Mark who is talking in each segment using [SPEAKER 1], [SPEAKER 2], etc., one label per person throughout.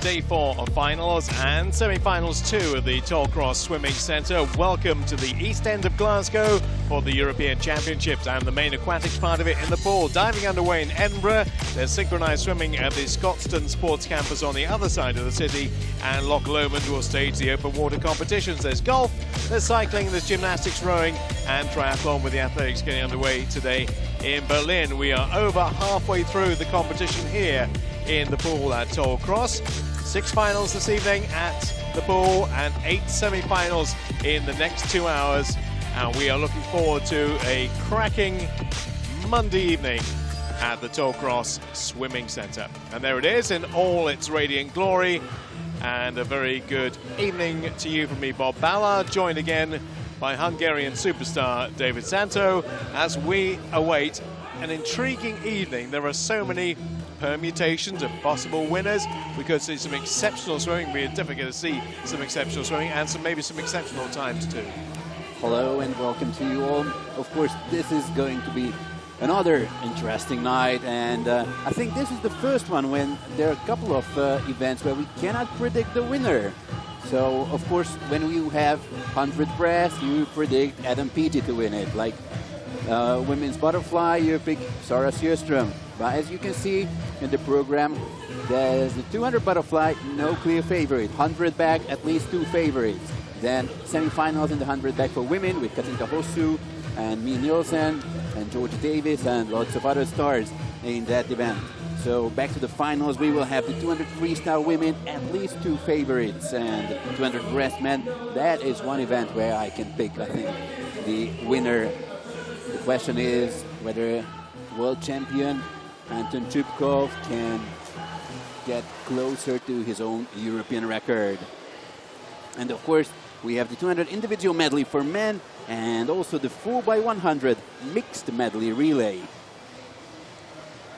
[SPEAKER 1] day 4 of finals and semi-finals 2 of the Tollcross Swimming Centre. Welcome to the east end of Glasgow for the European Championships and the main aquatics part of it in the pool. Diving underway in Edinburgh, there's synchronised swimming at the Scotstoun Sports Campus on the other side of the city, and Loch Lomond will stage the open water competitions. There's golf, there's cycling, there's gymnastics, rowing and triathlon, with the athletics getting underway today in Berlin. We are over halfway through the competition here in the pool at Tollcross. 6 finals this evening at the pool and 8 semi-finals in the next 2 hours, and we are looking forward to a cracking Monday evening at the Tollcross Swimming Centre. And there it is in all its radiant glory, and a very good evening to you from me, Bob Ballard, joined again by Hungarian superstar David Santo as we await an intriguing evening. There are so many permutations of possible winners. We could see some exceptional swimming. We're definitely going to see some exceptional swimming and maybe some exceptional times too.
[SPEAKER 2] Hello and welcome to you all. Of course, this is going to be another interesting night, and I think this is the first one when there are a couple of events where we cannot predict the winner. So, of course, when you have 100 breast, you predict Adam Peaty to win it. Like women's butterfly, you pick Sarah Sjöström. But as you can see in the program, there's the 200 butterfly, no clear favorite. 100 bag, at least 2 favorites. Then semi-finals in the 100 bag for women with Katinka Hossu and Mie Nielsen and Georgia Davis and lots of other stars in that event. So back to the finals, we will have the 200 freestyle women, at least 2 favorites, and the 200 breast men. That is one event where I can pick, I think, the winner. The question is whether world champion Anton Chupkov can get closer to his own European record. And of course, we have the 200 individual medley for men and also the 4x100 mixed medley relay.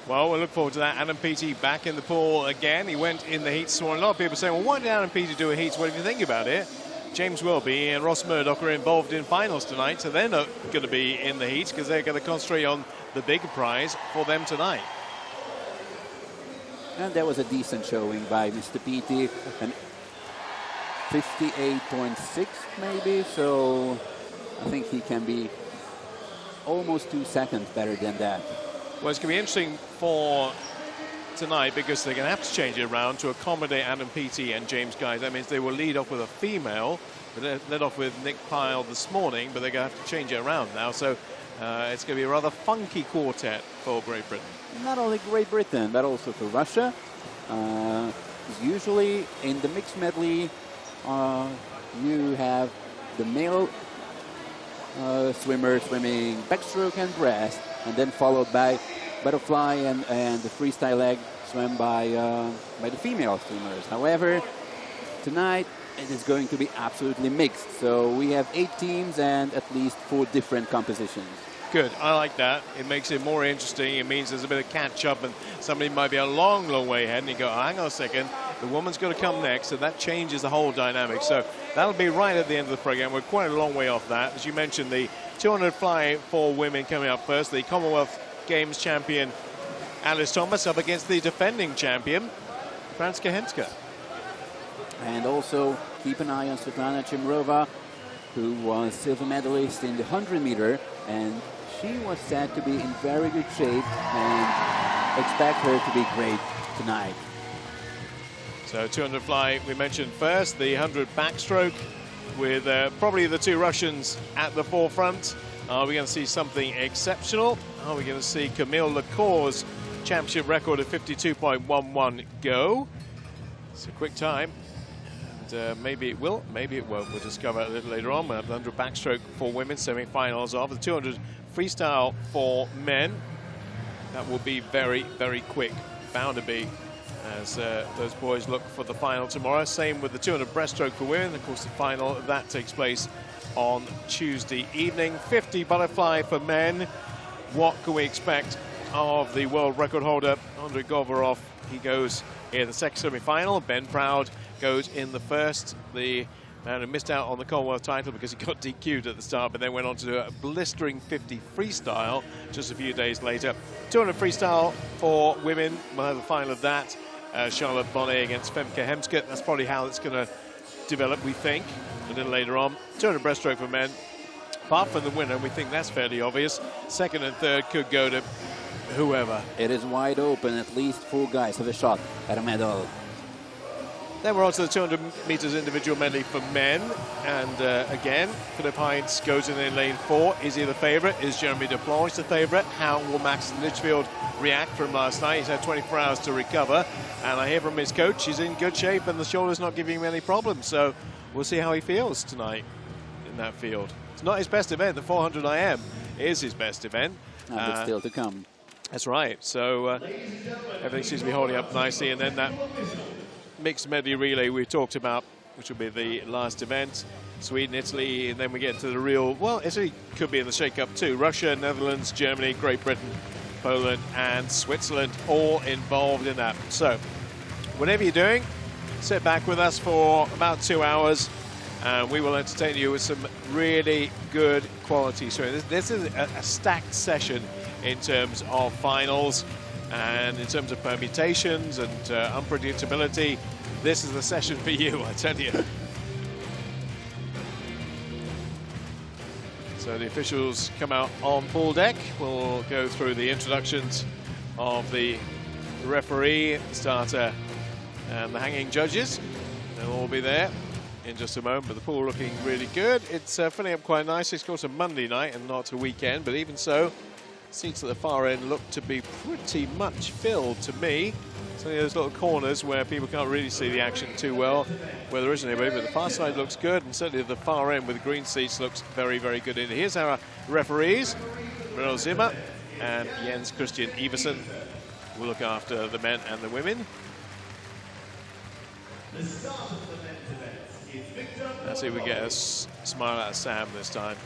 [SPEAKER 1] Well, we'll look forward to that. Adam Peaty back in the pool again. He went in the heats. A lot of people saying, well, why did Adam Peaty do a heats? Well, if you think about it, James Wilby and Ross Murdoch are involved in finals tonight, so they're not going to be in the heats because they're going to concentrate on the bigger prize for them tonight.
[SPEAKER 2] And that was a decent showing by Mr. Peaty, and 58.6 maybe, so I think he can be almost 2 seconds better than that.
[SPEAKER 1] Well, it's going to be interesting for tonight because they're going to have to change it around to accommodate Adam Peaty and James Guy. That means they will lead off with a female. They led off with Nick Pyle this morning, but they're going to have to change it around now. So it's going to be a rather funky quartet for Great Britain.
[SPEAKER 2] Not only Great Britain, but also for Russia. Usually in the mixed medley, you have the male swimmer swimming backstroke and breast, and then followed by butterfly and the freestyle leg swam by the female swimmers. However, tonight it is going to be absolutely mixed. So we have 8 teams and at least 4 different compositions.
[SPEAKER 1] Good, I like that. It makes it more interesting. It means there's a bit of catch-up and somebody might be a long, long way ahead and you go, oh, hang on a second, the woman's got to come next, and that changes the whole dynamic. So that'll be right at the end of the program. We're quite a long way off that. As you mentioned, the 200 fly for women coming up first. The Commonwealth Games champion Alice Thomas up against the defending champion Franska Henska.
[SPEAKER 2] And also keep an eye on Svetlana Chimrova, who was silver medalist in the 100 meter, and she was said to be in very good shape, and expect her to be great tonight.
[SPEAKER 1] So 200 fly we mentioned first, the 100 backstroke with probably the 2 Russians at the forefront. Are we going to see something exceptional? Are we going to see Camille Lecour's championship record of 52.11 go? It's a quick time. And maybe it will, maybe it won't. We'll discover a little later on. We'll have the 100 backstroke for women, semi-finals of the 200 freestyle for men. That will be very, very quick, bound to be, as those boys look for the final tomorrow. Same with the 200 breaststroke for women. Of course, the final that takes place on Tuesday evening. 50 butterfly for men. What can we expect of the world record holder, Andrei Govorov? He goes in the second semi-final. Ben Proud goes in the first. The man who missed out on the Commonwealth title because he got DQ'd at the start, but then went on to do a blistering 50 freestyle just a few days later. 200 freestyle for women. We'll have the final of that. Charlotte Bonnet against Femke Heemskerk. That's probably how it's going to develop, we think, a little later on. 200 breaststroke for men. Apart from the winner, we think that's fairly obvious. Second and third could go to whoever.
[SPEAKER 2] It is wide open. At least 4 guys have a shot at a medal.
[SPEAKER 1] Then we're on to the 200 meters individual medley for men. And again, Philipp Heintz goes in lane 4. Is he the favorite? Is Jeremy Duplanche the favorite? How will Max Litchfield react from last night? He's had 24 hours to recover. And I hear from his coach, he's in good shape and the shoulder's not giving him any problems. So we'll see how he feels tonight in that field. It's not his best event. The 400 IM is his best event.
[SPEAKER 2] And it's still to come.
[SPEAKER 1] That's right. So everything seems to be holding up nicely. And then that mixed medley relay we talked about, which will be the last event. Sweden, Italy, and then we get to the real, well, Italy could be in the shake-up too. Russia, Netherlands, Germany, Great Britain, Poland, and Switzerland all involved in that. So whatever you're doing, sit back with us for about 2 hours. And we will entertain you with some really good quality swimming. This is a stacked session in terms of finals and in terms of permutations and unpredictability. This is the session for you, I tell you. So the officials come out on pool deck. We'll go through the introductions of the referee, the starter, and the hanging judges. They'll all be there in just a moment, but the pool looking really good. It's filling up quite nicely. Of course, a Monday night and not a weekend, but even so, seats at the far end look to be pretty much filled to me. It's only those little corners where people can't really see the action too well, where there isn't anybody, but the far side looks good, and certainly the far end with the green seats looks very, very good. And here's our referees, Bruno Zimmer and Jens Christian Iversen, will look after the men and the women. Let's see if we get a smile out of Sam this time.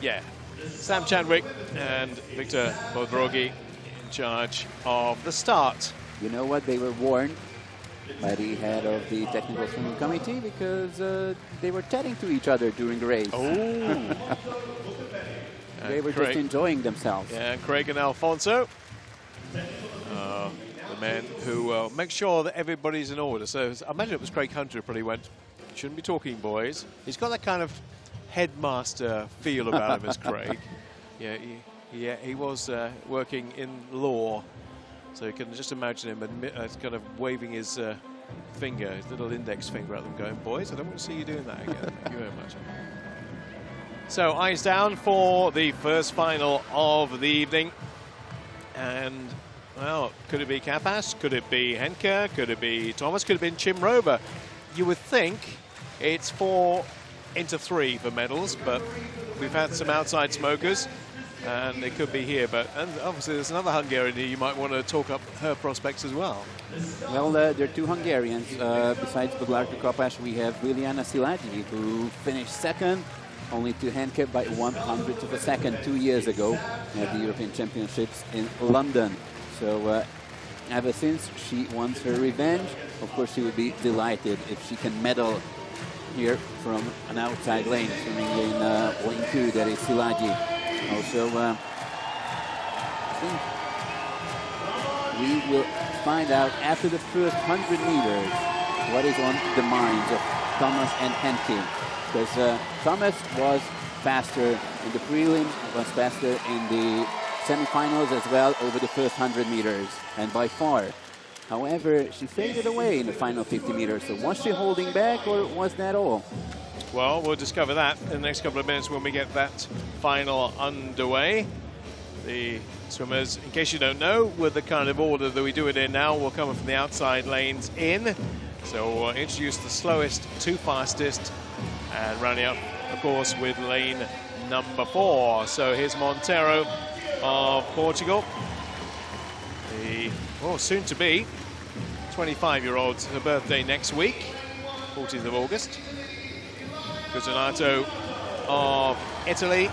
[SPEAKER 1] Yeah, Sam Chadwick and Victor Bodrogi in charge of the start.
[SPEAKER 2] You know what? They were warned by the head of the technical swimming committee because they were chatting to each other during the race.
[SPEAKER 1] Oh.
[SPEAKER 2] They were just enjoying themselves.
[SPEAKER 1] Yeah, and Craig and Alfonso. The men who make sure that everybody's in order. So I imagine it was Craig Hunter who probably went, shouldn't be talking, boys. He's got that kind of headmaster feel about him as Craig. Yeah, he was working in law. So you can just imagine him kind of waving his finger, his little index finger at them going, boys, I don't want to see you doing that again. Thank you very much. So eyes down for the first final of the evening. And well, could it be Kapas? Could it be Henke? Could it be Thomas? Could it have been Chimroba? You would think it's 4 into 3 for medals, but we've had some outside smokers, and it could be here. And obviously, there's another Hungarian here. You might want to talk up her prospects as well.
[SPEAKER 2] Well, there are 2 Hungarians. Besides Boglarka Kapas, we have Liliana Szilágyi, who finished second, only to Henke by 100th of a second 2 years ago at the European Championships in London. So ever since she wants her revenge, of course she would be delighted if she can medal here from an outside lane, swimming in lane 2, that is Szilágyi. Also, I think we will find out after the first 100 meters what is on the minds of Thomas and Henke. Because Thomas was faster in the prelims, was faster in the semi-finals as well over the first 100 meters, and by far. However, she faded away in the final 50 meters. So was she holding back, or was that all?
[SPEAKER 1] Well, we'll discover that in the next couple of minutes when we get that final underway. The swimmers, in case you don't know, with the kind of order that we do it in now, will come from the outside lanes in. So we'll introduce the slowest 2 fastest, and rounding up, of course, with lane number 4. So here's Monteiro of Portugal. The soon-to-be 25-year-old, her birthday next week, 14th of August. Cucinato of Italy.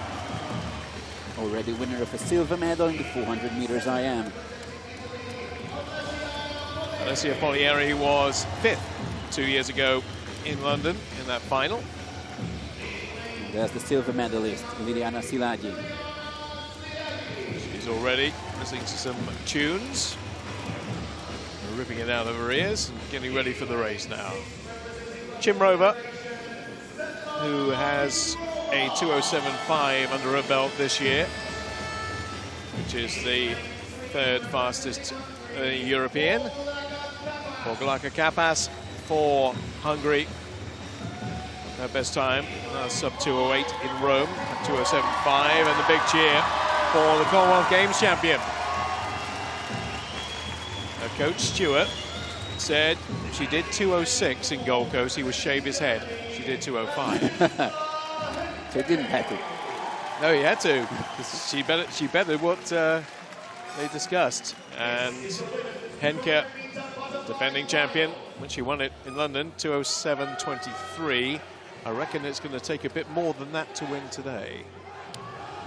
[SPEAKER 2] Already winner of a silver medal in the 400 meters IM.
[SPEAKER 1] Alessia Polieri was 5th 2 years ago in London in that final.
[SPEAKER 2] And there's the silver medalist, Liliana Szilágyi.
[SPEAKER 1] She's already listening to some tunes. ripping it out of her ears and getting ready for the race now. Chimrova, who has a 2:07.5 under her belt this year, which is the third fastest European. Bogolaka Kapas for Hungary. Her best time, sub 2:08 in Rome, 2:07.5, and the big cheer for the Commonwealth Games champion. Her coach Stuart said if she did 2:06 in Gold Coast, he would shave his head. She did 2:05.
[SPEAKER 2] So he didn't have to.
[SPEAKER 1] No, he had to. She bettered what they discussed. And Henke, defending champion, when she won it in London, 2:07.23. I reckon it's going to take a bit more than that to win today.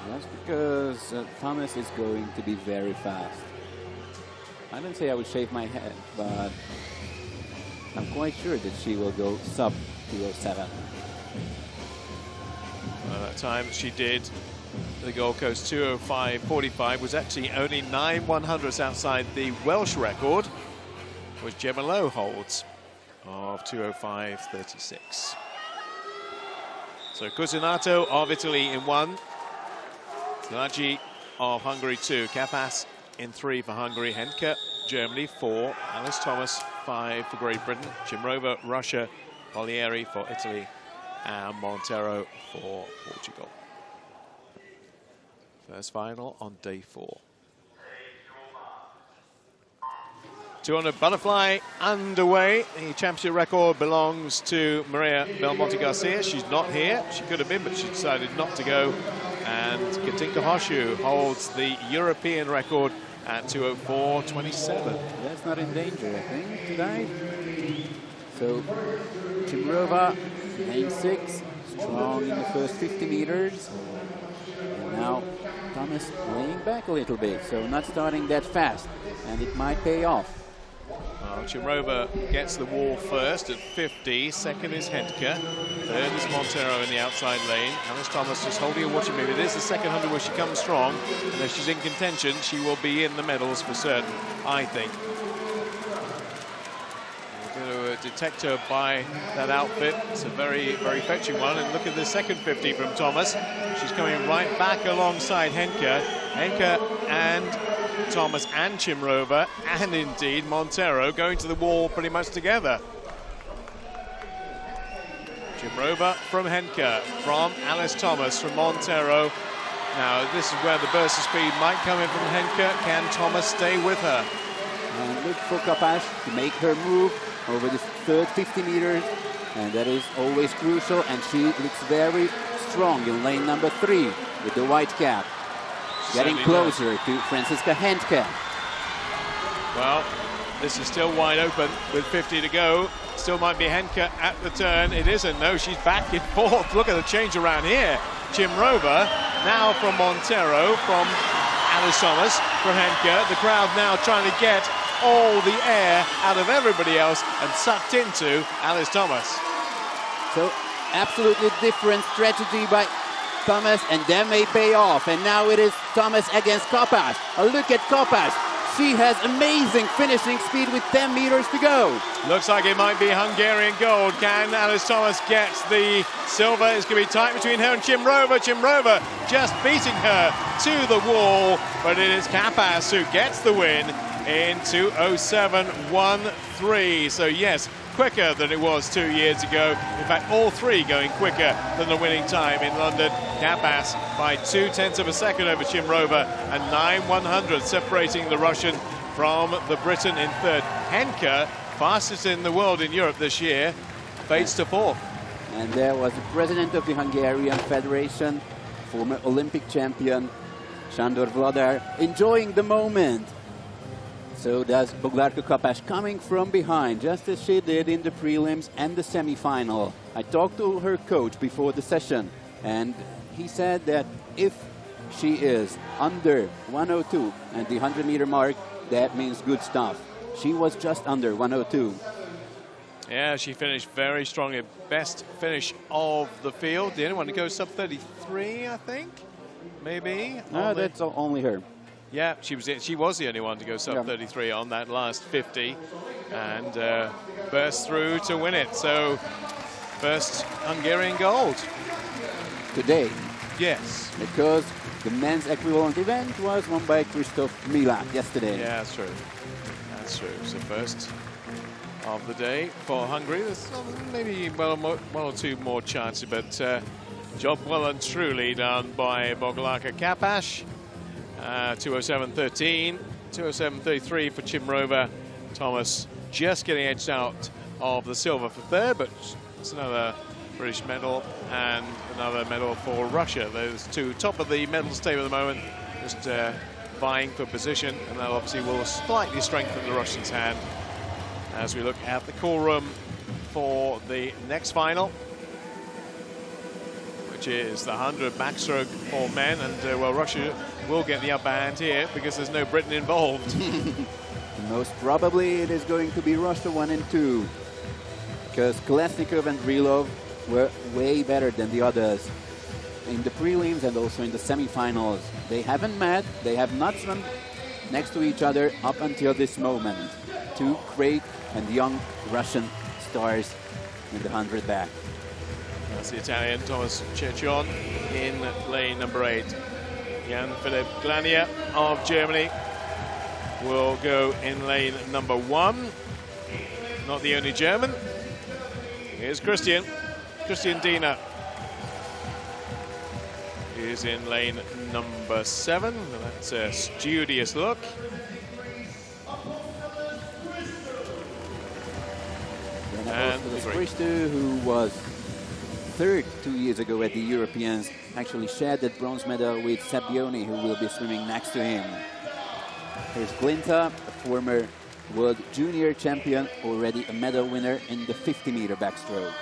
[SPEAKER 2] That's because Thomas is going to be very fast. I don't say I would shave my head, but I'm quite sure that she will go sub 2:07.
[SPEAKER 1] That time she did the Gold Coast 2:05.45 was actually only 9/100ths outside the Welsh record, which Gemma Lowe holds, of 2:05.36. So Cusinato of Italy in 1, Szilágyi of Hungary 2, Kapas in 3 for Hungary, Henke, Germany 4, Alice Thomas 5 for Great Britain, Chimrova, Russia, Polieri for Italy, and Montero for Portugal. First final on day 4. 200 butterfly underway. The championship record belongs to Maria Belmonte Garcia. She's not here. She could have been, but she decided not to go. And Katinka Hoshu holds the European record at 2:04.27.
[SPEAKER 2] That's not in danger, I think, today. So Chimrova, lane 6, strong in the first 50 meters. And now Thomas laying back a little bit, so not starting that fast, and it might pay off.
[SPEAKER 1] Well, Chimrova gets the wall first at 50, second is Henke, third is Montero in the outside lane. Alice Thomas just holding a watching move. It is the second 100 where she comes strong, and if she's in contention, she will be in the medals for certain, I think. We're going to detect her by that outfit. It's a very, very fetching one, and look at the second 50 from Thomas. She's coming right back alongside Henke. Henke and Thomas and Chimrova, and indeed Montero, going to the wall pretty much together. Chimrova from Henke, from Alice Thomas, from Montero. Now this is where the burst of speed might come in from Henke. Can Thomas stay with her?
[SPEAKER 2] And look for Kapas to make her move over the third 50 meters, and that is always crucial, and she looks very strong in lane number 3 with the white cap. Getting closer to Franziska Henke.
[SPEAKER 1] Well, this is still wide open with 50 to go. Still might be Henke at the turn. It isn't. No, she's back and forth. Look at the change around here. Chimrova now from Montero, from Alice Thomas, from Henke. The crowd now trying to get all the air out of everybody else and sucked into Alice Thomas.
[SPEAKER 2] So absolutely different strategy by Thomas, and that may pay off. And now it is Thomas against Kapas. A look at Kapas. She has amazing finishing speed with 10 meters to go.
[SPEAKER 1] Looks like it might be Hungarian gold. Can Alice Thomas get the silver? It's going to be tight between her and Chimrova. Chimrova just beating her to the wall, but it is Kapas who gets the win in 2:07.13. So yes, quicker than it was 2 years ago. In fact, all three going quicker than the winning time in London. Kapas by 0.2 of a second over Chimrova, and 9/100 separating the Russian from the Briton in third. Henke, fastest in the world in Europe this year, fades to fourth.
[SPEAKER 2] And there was the president of the Hungarian Federation, former Olympic champion, Sándor Vladar, enjoying the moment. So does Bogolaka Kapas, coming from behind, just as she did in the prelims and the semi-final. I talked to her coach before the session, and he said that if she is under 1:02 and the 100-meter mark, that means good stuff. She was just under 1:02.
[SPEAKER 1] Yeah, she finished very strongly. Best finish of the field. The only one to go sub 33, I think, maybe.
[SPEAKER 2] No, that's only her.
[SPEAKER 1] Yeah, she was the only one to go sub-33 on that last 50 and burst through to win it. So first Hungarian gold.
[SPEAKER 2] Today.
[SPEAKER 1] Yes.
[SPEAKER 2] Because the men's equivalent event was won by Krzysztof Milak yesterday.
[SPEAKER 1] Yeah, that's true. That's true. So first of the day for Hungary. There's maybe one or two more chances, but job well and truly done by Boglárka Kapás. 2:07.13, 2:07.33 for Chimrova. Thomas just getting edged out of the silver for third, but it's another British medal and another medal for Russia. Those two top of the medal table at the moment, just vying for position, and that obviously will slightly strengthen the Russians' hand as we look at the call room for the next final, which is the 100 backstroke for men. And well, Russia will get the upper hand here because there's no Britain involved.
[SPEAKER 2] Most probably it is going to be Russia 1 and 2, because Kolesnikov and Rylov were way better than the others in the prelims and also in the semifinals. They haven't met, they have not swum next to each other up until this moment. Two great and young Russian stars in the 100 back.
[SPEAKER 1] That's the Italian Thomas Cechon in lane number 8. Jan-Philipp Glania of Germany will go in lane number 1. Not the only German. Here's Christian Diener. He is in lane number 7. That's a studious look. And
[SPEAKER 2] Christou, who was third 2 years ago at the Europeans, actually shared that bronze medal with Sabbioni, who will be swimming next to him. Here's Glinta, a former world junior champion, already a medal winner in the 50-meter backstroke.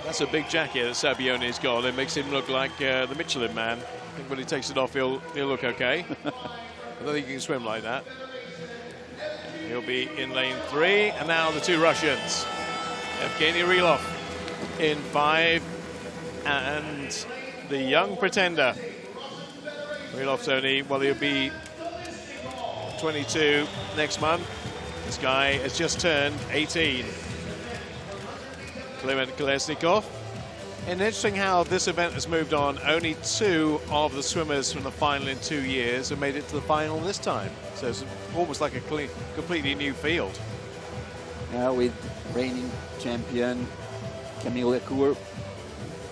[SPEAKER 1] That's a big jacket that Sabbioni's got. It makes him look like the Michelin Man. I think when he takes it off, he'll look okay. I don't think he can swim like that. He'll be in lane 3. And now the two Russians. Evgeny Rylov in 5. And the young pretender. Rylov's only, well, he'll be 22 next month. This guy has just turned 18. Klement Kolesnikov. And interesting how this event has moved on. Only 2 of the swimmers from the final in 2 years have made it to the final this time. So it's almost like a completely new field.
[SPEAKER 2] Now with reigning champion Kamil Lecour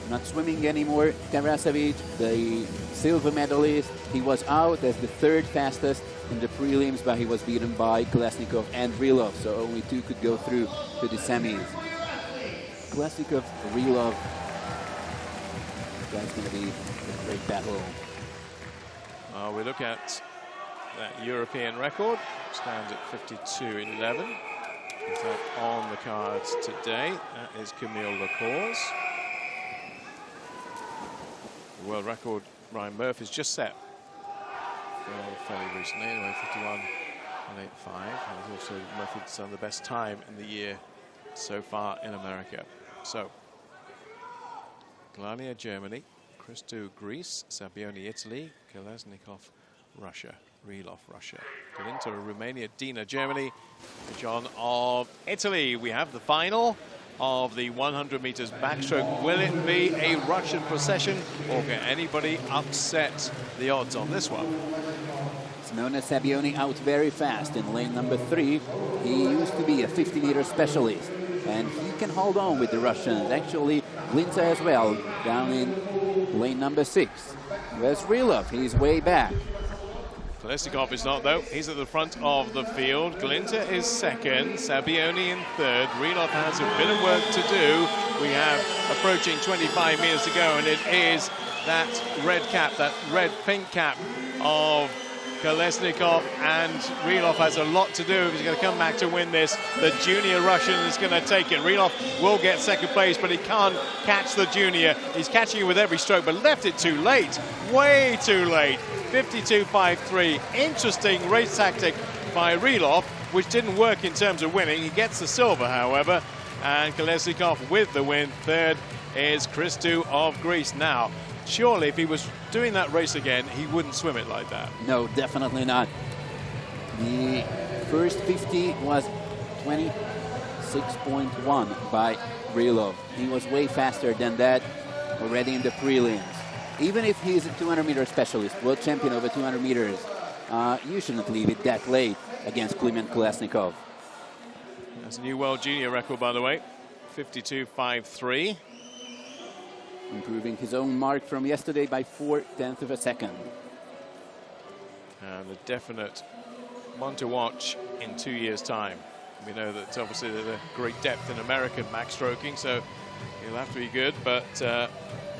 [SPEAKER 2] not swimming anymore. Tarasevic, the silver medalist, he was out as the 3rd fastest in the prelims, but he was beaten by Kolesnikov and Rylov, so only 2 could go through to the semis. Kolesnikov, Rylov, that's going to be a great battle.
[SPEAKER 1] We look at that European record, stands at 52.11. Is that on the cards today? That is Kamil Lecour's. The world record Ryan Murphy's just set fairly recently, anyway, 51.85. And also Murphy's done the best time in the year so far in America. So, Glania, Germany, Christou, Greece, Sabbioni, Italy, Kolesnikov, Russia, Rylov, Russia, Glinta, Romania, Diener, Germany, John of Italy. We have the final of the 100 meters backstroke. Will it be a Russian procession, or can anybody upset the odds on this one?
[SPEAKER 2] Simona Sabbioni out very fast in lane number 3. He used to be a 50-meter specialist, and he can hold on with the Russians. Actually, Glinta as well, down in lane number 6. Where's Rylov? He's way back.
[SPEAKER 1] Kolesnikov is not, though. He's at the front of the field. Glinta is 2nd, Sabbioni in 3rd. Rylov has a bit of work to do. We have approaching 25 meters to go, and it is that red cap, that red-pink cap of Kolesnikov, and Rylov has a lot to do if he's going to come back to win this. The junior Russian is going to take it. Rylov will get 2nd place, but he can't catch the junior. He's catching it with every stroke, but left it too late. Way too late. 52.53. Interesting race tactic by Rylov, which didn't work in terms of winning. He gets the silver, however, and Kolesnikov with the win. 3rd is Christou of Greece. Now, surely if he was doing that race again, he wouldn't swim it like that.
[SPEAKER 2] No, definitely not. The first 50 was 26.1 by Krylov. He was way faster than that already in the prelims. Even if he's a 200-meter specialist, world champion over 200 meters, you shouldn't leave it that late against Kliment Kolesnikov.
[SPEAKER 1] That's a new world junior record, by the way, 52.53.
[SPEAKER 2] Improving his own mark from yesterday by 0.4 of a second.
[SPEAKER 1] And a definite one to watch in 2 years' time. We know that obviously there's a great depth in American backstroking, so he'll have to be good, but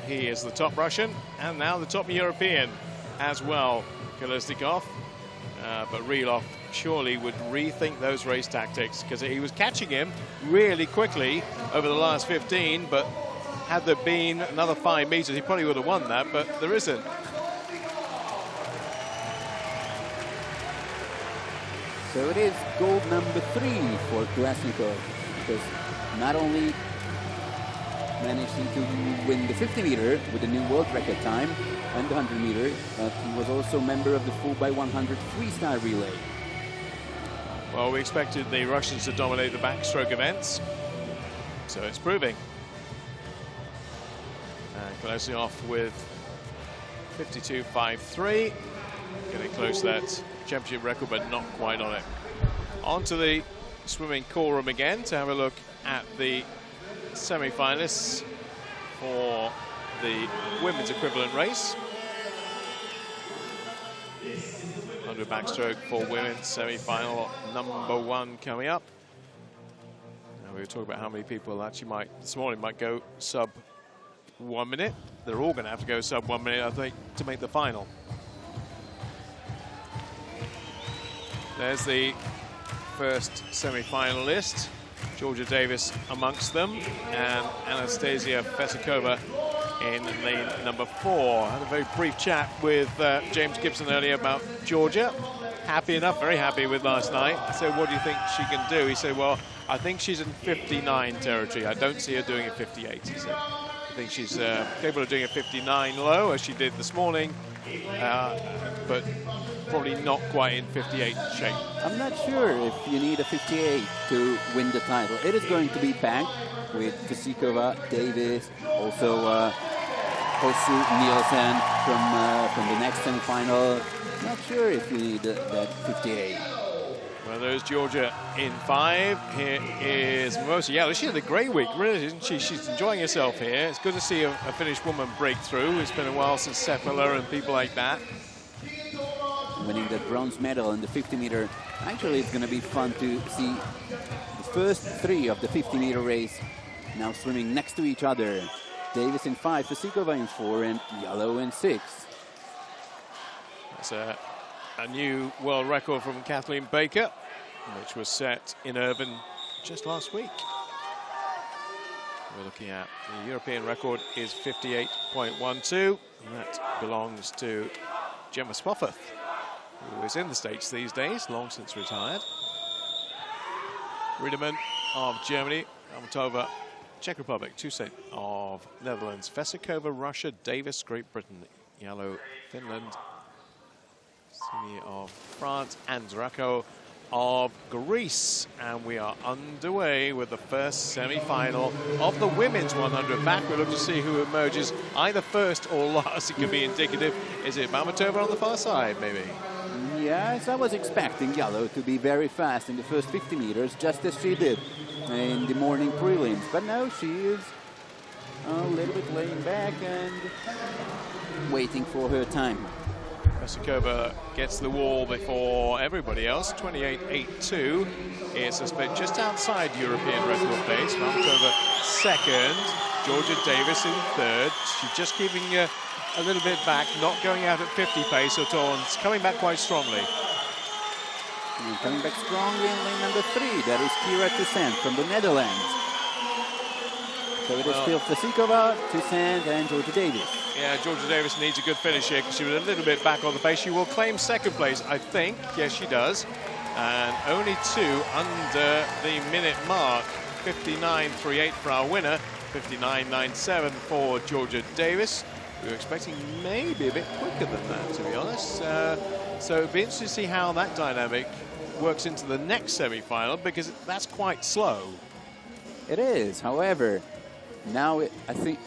[SPEAKER 1] he is the top Russian and now the top European as well, Kolesnikov. But Krylov surely would rethink those race tactics, because he was catching him really quickly over the last 15, but had there been another 5 meters, he probably would have won that, but there isn't.
[SPEAKER 2] So it is gold number 3 for Kolesnikov, because not only managing to win the 50 meter with a new world record time and the 100 meter, but he was also member of the 4x100 freestyle relay.
[SPEAKER 1] Well, we expected the Russians to dominate the backstroke events, so it's proving. And closing off with 52.53, getting close to that championship record, but not quite on it. On to the swimming call room again to have a look at the semi-finalists for the women's equivalent race. 100 backstroke for women, semi-final number 1 coming up. Now we were talking about how many people actually this morning might go sub 1 minute. They're all going to have to go sub 1 minute, I think, to make the final. There's the first semi-finalist, Georgia Davis amongst them, and Anastasia Vesikova in lane number 4. I had a very brief chat with James Gibson earlier about Georgia. Happy enough, very happy with last night. I said, what do you think she can do? He said, well, I think she's in 59 territory. I don't see her doing a 58, he said. I think she's capable of doing a 59 low, as she did this morning, but probably not quite in 58 shape.
[SPEAKER 2] I'm not sure if you need a 58 to win the title. It is going to be back with Vesikova, Davis, also Hosu Nielsen from the next semi-final. Not sure if you need that 58.
[SPEAKER 1] Well, there's Georgia in 5. Here is Mimosa. Yeah, she had a great week, really, isn't she? She's enjoying herself here. It's good to see a Finnish woman break through. It's been a while since Seppälä and people like that.
[SPEAKER 2] Winning the bronze medal in the 50 meter. Actually, it's going to be fun to see the first 3 of the 50 meter race now swimming next to each other. Davis in 5, Vesikova in 4, and Jallow in 6.
[SPEAKER 1] That's a new world record from Kathleen Baker, which was set in Irvine just last week. We're looking at the European record is 58.12, and that belongs to Gemma Spofforth, who is in the States these days, long since retired. Riedemann of Germany, Almatova, Czech Republic, Toussaint of Netherlands, Vesikova, Russia, Davis, Great Britain, Jallow, Finland, Sini of France, and Zrako of Greece. And we are underway with the first semi-final of the women's 100 back. We'll look to see who emerges either first or last. It could be indicative. Is it Mamatova on the far side, maybe?
[SPEAKER 2] Yes, I was expecting Jallow to be very fast in the first 50 meters, just as she did in the morning prelims. But now she is a little bit laying back and waiting for her time.
[SPEAKER 1] Vesikova gets the wall before everybody else. 28.82 is a split just outside European record pace. Mamatova second, Georgia Davis in third. She's just keeping a little bit back, not going out at 50 pace at all, and it's coming back quite strongly.
[SPEAKER 2] And coming back strongly in lane number 3, that is Kira Toussaint from the Netherlands. So it is still Vesikova, Toussaint, and Georgia Davis.
[SPEAKER 1] Yeah, Georgia Davis needs a good finish here because she was a little bit back on the pace. She will claim second place, I think. Yes, she does. And only 2 under the minute mark. 59.38 for our winner. 59.97 for Georgia Davis. We were expecting maybe a bit quicker than that, to be honest. So it'd be interesting to see how that dynamic works into the next semi-final, because that's quite slow.
[SPEAKER 2] It is. However, now I think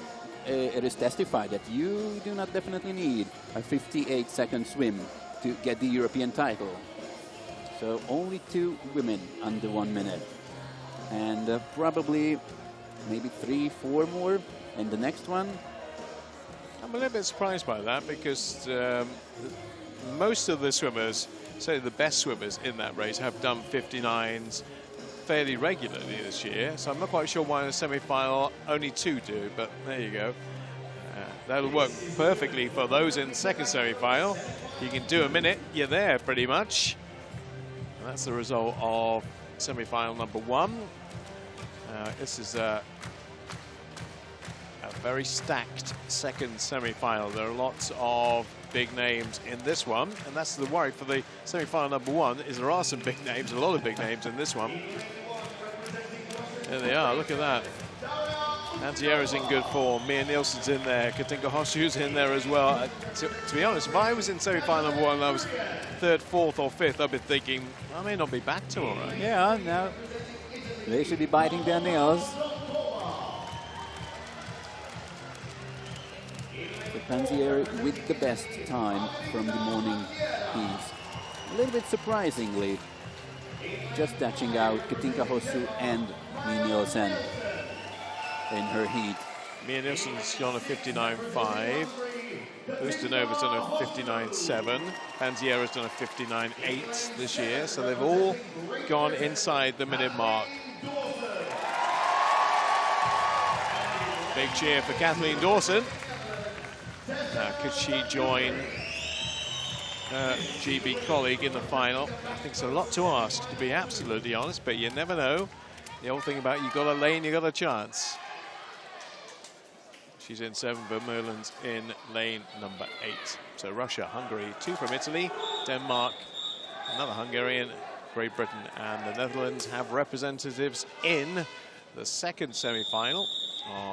[SPEAKER 2] it is testified that you do not definitely need a 58-second swim to get the European title. So only 2 women under 1 minute. And probably maybe 3, 4 more in the next one.
[SPEAKER 1] I'm a little bit surprised by that, because most of the swimmers, say the best swimmers in that race, have done 59s fairly regularly this year. So I'm not quite sure why in the semi-final only 2 do, but there you go. That'll work perfectly for those in the second semi-final. You can do a minute, you're there pretty much. And that's the result of semi-final number 1. This is a very stacked second semi-final. There are lots of big names in this one, and that's the worry for the semi-final number 1, is there are some big names, a lot of big names in this one. There they are, look at that. Pansiera's in good form, Mia Nilsson's in there, Katinka Hossu's in there as well. To be honest, if I was in semi-final number 1 and I was 3rd, 4th or 5th, I'd be thinking, I may not be back tomorrow.
[SPEAKER 2] Yeah, no. They should be biting their nails. Pansiera with the best time from the morning heats. A little bit surprisingly, just touching out Katinka Hossu and Mia Nilsson in her heat.
[SPEAKER 1] Mia Nilsson's gone a 59.5. Ustinova's done a 59.7. Pansiera's done a 59.8 this year, so they've all gone inside the minute mark. Big cheer for Kathleen Dawson. Now, could she join her GB colleague in the final? I think it's a lot to ask, to be absolutely honest, but you never know. The old thing about you got a lane, you got a chance. She's in 7, Vermeulen's in lane number 8. So Russia, Hungary, 2 from Italy, Denmark, another Hungarian, Great Britain and the Netherlands have representatives in the second semi-final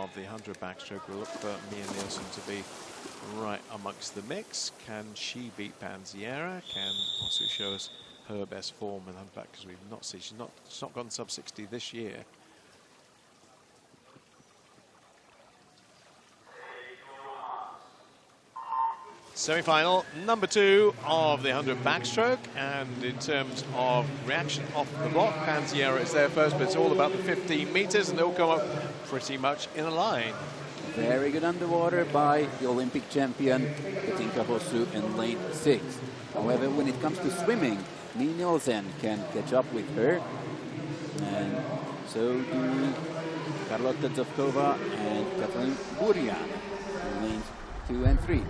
[SPEAKER 1] of the 100 backstroke. We'll look for Mia Nilsson to be right amongst the mix. Can she beat Pansiera? Can also show us her best form in 100 back, because we've not seen, she's not gone sub 60 this year. Semi-final number 2 of the 100 backstroke, and in terms of reaction off the block, Pansiera is there first, but it's all about the 15 meters, and they'll come up pretty much in a line.
[SPEAKER 2] Very good underwater by the Olympic champion Katinka Hossu in lane 6. However, when it comes to swimming, Mia Nilsson can catch up with her, and so do Carlotta Zovkova and Katalin Burian in lanes 2 and 3.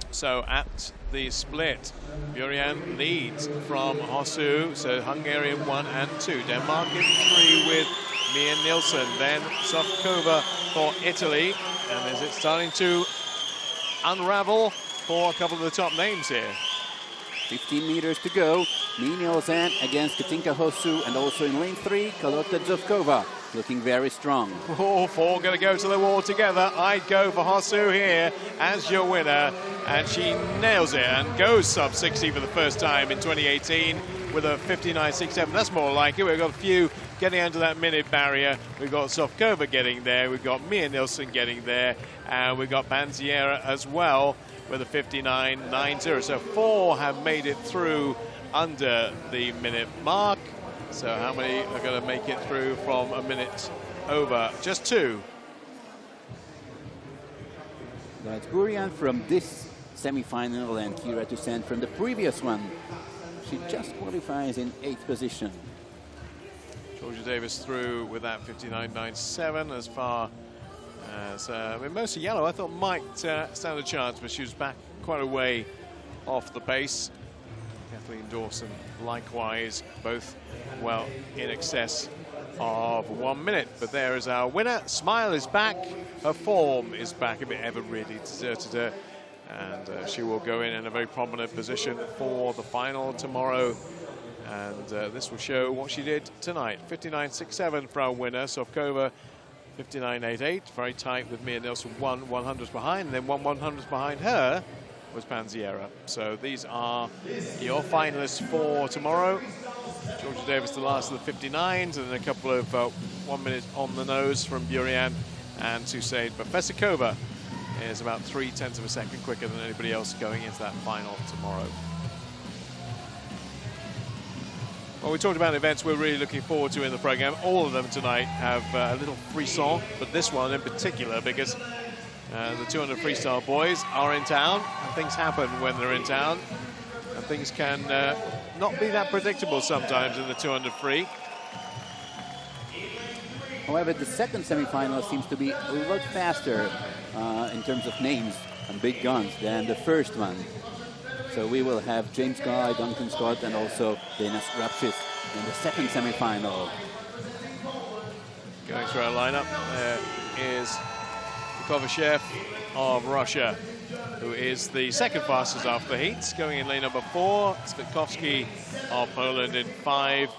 [SPEAKER 1] So at the split, Burian leads from Hossu, so Hungarian 1 and 2. Denmark in 3 with Mia Nilsson, then Zovkova for Italy. And is it starting to unravel for a couple of the top names here?
[SPEAKER 2] 15 meters to go. Mia Nilsson against Katinka Hossu, and also in lane 3, Carlotta Zovkova, looking very strong.
[SPEAKER 1] All 4 going to go to the wall together. I'd go for Hossu here as your winner, and she nails it and goes sub 60 for the first time in 2018 with a 59.67. That's more like it. We've got a few getting under that minute barrier. We've got Zovkova getting there. We've got Mia Nilsson getting there, and we've got Pansiera as well with a 59.90. So 4 have made it through under the minute mark. So how many are going to make it through from a minute over? Just 2.
[SPEAKER 2] That's Burian from this semi-final and Kira Toussaint from the previous one. She just qualifies in 8th position.
[SPEAKER 1] Georgia Davis through with that 59.97 as far as I mean, Mercer Yellow I thought might stand a chance, but she was back quite a way off the pace. Kathleen Dawson likewise, both well in excess of 1 minute. But there is our winner. Smile is back, her form is back, a bit ever really deserted her, and she will go in a very prominent position for the final tomorrow. And this will show what she did tonight. 59.67 for our winner, Zovkova 59.88, very tight with Mia Nilsson, 1/100 behind, and then 1/100 behind her was Panziera. So these are your finalists for tomorrow. Georgia Davis, the last of the 59s, and then a couple of 1 minute on the nose from Burian and Tusaid. But Vesikova is about 0.3 of a second quicker than anybody else going into that final tomorrow. Well, we talked about events we're really looking forward to in the program. All of them tonight have a little frisson, but this one in particular because the 200 freestyle boys are in town, and things happen when they're in town, and things can not be that predictable sometimes in the 200 free.
[SPEAKER 2] However, the second semi-final seems to be a lot faster in terms of names and big guns than the first one. So we will have James Guy, Duncan Scott, and also Denis Rapshis in the second semi-final.
[SPEAKER 1] Going through our lineup, there is Kovashev of Russia, who is the second fastest after the heats, going in lane number 4. Svitkowski of Poland in 5.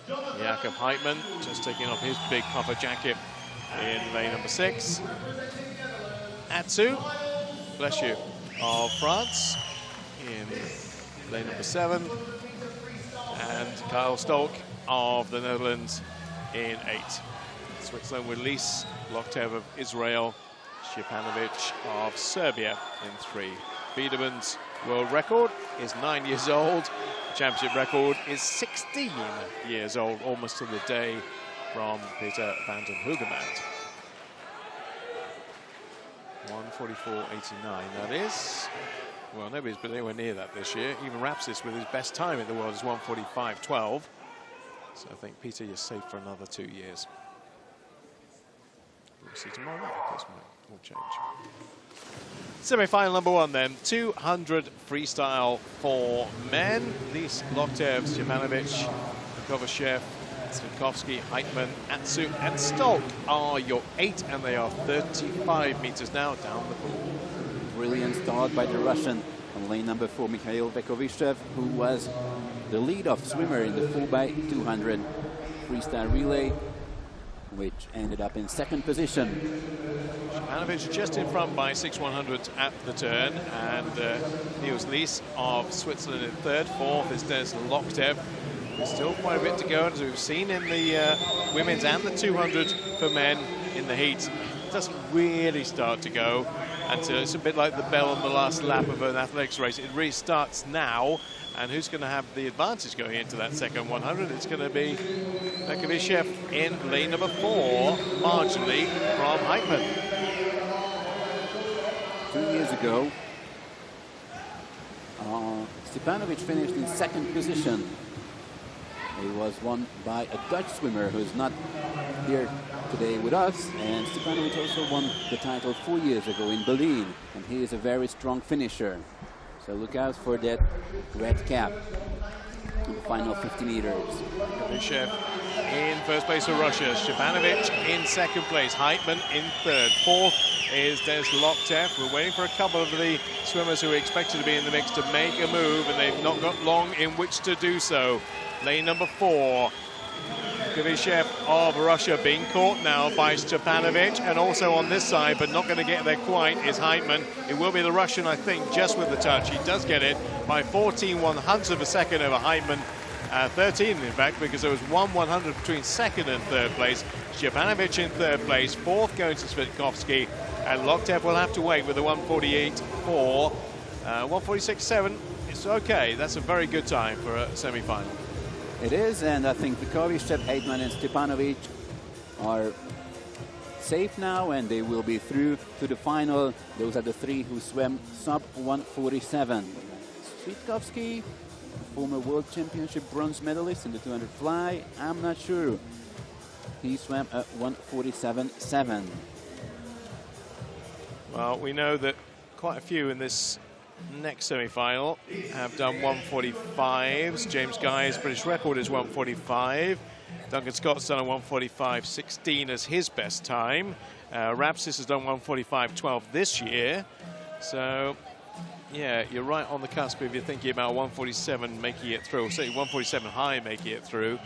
[SPEAKER 1] Jakub Heitmann just taking off his big puffer jacket in lane number 6. Atsu, bless you, of France in lane number 7. And Kyle Stolk of the Netherlands in 8. Switzerland with Lys, Loktev of Israel, Stjepanovic of Serbia in 3. Biedermann's world record is 9 years old. The championship record is 16 years old, almost to the day from Peter van den Hoogenmaand. 1:44.89, that is. Well, nobody's been anywhere near that this year. Even Rapsis with his best time in the world is 1:45.12. So I think, Peter, you're safe for another 2 years. We'll see tomorrow night, of course, will change. Semi-final number 1 then, 200 freestyle for men. Lys, Loktev, Stjepanovic, Kovashev, Svitkowski, Heitmann, Atsu and Stolk are your 8, and they are 35 meters now down the pool.
[SPEAKER 2] Brilliant start by the Russian on lane number 4, Mikhail Vekovishev, who was the lead-off swimmer in the 4x200 freestyle relay, which ended up in second position.
[SPEAKER 1] Stjepanovic just in front by 6/100 at the turn, and Niels Lys of Switzerland in 3rd. 4th is Denis Loktev. There's still quite a bit to go, as we've seen in the women's and the 200 for men in the heats. It doesn't really start to go until it's a bit like the bell on the last lap of an athletics race. It really starts now, and who's going to have the advantage going into that second 100? It's going to be Vekovishev in lane number 4, marginally from Heitmann.
[SPEAKER 2] 2 years ago, Stjepanovic finished in second position. He was won by a Dutch swimmer who's not here today with us, and Stjepanovic also won the title 4 years ago in Berlin, and he is a very strong finisher. So look out for that red cap in the final 50 meters.
[SPEAKER 1] Vekovishev in first place for Russia, Stjepanovic in second place, Heitmann in 3rd. 4th is Denis Loktev. We're waiting for a couple of the swimmers who are expected to be in the mix to make a move, and they've not got long in which to do so. Lane number 4, Vekovishev of Russia being caught now by Stjepanovic, and also on this side, but not going to get there quite, is Heitmann. It will be the Russian, I think, just with the touch. He does get it by 14/100 of a second over Heitmann. 13, in fact, because there was 1/100 between 2nd and 3rd place. Stjepanovic in 3rd place, 4th going to Svitkowski, and Loktev will have to wait with a 1:48.4. 1:46.7, it's okay. That's a very good time for a semi-final.
[SPEAKER 2] It is, and I think Vekovishev, Heitmann and Stjepanovic are safe now, and they will be through to the final. Those are the 3 who swam sub 1:47. Svitkowski, former World Championship bronze medalist in the 200 fly, I'm not sure. He swam at 1:47.7.
[SPEAKER 1] Well, we know that quite a few in this next semi-final have done 1:45s. James Guy's British record is 1:45. Duncan Scott's done a 1:45.16 as his best time. Rapsis has done 1:45.12 this year. So, yeah, you're right on the cusp if you're thinking about 1:47 making it through, or say 1:47 high making it through.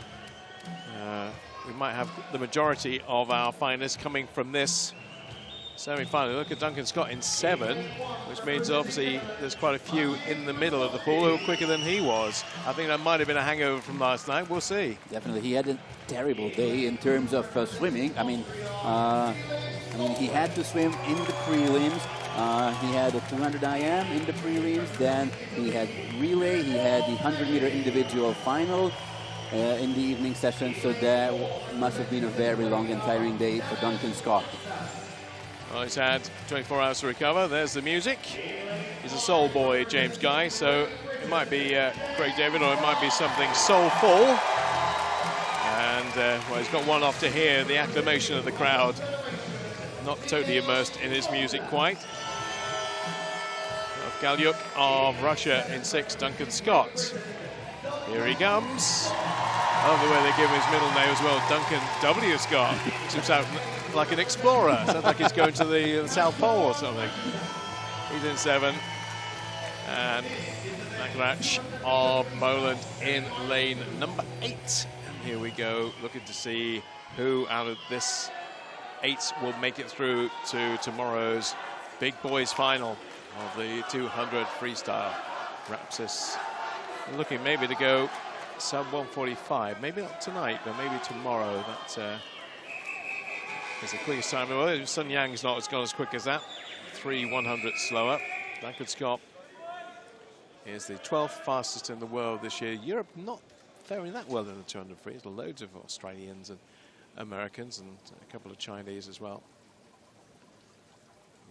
[SPEAKER 1] we might have the majority of our finalists coming from this semi-final. Look at Duncan Scott in 7, which means obviously there's quite a few in the middle of the pool who are quicker than he was. I think that might have been a hangover from last night. We'll see.
[SPEAKER 2] Definitely, he had a terrible day in terms of swimming. I mean, he had to swim in the prelims. He had a 200 IM in the prelims. Then he had relay. He had the 100-meter individual final in the evening session. So that must have been a very long and tiring day for Duncan Scott.
[SPEAKER 1] Well, he's had 24 hours to recover. There's the music. He's a soul boy, James Guy, so it might be Craig David, or it might be something soulful. And, well, he's got one off to hear the acclamation of the crowd. Not totally immersed in his music quite. Galyuk of Russia in 6, Duncan Scott. Here he comes. I love the way they give him his middle name as well, Duncan W. Scott. Seems like an explorer. Sounds like he's going to the South Pole or something. He's in 7. And Nakarach of Poland in lane number 8. And here we go, looking to see who out of this 8 will make it through to tomorrow's big boys final of the 200 freestyle. Rapsis looking maybe to go sub 145, maybe not tonight, but maybe tomorrow. That is the quickest time. Well, Sun Yang's not gone as quick as that. 3/100 slower. Duncan Scott is the 12th fastest in the world this year. Europe not faring that well in the 200 free. There's loads of Australians and Americans and a couple of Chinese as well.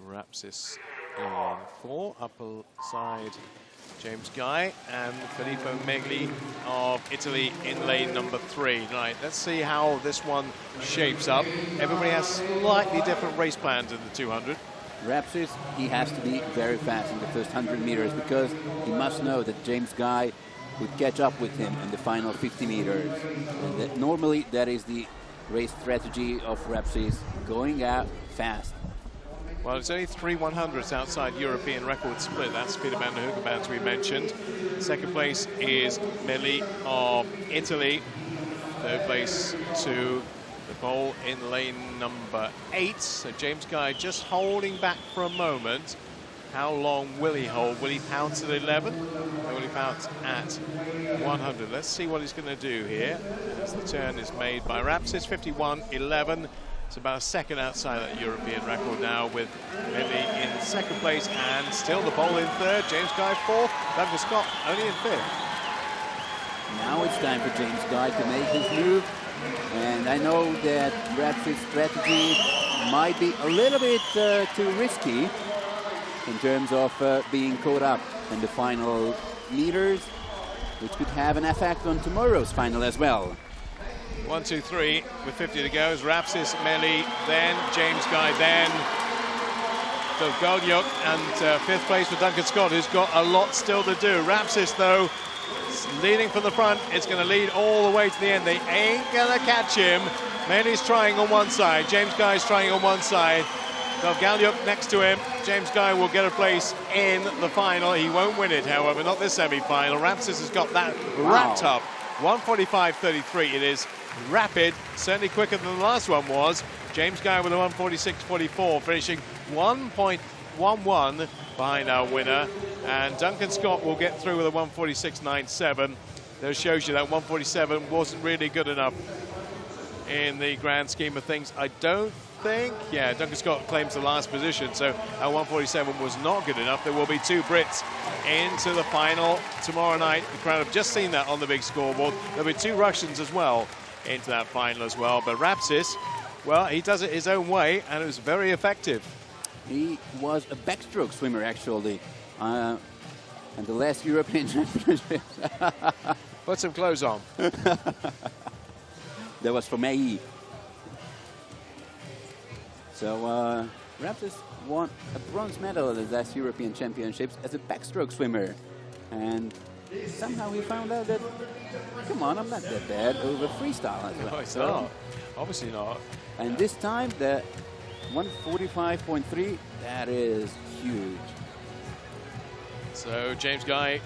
[SPEAKER 1] Rapsis in 4, upper side James Guy and Filippo Megli of Italy in lane number 3. Right, let's see how this one shapes up. Everybody has slightly different race plans in the 200.
[SPEAKER 2] Rapsis, he has to be very fast in the first 100 meters because he must know that James Guy would catch up with him in the final 50 meters. And that normally that is the race strategy of Rapsis, going out fast.
[SPEAKER 1] Well, it's only 3/100 outside European record split. That's Peter van der Hoogenband, as we mentioned. Second place is Meli of Italy. Third place to the pole in lane number 8. So James Guy just holding back for a moment. How long will he hold? Will he pounce at 11? Or will he pounce at 100? Let's see what he's going to do here. As the turn is made by Rapsis, 51.11. It's about a second outside that European record now, with Meli in second place and still the pole in 3rd. James Guy 4th. Duncan Scott only in 5th.
[SPEAKER 2] Now it's time for James Guy to make his move. And I know that Rapsis' strategy might be a little bit too risky in terms of being caught up in the final meters, which could have an effect on tomorrow's final as well.
[SPEAKER 1] 1, 2, 3 with 50 to go. Is Rapsis, Meli, then James Guy, then Galyuk, and 5th place for Duncan Scott, who's got a lot still to do. Rapsis, though, leading from the front. It's going to lead all the way to the end. They ain't going to catch him. Meli's trying on one side. James Guy's trying on one side. Galyuk next to him. James Guy will get a place in the final. He won't win it, however, not this semi-final. Rapsis has got that wrapped up. 1:45.33 it is. Rapid, certainly quicker than the last one was. James Guy with a 1:46.44, finishing 1.11 behind our winner. And Duncan Scott will get through with a 1:46.97. That shows you that 1:47 wasn't really good enough in the grand scheme of things. I don't think, yeah, Duncan Scott claims the last position, so our 1:47 was not good enough. There will be 2 Brits into the final tomorrow night. The crowd have just seen that on the big scoreboard. There'll be 2 Russians as well into that final as well. But Rapsis, well, he does it his own way, and it was very effective.
[SPEAKER 2] He was a backstroke swimmer, actually. And the last European Championships.
[SPEAKER 1] Put some clothes on.
[SPEAKER 2] That was for me. So Rapsis won a bronze medal at the last European Championships as a backstroke swimmer. And somehow he found out that, come on, I'm not that bad over freestyle as well.
[SPEAKER 1] No, it's not. Obviously not.
[SPEAKER 2] And this time, the 1:45.3, that is huge.
[SPEAKER 1] So James Guy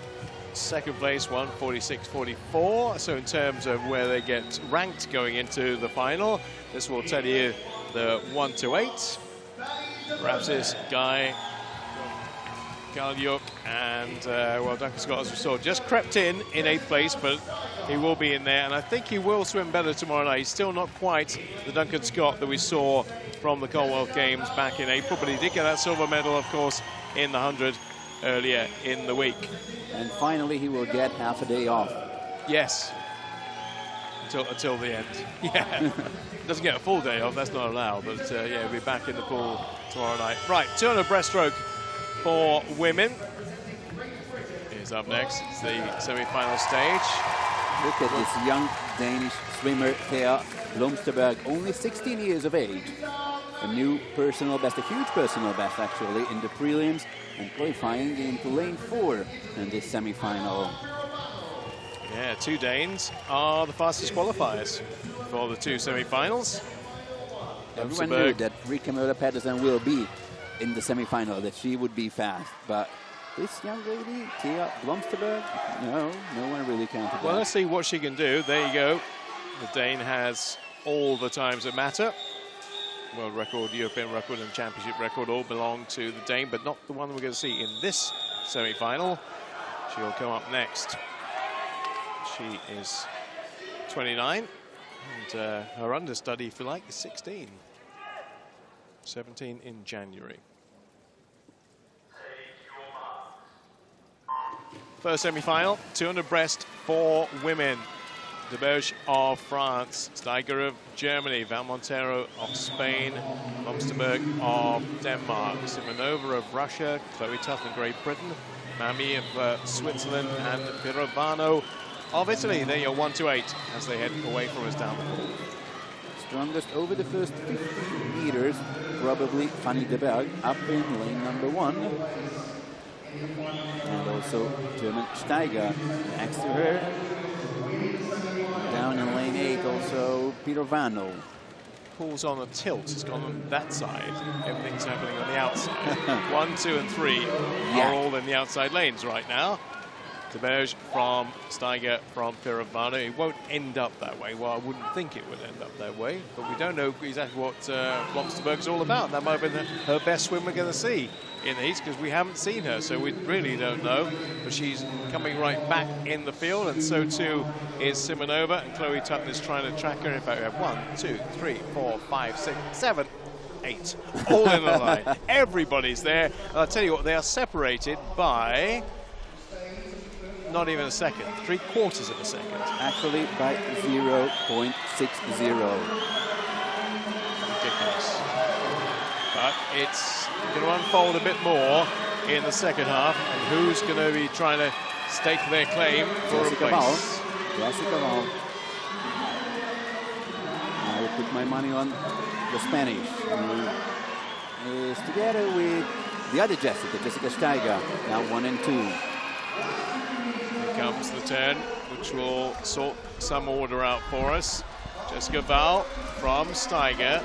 [SPEAKER 1] second place, 1:46.44. So in terms of where they get ranked going into the final, this will tell you the 1 to 8. Perhaps this guy, Galyuk, and well, Duncan Scott, as we saw, just crept in 8th place, but he will be in there, and I think he will swim better tomorrow night. He's still not quite the Duncan Scott that we saw from the Commonwealth Games back in April, but he did get that silver medal, of course, in the 100 earlier in the week.
[SPEAKER 2] And finally, he will get half a day off.
[SPEAKER 1] Yes, until the end. Yeah, doesn't get a full day off, that's not allowed, but yeah, he'll be back in the pool tomorrow night. Right, 200 breaststroke for women is up next. It's the semi-final stage.
[SPEAKER 2] Look at this young Danish swimmer, Thea Blomsterberg, only 16 years of age. A new personal best, a huge personal best actually, in the prelims, and qualifying into lane 4 in this semi-final.
[SPEAKER 1] Yeah, 2 Danes are the fastest qualifiers for the 2 semi-finals.
[SPEAKER 2] Everyone knew that Rikke Möller Pedersen will be in the semi-final, that she would be fast, but this young lady, Thea Blomsterberg, no one really counted.
[SPEAKER 1] Well, let's see what she can do. There you go. The Dane has all the times that matter. World record, European record, and championship record all belong to the Dane, but not the one we're going to see in this semi-final. She'll come up next. She is 29, and her understudy, if you like, is 16. 17 in January. First semi-final, 200 breast for women. De Berge of France, Steiger of Germany, Val Montero of Spain, Blomsterberg of Denmark, Simonova of Russia, Chloe Tutton of Great Britain, Mami of Switzerland, and Pirovano of Italy. There you're 1 to 8 as they head away from us down the pool.
[SPEAKER 2] Strongest over the first 50 meters, probably Fanny de Berg, up in lane number 1. And also German Steiger next to her. Down in lane 8, also Pirovano.
[SPEAKER 1] Pool's on a tilt. It's gone on that side. Everything's happening on the outside. 1, 2, and 3 are all in the outside lanes right now. De Berge from Steiger from Pirovano. It won't end up that way. Well, I wouldn't think it would end up that way, but we don't know exactly what Blomsterberg's all about. That might have been her best swim we're going to see in the heats, because we haven't seen her, so we really don't know. But she's coming right back in the field, and so too is Simonova, and Chloe Tutton is trying to track her. In fact, we have 1, 2, 3, 4, 5, 6, 7, 8, all in a line. Everybody's there. And I'll tell you what, they are separated by not even a second, 3/4 of a second.
[SPEAKER 2] Actually, by 0.60.
[SPEAKER 1] Ridiculous. But it's going to unfold a bit more in the second half, and who's going to be trying to stake their claim for a place?
[SPEAKER 2] Jessica Val. I will put my money on the Spanish, who is together with the other Jessica Steiger, now 1 and 2.
[SPEAKER 1] Here comes the turn, which will sort some order out for us. Jessica Val from Steiger,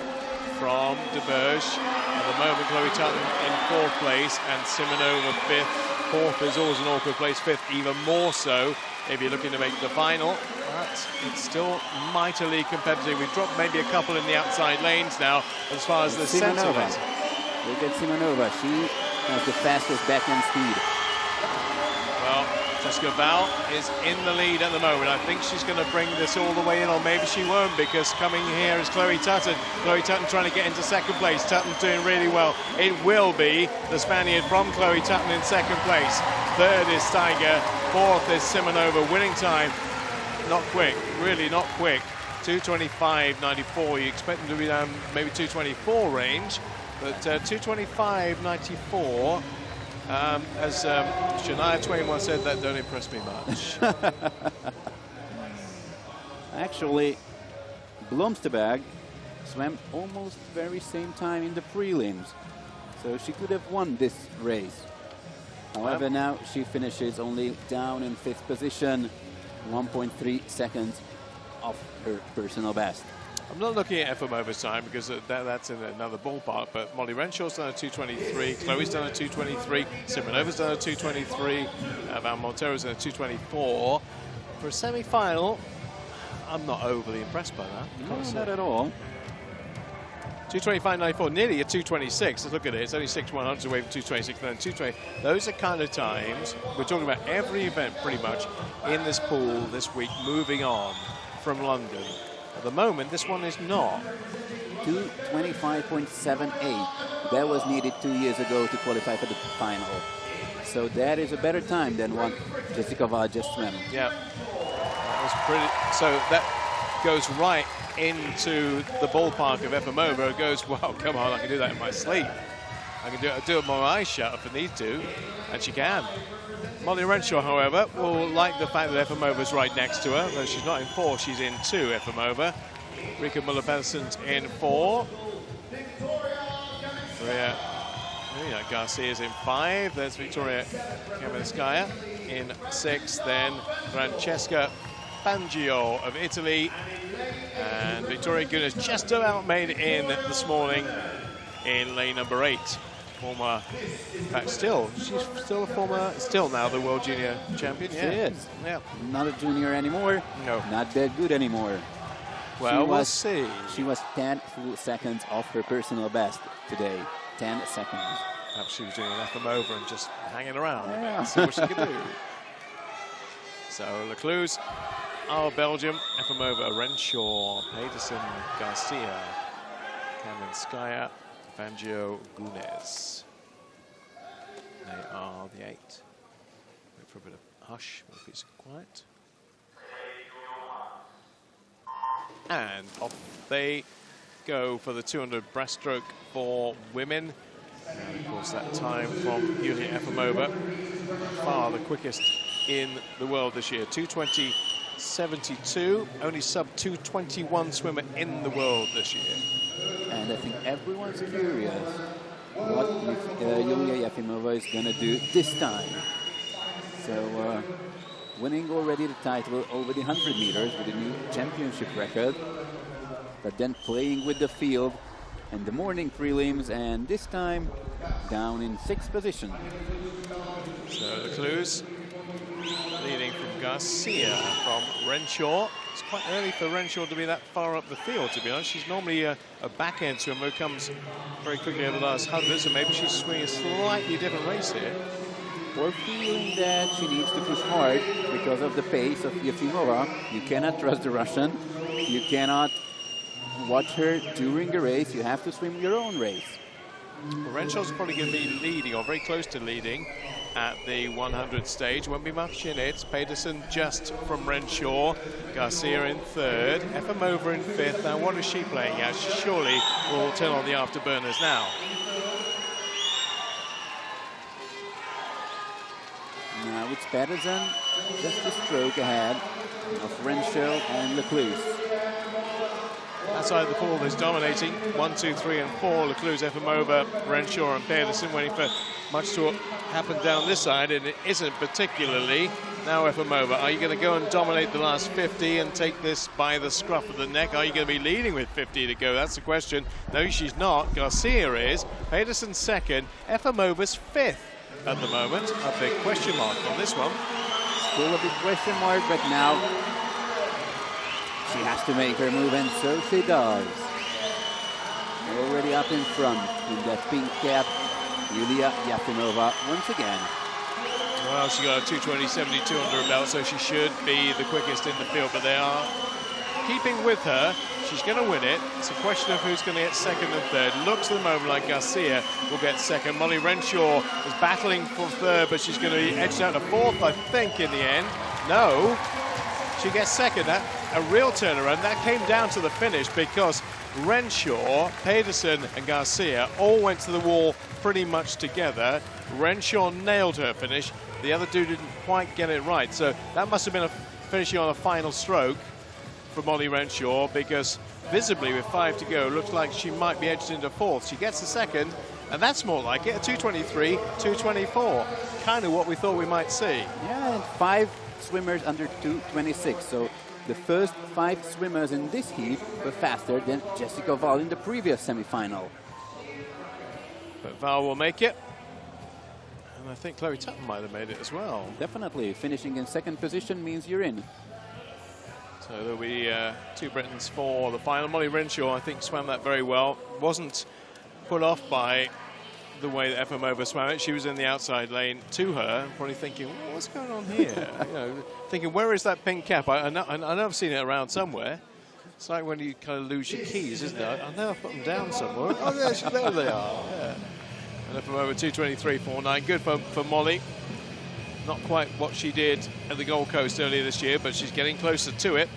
[SPEAKER 1] from De Berge. At the moment, Chloe Tutton in 4th place and Simonova 5th. 4th is always an awkward place, 5th even more so if you're looking to make the final. But it's still mightily competitive. We've dropped maybe a couple in the outside lanes now as far as the centre is.
[SPEAKER 2] Look at Simonova. She has the fastest backhand speed.
[SPEAKER 1] Well, Jessica Val is in the lead at the moment. I think she's going to bring this all the way in, or maybe she won't, because coming here is Chloe Tutton. Chloe Tutton trying to get into 2nd place. Tutton doing really well. It will be the Spaniard from Chloe Tutton in 2nd place. 3rd is Steiger. 4th is Simonova. Winning time, not quick, really not quick. 2:25.94. You expect them to be down maybe 2:24 range, but 2:25.94. As Shania Twain once said, that don't impress me much.
[SPEAKER 2] Actually, Blomsterberg swam almost very same time in the prelims, so she could have won this race. However, now she finishes only down in 5th position, 1.3 seconds off her personal best.
[SPEAKER 1] I'm not looking at Efimova's time because that's in another ballpark, but Molly Renshaw's done a 2:23, Chloe's done a 2:23, Simonova's done a 2:23, Van Montero's done a 2:24. For a semi-final, I'm not overly impressed by that.
[SPEAKER 2] No, not at all.
[SPEAKER 1] 2:25.94, nearly a 2:26. Look at it, it's only 6/100 away from 2:26, and then 2:20. Those are kind of times, we're talking about every event pretty much in this pool this week moving on from London. At the moment, this one is not.
[SPEAKER 2] 2:25.78. That was needed 2 years ago to qualify for the final. So that is a better time than what Jessica Wahl just swam.
[SPEAKER 1] Yeah, that was pretty. So that goes right into the ballpark of Efimova. It goes, well, come on, I can do that in my sleep. I can do it with my eyes shut if I need to, and she can. Molly Renshaw, however, will like the fact that Efimova's right next to her. Though she's not in 4, she's in 2, Efimova. Rika Muller-Pedersen's in 4. Maria Garcia's in 5. There's Victoria Kamenskaya in 6. Then Francesca Fangio of Italy. And Victoria Gunas just about made it in this morning in lane number 8. Former, in fact, she's still a former, still now the World Junior Champion.
[SPEAKER 2] She is.
[SPEAKER 1] Yeah.
[SPEAKER 2] Not a junior anymore.
[SPEAKER 1] No.
[SPEAKER 2] Not that good anymore.
[SPEAKER 1] Well, we'll see.
[SPEAKER 2] She was 10 full seconds off her personal best today. 10 seconds.
[SPEAKER 1] Perhaps she was doing an Efimova and just hanging around.
[SPEAKER 2] Yeah.
[SPEAKER 1] See what she could do. So Lecluse, our Belgium, Efimova, Renshaw, Pedersen, Garcia, Kamenskaya, Fangio, Gunes. They are the 8. Wait for a bit of hush, a piece of quiet. And off they go for the 200 breaststroke for women. And of course, that time from Yulia Efimova, far the quickest in the world this year. 2:20.72, only sub 2:21 swimmer in the world this year.
[SPEAKER 2] And I think everyone's curious what Yulia Efimova is going to do this time. So, winning already the title over the 100 meters with a new championship record, but then playing with the field and the morning prelims, and this time down in 6th position.
[SPEAKER 1] So Lecluse leading from Garcia from Renshaw. It's quite early for Renshaw to be that far up the field, to be honest. She's normally a backhand swimmer who comes very quickly over the last 100, so maybe she's swimming a slightly different race here.
[SPEAKER 2] Or feeling that she needs to push hard because of the pace of Efimova. You cannot trust the Russian. You cannot watch her during the race. You have to swim your own race.
[SPEAKER 1] Well, Renshaw's probably going to be leading, or very close to leading, at the 100 stage. Won't be much in it. Pedersen just from Renshaw. Garcia in 3rd. Efimova in 5th. Now, what is she playing at? She surely will turn on the afterburners now.
[SPEAKER 2] Now it's Pedersen, just a stroke ahead of Renshaw and Lecluse.
[SPEAKER 1] Outside the pool, there's dominating 1, 2, 3, and 4. Lecluse, Efimova, Renshaw, and Pedersen waiting for much to happen down this side, and it isn't particularly. Now Efimova, are you going to go and dominate the last 50 and take this by the scruff of the neck? Are you going to be leading with 50 to go? That's the question. No, she's not. Garcia is. Pedersen's 2nd. Efimova's 5th at the moment. A big question mark on this one.
[SPEAKER 2] Still a big question mark, but now she has to make her move, and so she does. Already up in front in that pink cap, Yulia Efimova once again.
[SPEAKER 1] Well, she got a 2:20.72 under her belt, so she should be the quickest in the field, but they are keeping with her. She's going to win it. It's a question of who's going to get 2nd and 3rd. Looks at the moment like Garcia will get 2nd. Molly Renshaw is battling for 3rd, but she's going to be edged out to 4th, I think, in the end. No, she gets 2nd. A real turnaround. That came down to the finish because Renshaw, Pedersen, and Garcia all went to the wall pretty much together. Renshaw nailed her finish. The other two didn't quite get it right. So that must have been finishing on a final stroke for Molly Renshaw, because visibly with 5 to go, looks like she might be edged into 4th. She gets the 2nd, and that's more like it, a 2:23, 2:24. Kind of what we thought we might see.
[SPEAKER 2] Yeah, and 5 swimmers under 2:26, so the first 5 swimmers in this heat were faster than Jessica Wall in the previous semi-final.
[SPEAKER 1] But Val will make it. And I think Chloe Tutton might have made it as well.
[SPEAKER 2] Definitely. Finishing in second position means you're in.
[SPEAKER 1] So there'll be 2 Britons for the final. Molly Renshaw, I think, swam that very well. Wasn't put off by the way that Efimova swam it. She was in the outside lane to her, probably thinking, what's going on here? You know, thinking, where is that pink cap? I know I've seen it around somewhere. It's like when you kind of lose your keys, isn't it? I know I've put them down somewhere. Oh, there they are. Yeah. And Efimova 2:23.49. Good for Molly. Not quite what she did at the Gold Coast earlier this year, but she's getting closer to it.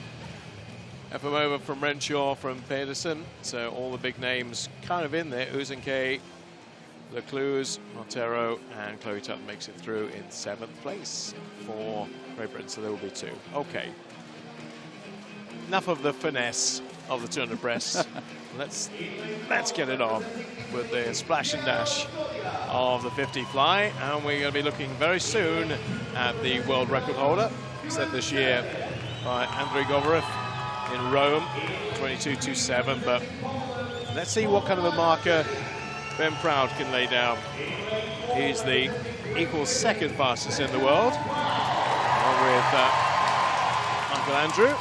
[SPEAKER 1] Efimova from Renshaw, from Pedersen. So all the big names kind of in there. Uzenke, Lecluse, Montero, and Chloe Tutton makes it through in 7th place for Great Britain. So there will be 2. Okay. Enough of the finesse of the 200 breasts. let's get it on with the splash and dash of the 50 fly, and we're going to be looking very soon at the world record holder set this year by Andrei Govorov in Rome, 22.27. But let's see what kind of a marker Ben Proud can lay down. He's the equal 2nd fastest in the world, along with Uncle Andrew.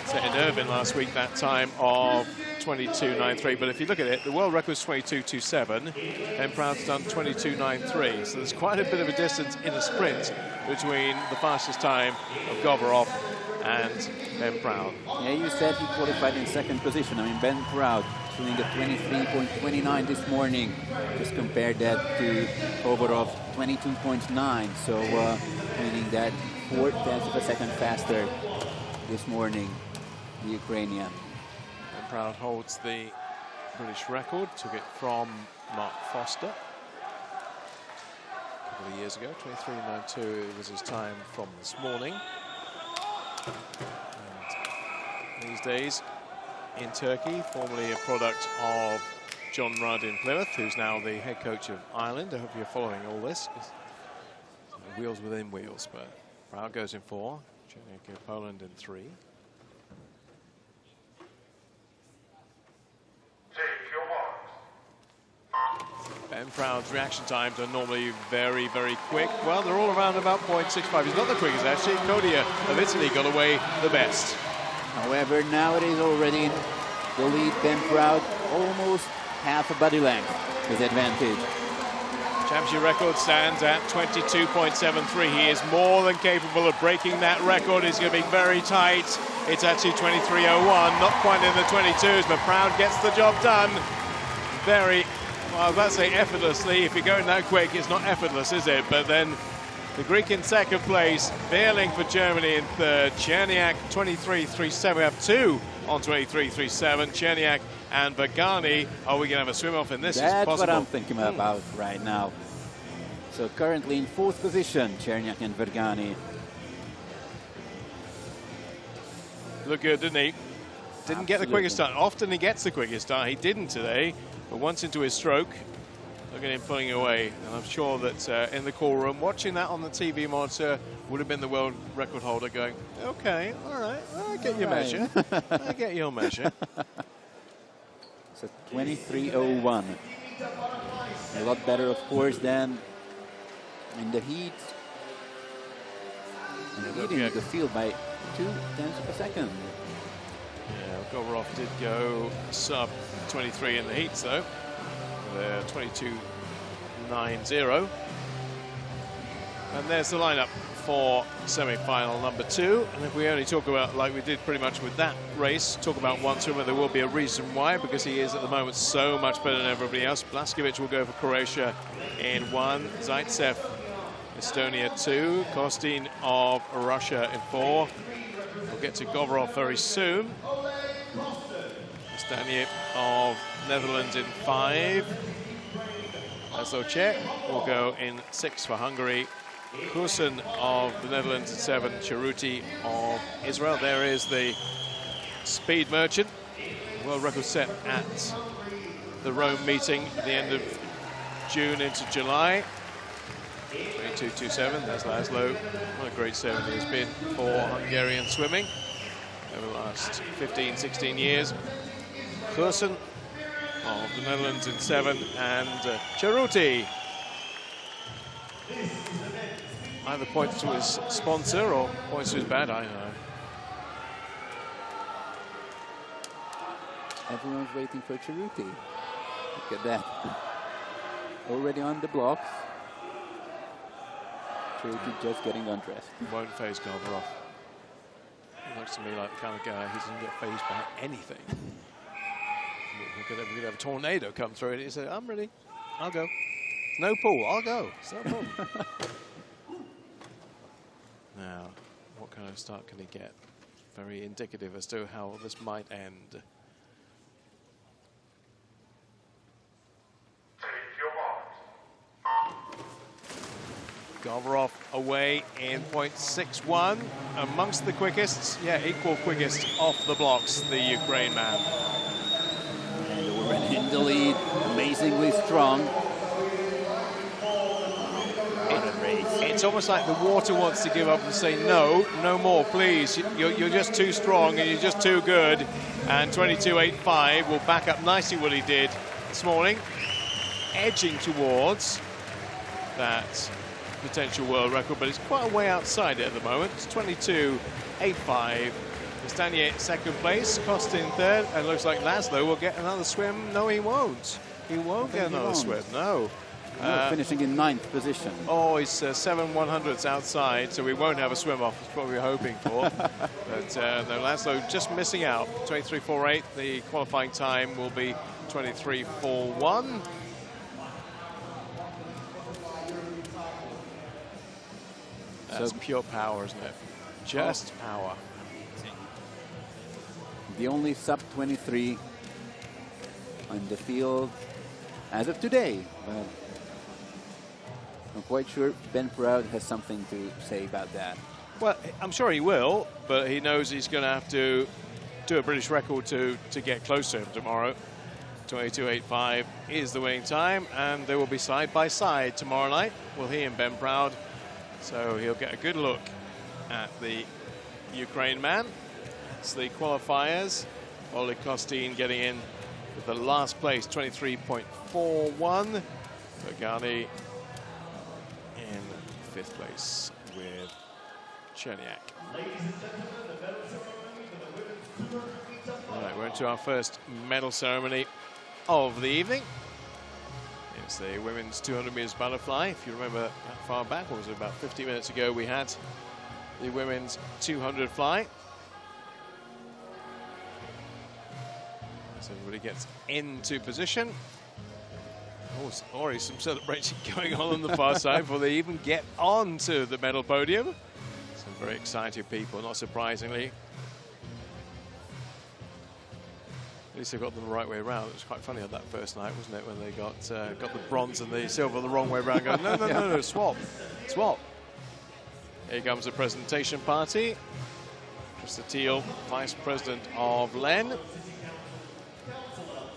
[SPEAKER 1] Set in Irvine last week, that time of 22.93. But if you look at it, the world record is 22.27. Ben Proud's done 22.93. So there's quite a bit of a distance in a sprint between the fastest time of Govorov and Ben Proud.
[SPEAKER 2] Yeah, you said he qualified in 2nd position. I mean, Ben Proud showing a 23.29 this morning. Just compare that to Govorov 22.9. So meaning that 4/10 of a second faster this morning, the Ukrainian.
[SPEAKER 1] Ben Proud holds the British record, took it from Mark Foster a couple of years ago. 23.92 was his time from this morning. And these days in Turkey, formerly a product of John Rudd in Plymouth, who's now the head coach of Ireland. I hope you're following all this. Wheels within wheels, but Proud goes in 4, Poland in 3. Ben Proud's reaction times are normally very, very quick. Well, they're all around about 0.65. He's not the quickest, actually. Kodia of Italy got away the best.
[SPEAKER 2] However, nowadays already in the lead, Ben Proud almost half a body length with advantage.
[SPEAKER 1] Championship record stands at 22.73. He is more than capable of breaking that record. It's going to be very tight. It's actually 23.01, not quite in the 22s, but Proud gets the job done. Very, well, I was about to say effortlessly. If you're going that quick, it's not effortless, is it? But then the Greek in 2nd place, Beerling for Germany in 3rd, Cherniak 23.37. We have 2 on 23.37. Cherniak and Vergani. Are we going to have a swim-off in this?
[SPEAKER 2] That's what I'm thinking about right now. So currently in 4th position, Cherniak and Vergani.
[SPEAKER 1] Look good, didn't he? Didn't get the quickest start. Often he gets the quickest start. He didn't today, but once into his stroke, look at him pulling away. And I'm sure that in the call room, watching that on the TV monitor, would have been the world record holder going, okay, all right, I get your measure. I get your measure.
[SPEAKER 2] So 23.01. A lot better, of course, than in the heat. And leading the field by 0.2 of a second.
[SPEAKER 1] Yeah, Govorov did go sub 23 in the heats, though. They're 22.90. And there's the lineup for semi-final number 2. And if we only talk about, like we did pretty much with that race, talk about one swimmer, there will be a reason why, because he is at the moment so much better than everybody else. Blaskovic will go for Croatia in 1, Zaitsev, Estonia 2, Kostin of Russia in 4. We'll get to Govorov very soon. Stanier of Netherlands in 5. Laszlo will go in 6 for Hungary. Kusen of the Netherlands in 7. Cheruti of Israel. There is the speed merchant. World record set at the Rome meeting at the end of June into July. 22.27. There's Laszlo. What a great 7 he has been for Hungarian swimming. over the last 15, 16 years. Goossen of the Netherlands in 7, and Ceruti either points to his sponsor or points to his bad, I don't know.
[SPEAKER 2] Everyone's waiting for Ceruti. Look at that. Already on the blocks. Ceruti just getting undressed.
[SPEAKER 1] Won't phase Govorov. He looks to me like the kind of guy who doesn't get phased by anything. We could have a tornado come through and he said, I'm ready, I'll go. No pool, I'll go. It's no problem. Now, what kind of start can he get? Very indicative as to how this might end. Govorov away in 0.61, amongst the quickest, yeah, equal quickest off the blocks, the Ukraine man.
[SPEAKER 2] And the woman in the lead, amazingly strong.
[SPEAKER 1] It's almost like the water wants to give up and say, no, no more, please. You're just too strong and you're just too good. And 22.85 will back up nicely what he did this morning, edging towards that potential world record, but it's quite a way outside it at the moment. It's 22.85. Castagnet second place, Kostin third, and looks like Laszlo will get another swim. No, he won't. He won't get another swim, no.
[SPEAKER 2] Finishing in 9th position.
[SPEAKER 1] Oh, he's 7/100ths outside, so we won't have a swim off. That's what we were hoping for. But no, Laszlo just missing out. 23.48. The qualifying time will be 23.41. That's pure power, isn't it? Just power.
[SPEAKER 2] The only sub-23 on the field as of today. But I'm quite sure Ben Proud has something to say about that.
[SPEAKER 1] Well, I'm sure he will, but he knows he's going to have to do a British record to get close to him tomorrow. 22.85 is the winning time, and they will be side by side tomorrow night. Will he and Ben Proud? So he'll get a good look at the Ukraine man. It's the qualifiers. Oleg Kostin getting in with the last place, 23.41. Pagani in 5th place with Cherniak. All right, we're into our first medal ceremony of the evening. It's the women's 200 meters butterfly. If you remember that far back, what was it, about 50 minutes ago, we had the women's 200 fly. So everybody gets into position. Oh, already some celebration going on the far side before they even get onto the medal podium. Some very excited people, not surprisingly. At least they got them the right way around. It was quite funny on that first night, wasn't it, when they got the bronze and the silver the wrong way around, going, no, swap. Here comes the presentation party. Krista Thiel, Vice President of LEN,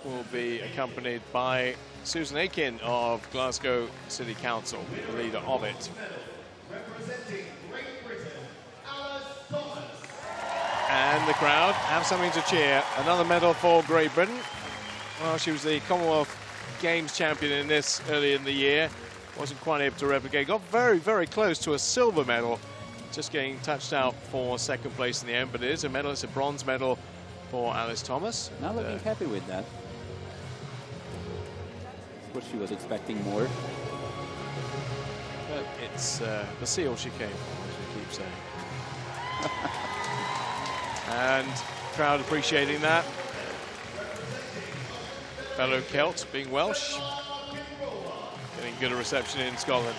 [SPEAKER 1] will be accompanied by Susan Aiken of Glasgow City Council, the leader of it. And the crowd have something to cheer. Another medal for Great Britain. Well, she was the Commonwealth Games champion in this early in the year. Wasn't quite able to replicate. Got very, very close to a silver medal. Just getting touched out for second place in the end. But it is a medal. It's a bronze medal for Alice Thomas.
[SPEAKER 2] Not looking happy with that. Of course, she was expecting more.
[SPEAKER 1] But it's the seal she came for, as we keep saying. And crowd appreciating that. Fellow Celt, being Welsh, getting good a reception in Scotland.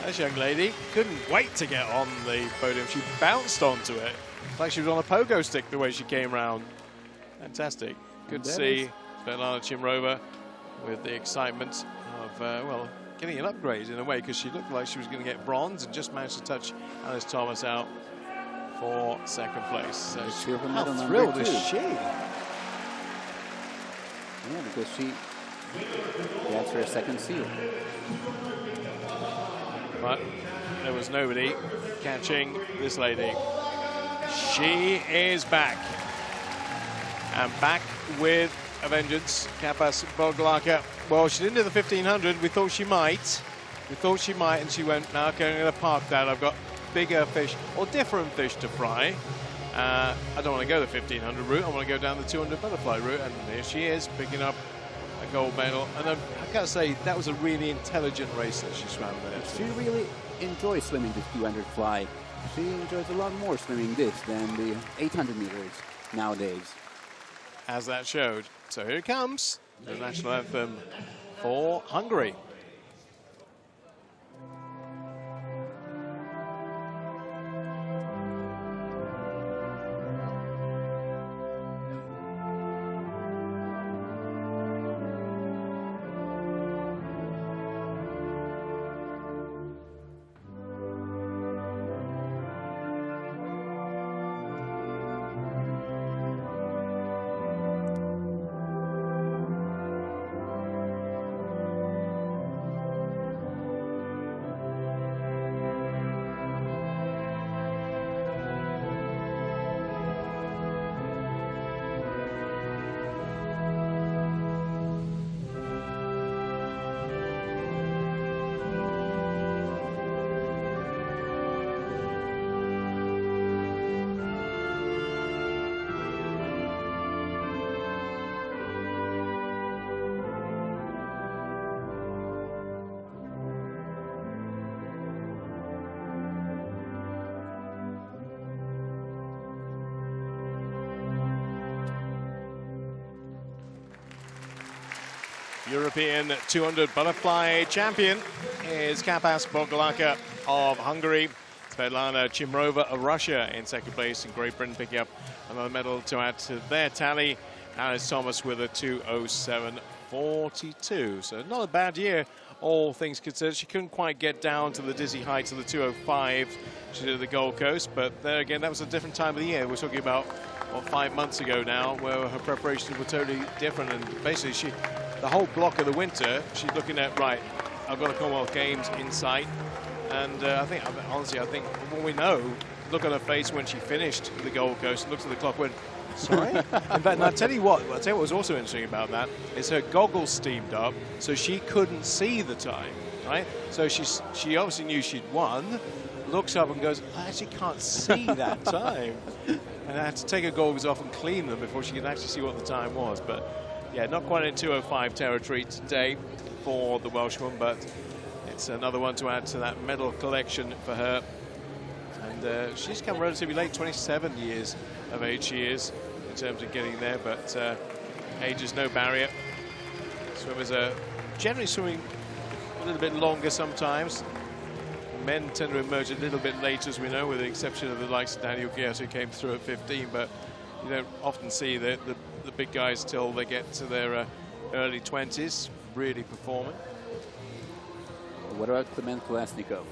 [SPEAKER 1] This young lady couldn't wait to get on the podium. She bounced onto it. Like she was on a pogo stick the way she came round. Fantastic. Good to see Svetlana Chimrova with the excitement of, well, getting an upgrade in a way, because she looked like she was going to get bronze and just managed to touch Alice Thomas out for second place. So how thrilled is she?
[SPEAKER 2] Yeah, because she gets her second seal.
[SPEAKER 1] But there was nobody catching this lady. She is back. And back with a vengeance. Kappas Boglaka. Well, she didn't do the 1500. We thought she might. And she went, no, okay, I'm going to park that. I've got bigger fish or different fish to fry. I don't want to go the 1500 route. I want to go down the 200 butterfly route. And there she is, picking up a gold medal. And I got to say, that was a really intelligent race that she swam there.
[SPEAKER 2] She really enjoys swimming the 200 fly. She enjoys a lot more swimming this than the 800 meters nowadays.
[SPEAKER 1] As that showed. So here it comes, the national anthem for Hungary. European 200 butterfly champion is Kappas Boglaka of Hungary. Svetlana Chimrova of Russia in second place, and Great Britain picking up another medal to add to their tally. Alice Thomas with a 2:07.42. So not a bad year, all things considered. She couldn't quite get down to the dizzy heights of the 2:05 she did at the Gold Coast, but there again, that was a different time of the year. We're talking about, what, 5 months ago now, where her preparations were totally different, and basically the whole block of the winter, she's looking at, right, I've got the Commonwealth Games in sight. And honestly, I think what we know, look at her face when she finished the Gold Coast, looks at the clock, went, sorry? In fact, and I'll tell you what was also interesting about that is her goggles steamed up, so she couldn't see the time, right? So she obviously knew she'd won, looks up and goes, I actually can't see that time. And I had to take her goggles off and clean them before she could actually see what the time was. But yeah, not quite in 2:05 territory today for the Welshwoman, but it's another one to add to that medal collection for her. And she's come relatively late, 27 years of age she is, in terms of getting there, but age is no barrier. Swimmers are generally swimming a little bit longer sometimes. Men tend to emerge a little bit later, as we know, with the exception of the likes of Daniel Geert, who came through at 15, but you don't often see the big guys till they get to their early 20s really performing.
[SPEAKER 2] What about Clement Kolesnikov?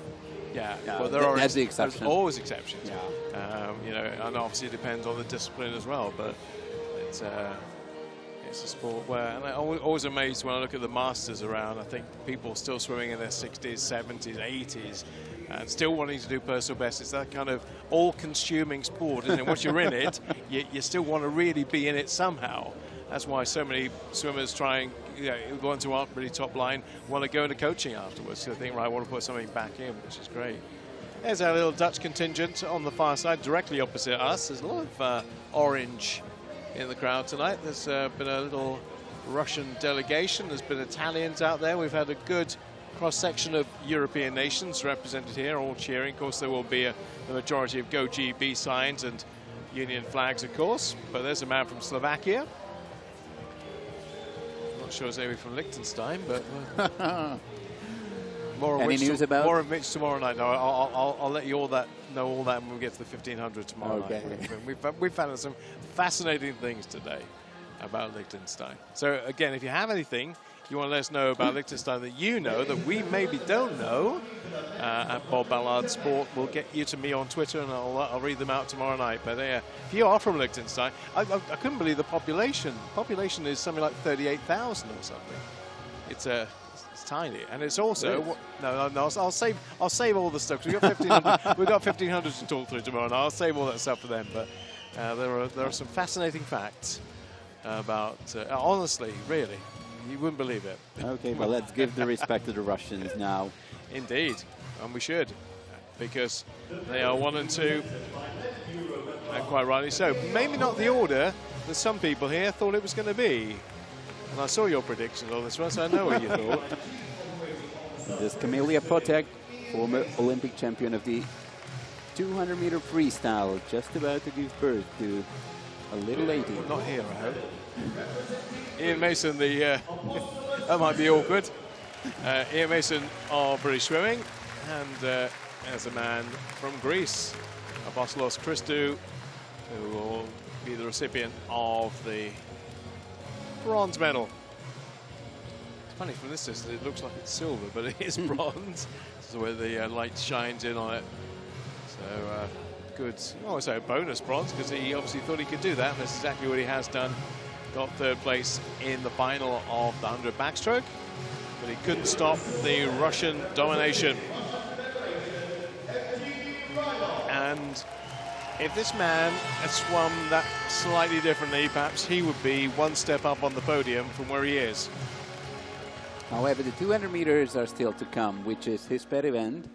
[SPEAKER 1] Yeah, well, that's
[SPEAKER 2] the exception.
[SPEAKER 1] There's always exceptions.
[SPEAKER 2] Yeah.
[SPEAKER 1] You know, and obviously it depends on the discipline as well, but it's a sport where, and I'm always amazed when I look at the masters around. I think people still swimming in their 60s, 70s, 80s, and still wanting to do personal best. It's that kind of all-consuming sport, isn't it? Once you're in it, you still want to really be in it somehow. That's why so many swimmers try and, the ones who aren't really top line, want to go into coaching afterwards. So they think, right, I want to put something back in, which is great. There's our little Dutch contingent on the far side, directly opposite us. There's a lot of orange in the crowd tonight. There's been a little Russian delegation. There's been Italians out there. We've had a good cross-section of European nations represented here, all cheering. Of course, there will be the majority of Go GB signs and Union flags, of course. But there's a man from Slovakia. Not sure it's maybe from Liechtenstein, but more
[SPEAKER 2] Any news about?
[SPEAKER 1] More of Mitch tomorrow night. No, I'll let you all know all that when we get to the 1500 tomorrow night. We've found some fascinating things today about Liechtenstein. So again, if you have anything you want to let us know about Liechtenstein that you know that we maybe don't know, at Bob Ballard Sport, we'll get you to me on Twitter and I'll read them out tomorrow night. But if you are from Liechtenstein, I couldn't believe the population. Population is something like 38,000 or something. It's tiny, and it's also
[SPEAKER 2] Yes.
[SPEAKER 1] no. I'll save all the stuff. 'Cause we've got 1,500. We've got 1,500 to talk through tomorrow, and I'll save all that stuff for them. But there are some fascinating facts about. Honestly, really, you wouldn't believe it.
[SPEAKER 2] Okay, well, let's give the respect to the Russians now.
[SPEAKER 1] Indeed, and we should, because they are 1 and 2, and quite rightly so. Maybe not the order that some people here thought it was going to be. And I saw your predictions on this one, so I know what you thought.
[SPEAKER 2] This Camelia Potek, former Olympic champion of the 200-meter freestyle, just about to give birth to a little lady.
[SPEAKER 1] Not here, I hope. Ian Mason, that might be awkward. Ian Mason of British Swimming, and as a man from Greece, Apostolos Christou, who will be the recipient of the bronze medal. It's funny from this distance, it looks like it's silver, but it is bronze. This is where the light shines in on it. So good. Oh, it's a bonus bronze, because he obviously thought he could do that, and that's exactly what he has done. Got 3rd place in the final of the 100 backstroke, but he couldn't stop the Russian domination. And if this man had swum that slightly differently, perhaps he would be 1 step up on the podium from where he is.
[SPEAKER 2] However, the 200 meters are still to come, which is his pet event,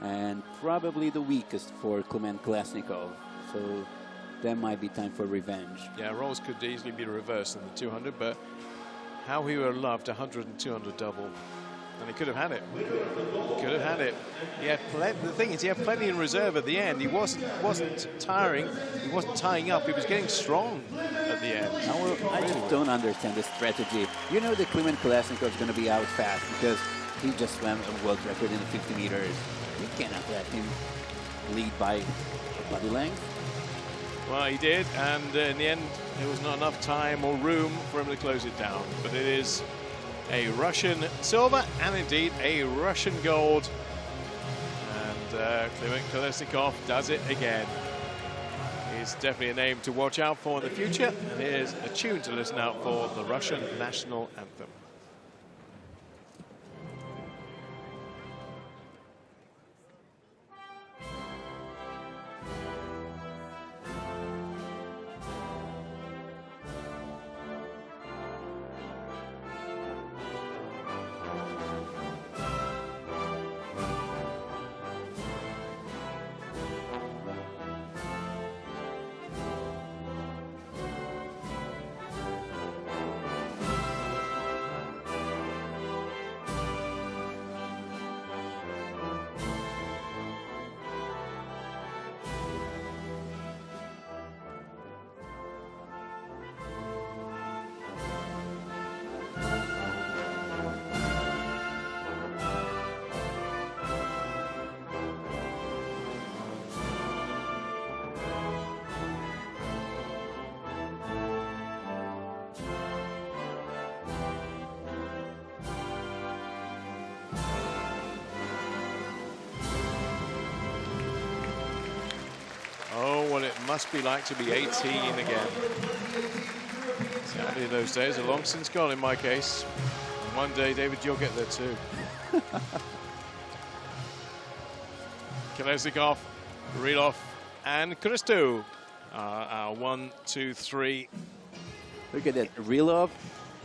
[SPEAKER 2] and probably the weakest for Klement Kolesnikov. So there might be time for revenge.
[SPEAKER 1] Yeah, roles could easily be reversed in the 200, but how he would have loved 100 and 200 double. And he could have had it. He could have had it. He had the thing is, he had plenty in reserve at the end. He wasn't tiring. He wasn't tying up. He was getting strong at the end.
[SPEAKER 2] I just don't understand the strategy. You know that Klement Kolesnikov is going to be out fast because he just swam a world record in the 50 meters. You cannot let him lead by a body length.
[SPEAKER 1] Well, he did, and in the end, there was not enough time or room for him to close it down. But it is a Russian silver and indeed a Russian gold. And Klement Kolesnikov does it again. He's definitely a name to watch out for in the future. And here's a tune to listen out for, the Russian national anthem. What it must be like to be 18 again. Sadly, those days are long since gone in my case. And one day, David, you'll get there too. Kolesnikov, Rylov, and Christou. Our 1, 2, 3.
[SPEAKER 2] Look at that, Rylov.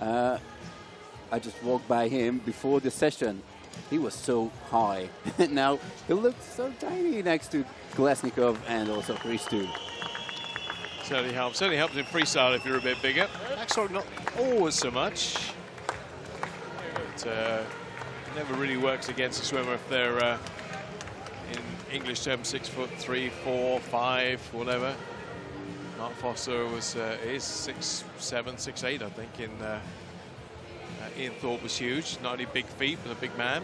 [SPEAKER 2] I just walked by him before the session. He was so high. Now he looks so tiny next to Kolesnikov and also Christou.
[SPEAKER 1] Certainly helps. Certainly helps in freestyle if you're a bit bigger. Backstroke not always so much. It never really works against a swimmer if they're in English terms 6'3", 4, 5, whatever. Mark Foster was is 6'7", 6'8", I think. Ian Thorpe was huge, not only big feet but a big man.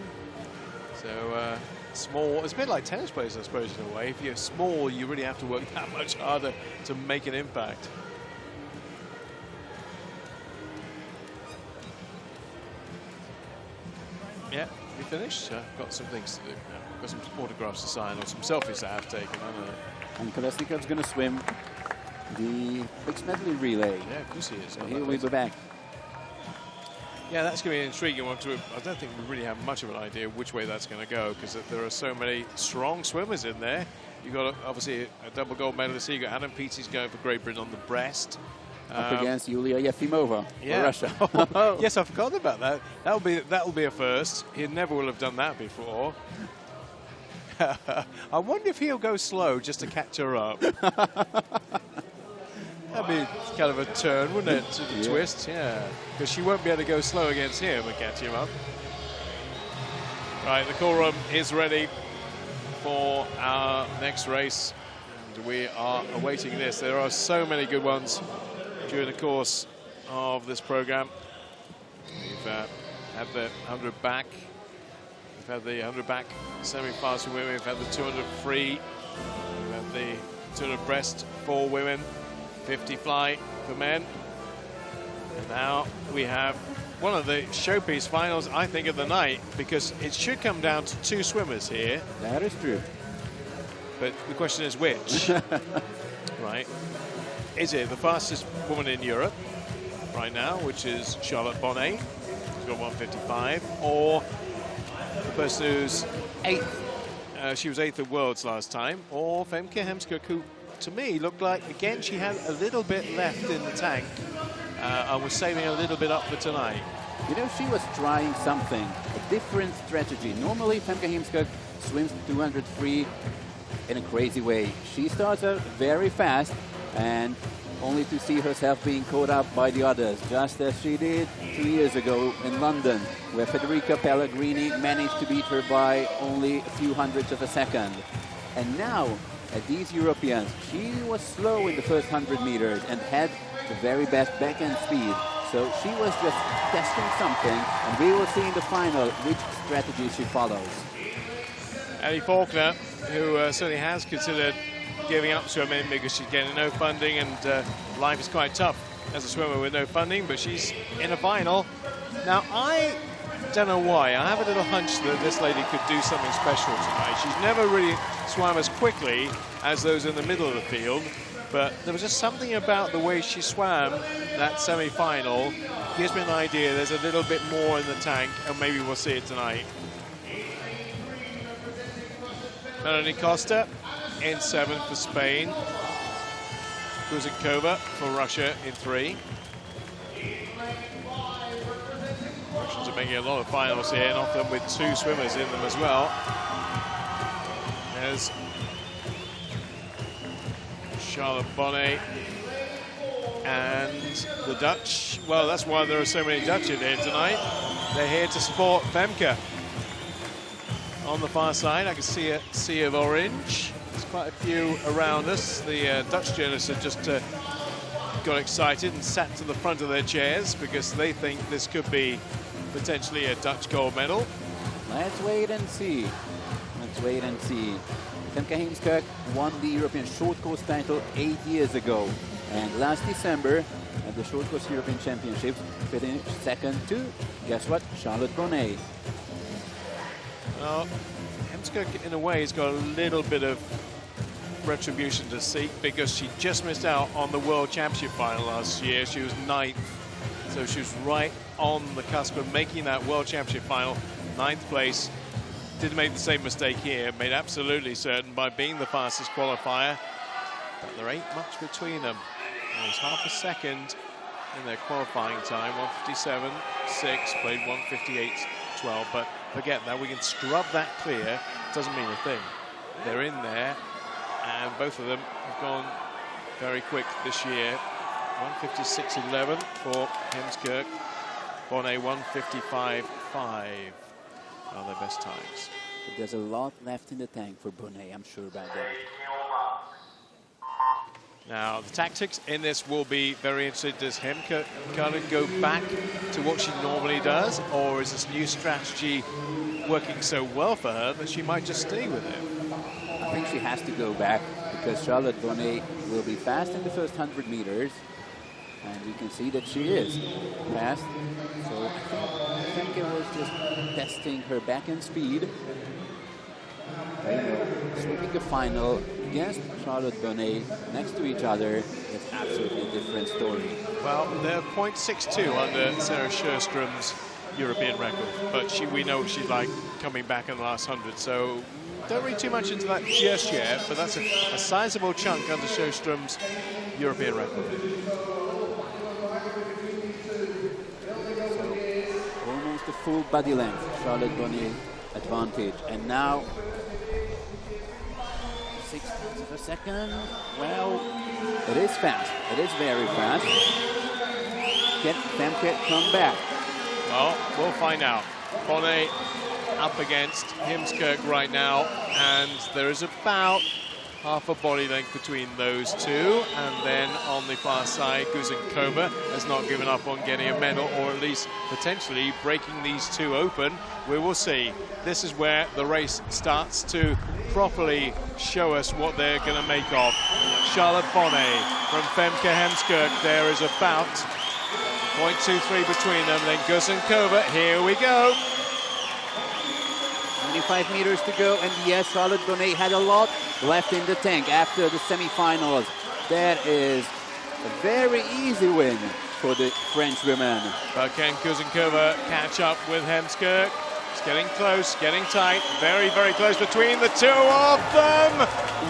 [SPEAKER 1] So small. It's a bit like tennis players, I suppose, in a way. If you're small, you really have to work that much harder to make an impact. Yeah, we finished. Got some things to do. Got some autographs to sign or some selfies that I have taken. I don't know.
[SPEAKER 2] And Kolesnikov's going to swim the mixed medley relay.
[SPEAKER 1] Yeah, of course he is.
[SPEAKER 2] So he'll be back.
[SPEAKER 1] Yeah, that's going to be an intriguing one. I don't think we really have much of an idea which way that's going to go, because there are so many strong swimmers in there. You've got, obviously, a double gold medalist. You've got Adam Peaty's going for Great Britain on the breast.
[SPEAKER 2] Up against Yulia Yefimova for Russia.
[SPEAKER 1] Yes, I forgot about that. That'll be a first. He never will have done that before. I wonder if he'll go slow just to catch her up. That'd be kind of a turn, wouldn't it? To the twist, yeah. Because she won't be able to go slow against him and catch him up. Right, the call room is ready for our next race. And we are awaiting this. There are so many good ones during the course of this program. We've had the 100 back. We've had the 100 back semi-finals for women. We've had the 200 free. We've had the 200 breast for women. 50 fly for men. And now we have one of the showpiece finals, I think, of the night, because it should come down to 2 swimmers here.
[SPEAKER 2] That is true.
[SPEAKER 1] But the question is which? Right. Is it the fastest woman in Europe right now, which is Charlotte Bonnet, who's got 1:55, or the person who's 8th, she was 8th at Worlds last time, or Femke Heemskerk, who to me looked like, again, she had a little bit left in the tank and was saving a little bit up for tonight.
[SPEAKER 2] You know, she was trying something, a different strategy. Normally, Femke Heemskerk swims 200 free in a crazy way. She starts out very fast, and only to see herself being caught up by the others, just as she did 2 years ago in London, where Federica Pellegrini managed to beat her by only a few hundredths of a second. And now, at these Europeans, she was slow in the first 100 meters and had the very best backhand speed. So she was just testing something, and we will see in the final which strategy she follows.
[SPEAKER 1] Ellie Faulkner, who certainly has considered giving up swimming because she's getting no funding, and life is quite tough as a swimmer with no funding, but she's in a final. Now, I don't know why. I have a little hunch that this lady could do something special tonight. She's never really swam as quickly as those in the middle of the field, but there was just something about the way she swam that semi-final. Gives me an idea there's a little bit more in the tank, and maybe we'll see it tonight. Melanie Costa in 7 for Spain. Kuzenkova for Russia in 3. Russians are making a lot of finals here, and often with 2 swimmers in them as well. There's Charlotte Bonnet and the Dutch. Well, that's why there are so many Dutch in here tonight. They're here to support Femke. On the far side, I can see a sea of orange. There's quite a few around us. The Dutch journalists have just got excited and sat to the front of their chairs because they think this could be potentially a Dutch gold medal.
[SPEAKER 2] Let's wait and see. Let's wait and see. Femke Heemskerk won the European short course title 8 years ago. And last December, at the short course European Championships, finished second to, guess what, Charlotte Bonnet.
[SPEAKER 1] Well, Heemskerk, in a way, has got a little bit of retribution to seek because she just missed out on the World Championship final last year. She was 9th, so she was right on the cusp of making that World Championship final, 9th place. Didn't make the same mistake here, made absolutely certain by being the fastest qualifier, but there ain't much between them. There's half a second in their qualifying time, 1:57.6, played 1:58.12, but forget that, we can scrub that clear, doesn't mean a thing. They're in there, and both of them have gone very quick this year. 1:56.11 for Heemskerk, Bonnet 1:55.5 are their best times.
[SPEAKER 2] But there's a lot left in the tank for Bonnet, I'm sure about that.
[SPEAKER 1] Now, the tactics in this will be very interesting. Does Heemskerk kind of go back to what she normally does, or is this new strategy working so well for her that she might just stay with it?
[SPEAKER 2] I think she has to go back because Charlotte Bonnet will be fast in the first 100 meters, and we can see that she is fast. So I think Femke was just testing her backhand speed. Swimming the final against Charlotte Bonnet next to each other, it's absolutely a different story.
[SPEAKER 1] Well, they're 0.62 under Sarah Sjöström's European record, but we know what she's like coming back in the last 100, so don't read too much into that just yet, but that's a sizable chunk under Sjöström's European record.
[SPEAKER 2] So, almost a full body length, Charlotte Bonnet advantage, and now 16th of a second. Well, it is fast. It is very fast. Can Femke come back?
[SPEAKER 1] Well, we'll find out. Bonnet up against Heemskerk right now, and there is about half a body length between those two. And then on the far side, Gusenkova has not given up on getting a medal, or at least potentially breaking these two open. We will see. This is where the race starts to properly show us what they're going to make of. Charlotte Bonnet from Femke Heemskerk. There is about 0.23 between them. Then Gusenkova. Here we go.
[SPEAKER 2] 25 meters to go, and yes, Charlotte Bonnet had a lot left in the tank after the semi-finals. That is a very easy win for the French women.
[SPEAKER 1] But can Gusenkova catch up with Heemskerk? It's getting close, getting tight, very, very close between the two of them.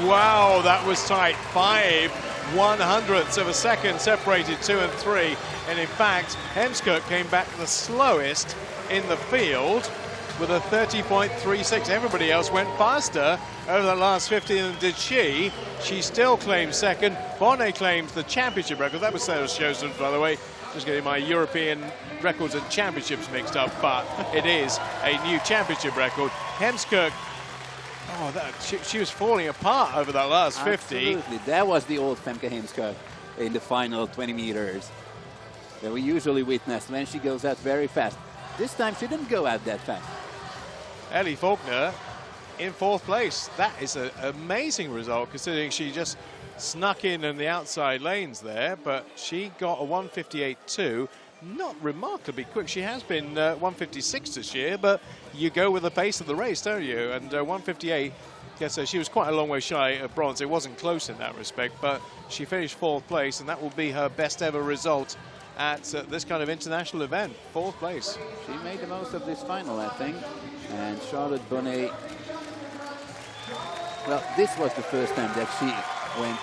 [SPEAKER 1] Wow, that was tight. 5/100ths of a second separated 2 and 3. And in fact, Heemskerk came back the slowest in the field with a 30.36. Everybody else went faster over the last 50 than did she. She still claims second. Bonnet claims the championship record. That was Sarah Sjöström, by the way. Just getting my European records and championships mixed up, but it is a new championship record. Heemskerk, she was falling apart over that last 50.
[SPEAKER 2] Absolutely, that was the old Femke Heemskerk in the final 20 meters that we usually witness when she goes out very fast. This time she didn't go out that fast.
[SPEAKER 1] Ellie Faulkner in 4th place. That is an amazing result, considering she just snuck in the outside lanes there, but she got a 1:58.2. Not remarkably quick. She has been 1:56 this year, but you go with the pace of the race, don't you? And 1:58, yes, she was quite a long way shy of bronze. It wasn't close in that respect, but she finished 4th place, and that will be her best ever result at this kind of international event. 4th place.
[SPEAKER 2] She made the most of this final, I think. And Charlotte Bonnet, well, this was the first time that she went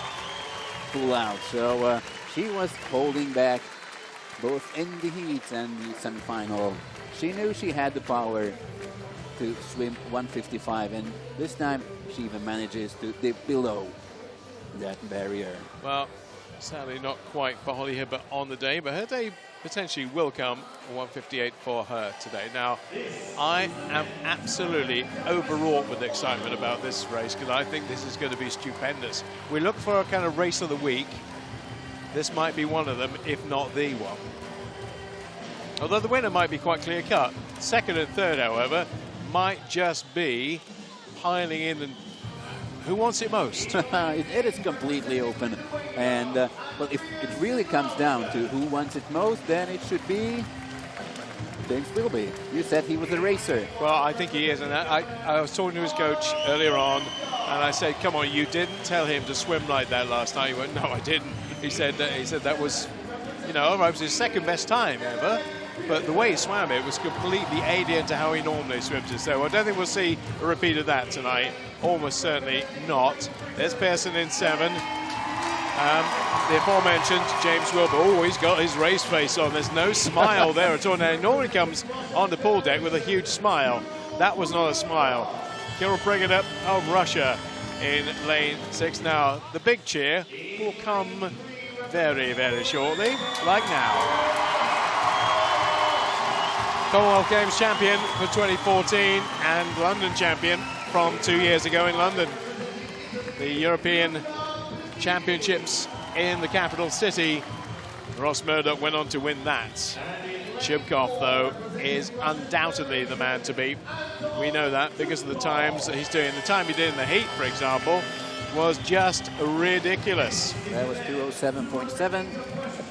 [SPEAKER 2] full out. So she was holding back both in the heats and the semi-final. She knew she had the power to swim 1:55, and this time she even manages to dip below that barrier.
[SPEAKER 1] Well, sadly not quite for Holly Hibbert on the day, but her day potentially will come. 1:58 for her today. Now, I am absolutely overwrought with excitement about this race, because I think this is going to be stupendous. We look for a kind of race of the week. This might be one of them, if not the one. Although the winner might be quite clear-cut. Second and third, however, might just be piling in and who wants it most?
[SPEAKER 2] It is completely open. And, well, if it really comes down to who wants it most, then it should be James Wilby. You said he was a racer.
[SPEAKER 1] Well, I think he is. And I was talking to his coach earlier on, and I said, come on, you didn't tell him to swim like that last night. He went, no, I didn't. He said that was, you know, it was his second best time ever. But the way he swam it was completely alien to how he normally swims it. So I don't think we'll see a repeat of that tonight. Almost certainly not. There's Pearson in 7. The aforementioned James Wilbur. Oh, he's got his race face on. There's no smile there at all. Now, he normally comes on the pool deck with a huge smile. That was not a smile. Kirill Bregunet of Russia in lane 6. Now, the big cheer will come very, very shortly, like now. Commonwealth Games champion for 2014 and London champion from 2 years ago in London. The European Championships in the capital city. Ross Murdoch went on to win that. Chubkov, though, is undoubtedly the man to beat. We know that because of the times that he's doing. The time he did in the heat, for example, was just ridiculous.
[SPEAKER 2] That was 207.7.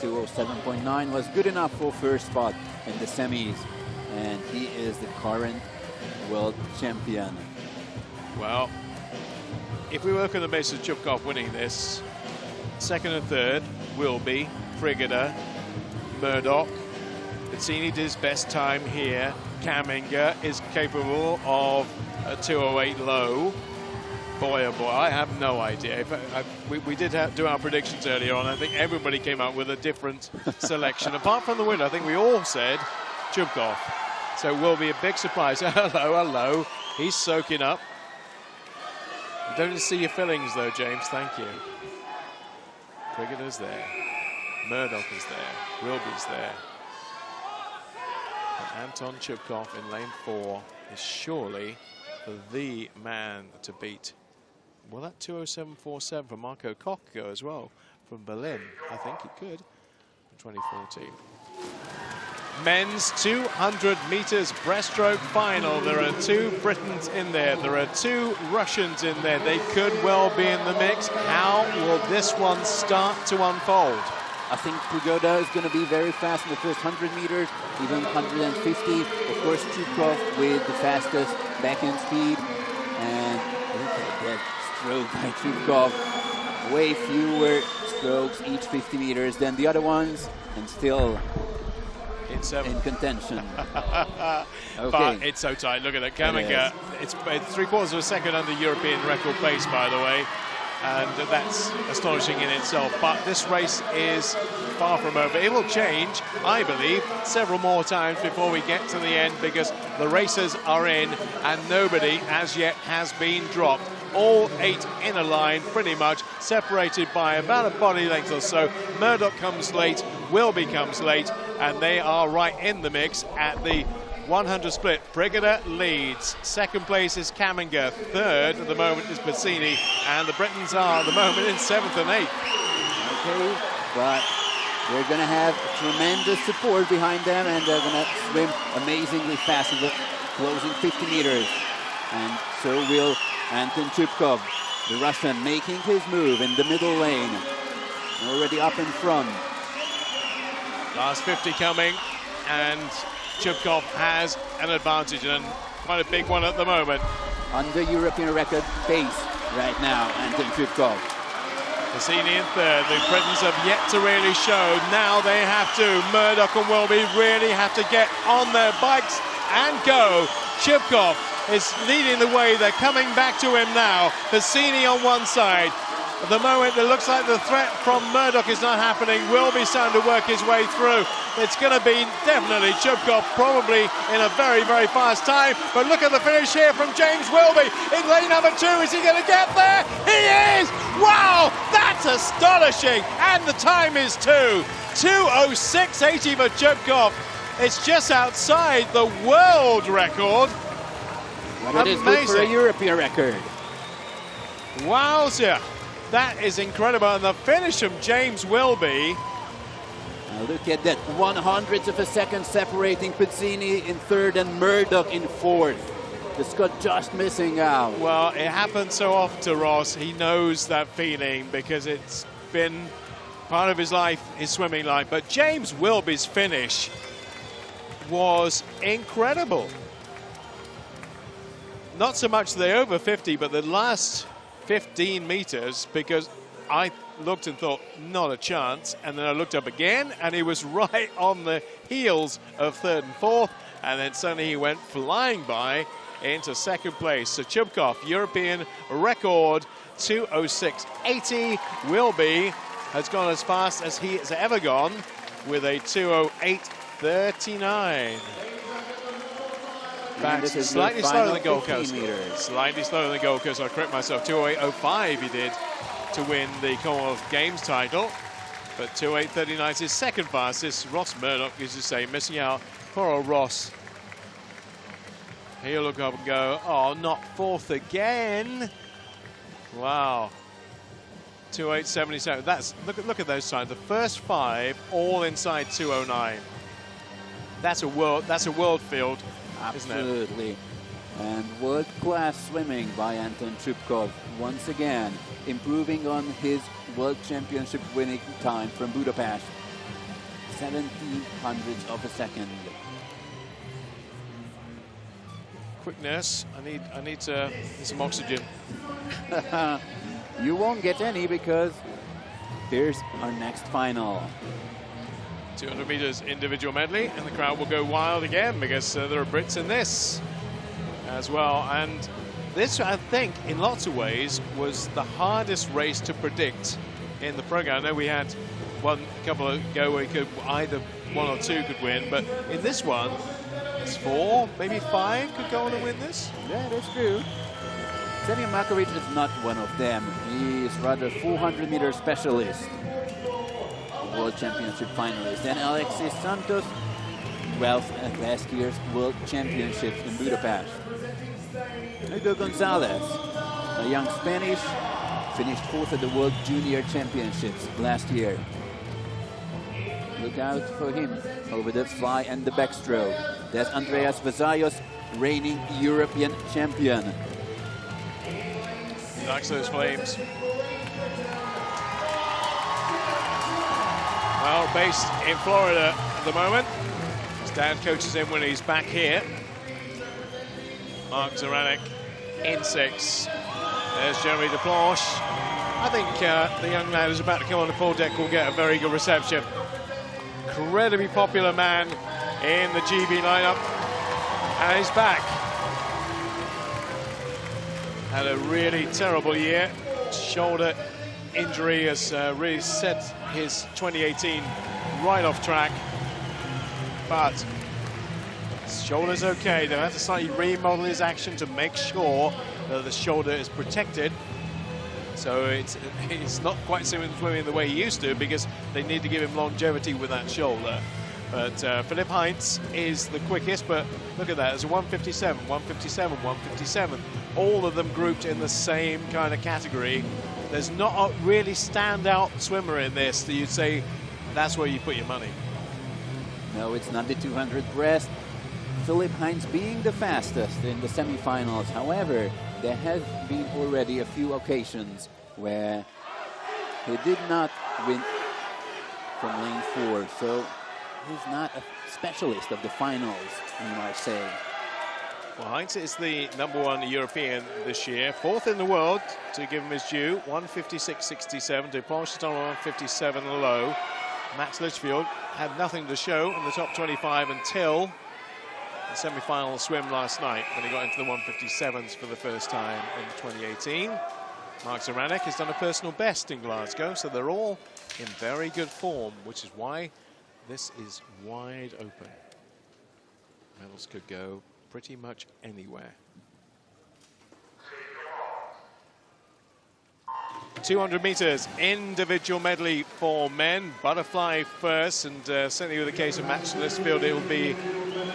[SPEAKER 2] 207.9 was good enough for first spot in the semis. And he is the current world champion.
[SPEAKER 1] Well, if we work on the basis of Chupkov winning this, second and third will be Frigida, Murdoch. Bezzini did his best time here. Kamminga is capable of a 2:08 low. Boy, oh boy, I have no idea. We did do our predictions earlier on. I think everybody came up with a different selection. Apart from the winner, I think we all said Chupkov. So it will be a big surprise. Hello, hello. He's soaking up. I don't see your fillings though, James. Thank you. Frigida's there. Murdoch is there. Wilby's there. And Anton Chupkov in lane 4 is surely the man to beat. Will that 2:07.47 for Marco Koch go as well from Berlin? I think it could in 2014. Men's 200 meters breaststroke final. There are 2 Britons in there. There are 2 Russians in there. They could well be in the mix. How will this one start to unfold?
[SPEAKER 2] I think Prigoda is going to be very fast in the first 100 meters, even 150. Of course, Chupkov with the fastest backhand speed. And look at that stroke by Chupkov. Way fewer strokes each 50 meters than the other ones, and still in contention. Okay.
[SPEAKER 1] But it's so tight. Look at that. Kamminga, it's 3/4 of a second under European record pace, by the way. And that's astonishing in itself. But this race is far from over. It will change, I believe, several more times before we get to the end, because the racers are in and nobody as yet has been dropped. All 8 in a line, pretty much separated by about a body length or so. Murdoch comes late, Wilby comes late, and they are right in the mix at the 100 split. Frigida leads. Second place is Kamminga. Third at the moment is Bezzini. And the Britons are at the moment in 7th and 8th.
[SPEAKER 2] Okay, but they're going to have tremendous support behind them, and they're going to swim amazingly fast in the closing 50 meters. And so will Anton Chupkov, the Russian, making his move in the middle lane. Already up in front.
[SPEAKER 1] Last 50 coming, and Chupkov has an advantage, and quite a big one at the moment.
[SPEAKER 2] Under European record pace right now, Anton Chupkov.
[SPEAKER 1] Bezzini in third. The Britons have yet to really show. Now they have to. Murdoch and Wilby really have to get on their bikes and go. Chupkov is leading the way. They're coming back to him now. Bezzini on one side. At the moment, it looks like the threat from Murdoch is not happening. Wilby starting to work his way through. It's going to be definitely Chupkov, probably in a very, very fast time. But look at the finish here from James Wilby in lane number 2. Is he going to get there? He is! Wow! That's astonishing! And the time is 2:06.80 for Chupkov. It's just outside the world record.
[SPEAKER 2] But it is good for a European record.
[SPEAKER 1] Wowza! That is incredible. And the finish from James Wilby.
[SPEAKER 2] Now look at that, 100th of a second separating Bezzini in third and Murdoch in fourth. The Scot just missing out.
[SPEAKER 1] Well, it happens so often to Ross. He knows that feeling because it's been part of his life, his swimming life. But James Wilby's finish was incredible. Not so much the over 50, but the last 15 meters, because I looked and thought, not a chance. And then I looked up again, and he was right on the heels of third and fourth. And then suddenly he went flying by into second place. So Chupkov, European record, 2:06.80. Wilby has gone as fast as he has ever gone with a 2:08.39. Back slightly slower than the Gold Coast. Slightly slower than the Gold Coast. I correct myself. 2:08.05 he did to win the Commonwealth Games title. But 2:08.39 is his second fastest. Ross Murdoch, as you say, missing out. Poor old Ross. He'll look up and go, oh, not fourth again. Wow. 2:08.77. That's look at those times. The first 5 all inside 2:09. That's a world field.
[SPEAKER 2] Absolutely. And world-class swimming by Anton Chupkov, once again improving on his World Championship winning time from Budapest. 17 hundredths of a second.
[SPEAKER 1] quick nurse. I need some oxygen.
[SPEAKER 2] You won't get any because here's our next final.
[SPEAKER 1] 200 meters individual medley, and the crowd will go wild again because there are Brits in this as well. And this, I think, in lots of ways, was the hardest race to predict in the program. I know we had one couple ago where either one or two could win, but in this one, it's 4, maybe 5 could go on and win this.
[SPEAKER 2] Yeah, that's true. Semir Makovic is not one of them. He is rather a 400-meter specialist, World Championship finalist. And Alexis Santos, 12th at last year's World Championships in Budapest. Hugo Gonzalez, a young Spanish, finished 4th at the World Junior Championships last year. Look out for him over the fly and the backstroke. There's Andreas Vazayos, reigning European champion.
[SPEAKER 1] He likes those flames. Well, based in Florida at the moment. Stan coaches him when he's back here. Mark Zaranek in 6. There's Jeremy Deplanche. I think the young lad who's about to come on the full deck will get a very good reception. Incredibly popular man in the GB lineup, and he's back. Had a really terrible year. Shoulder injury has really set his 2018 right off track, but his shoulder's okay. They'll have to slightly remodel his action to make sure that the shoulder is protected. So it's not quite swimming the way he used to, because they need to give him longevity with that shoulder. But Philipp Heintz is the quickest, but look at that, there's a 157, 157, 157. All of them grouped in the same kind of category. There's not a really standout swimmer in this that you'd say that's where you put your money.
[SPEAKER 2] No, it's not the 200 breast. Philipp Heintz being the fastest in the semifinals. However, there have been already a few occasions where he did not win from lane 4. So he's not a specialist of the finals, you might say.
[SPEAKER 1] Well, Heintz is the #1 European this year, 4th in the world, to give him his due. 156.67. Deplanche is on 157 low. Max Litchfield had nothing to show in the top 25 until the semi-final swim last night, when he got into the 157s for the first time in 2018. Mark Zaranek has done a personal best in Glasgow, so they're all in very good form, which is why this is wide open. Medals could go pretty much anywhere. 200 meters individual medley for men. Butterfly first, and certainly with the case of Max Litchfield, it will be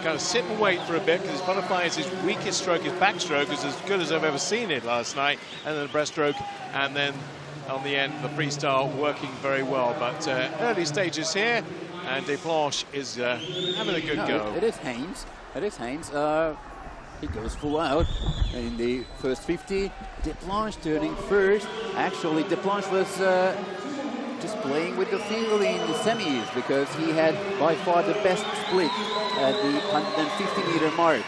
[SPEAKER 1] kind of sit and wait for a bit, because his butterfly is his weakest stroke. His backstroke is as good as I've ever seen it last night, and then the breaststroke, and then on the end the freestyle working very well. But early stages here, and Deplanche is having a good go.
[SPEAKER 2] It is Heintz. It is Heintz. He goes full out in the first 50. Deplanche turning first. Actually, Deplanche was just playing with the field in the semis, because he had by far the best split at the 150-meter mark.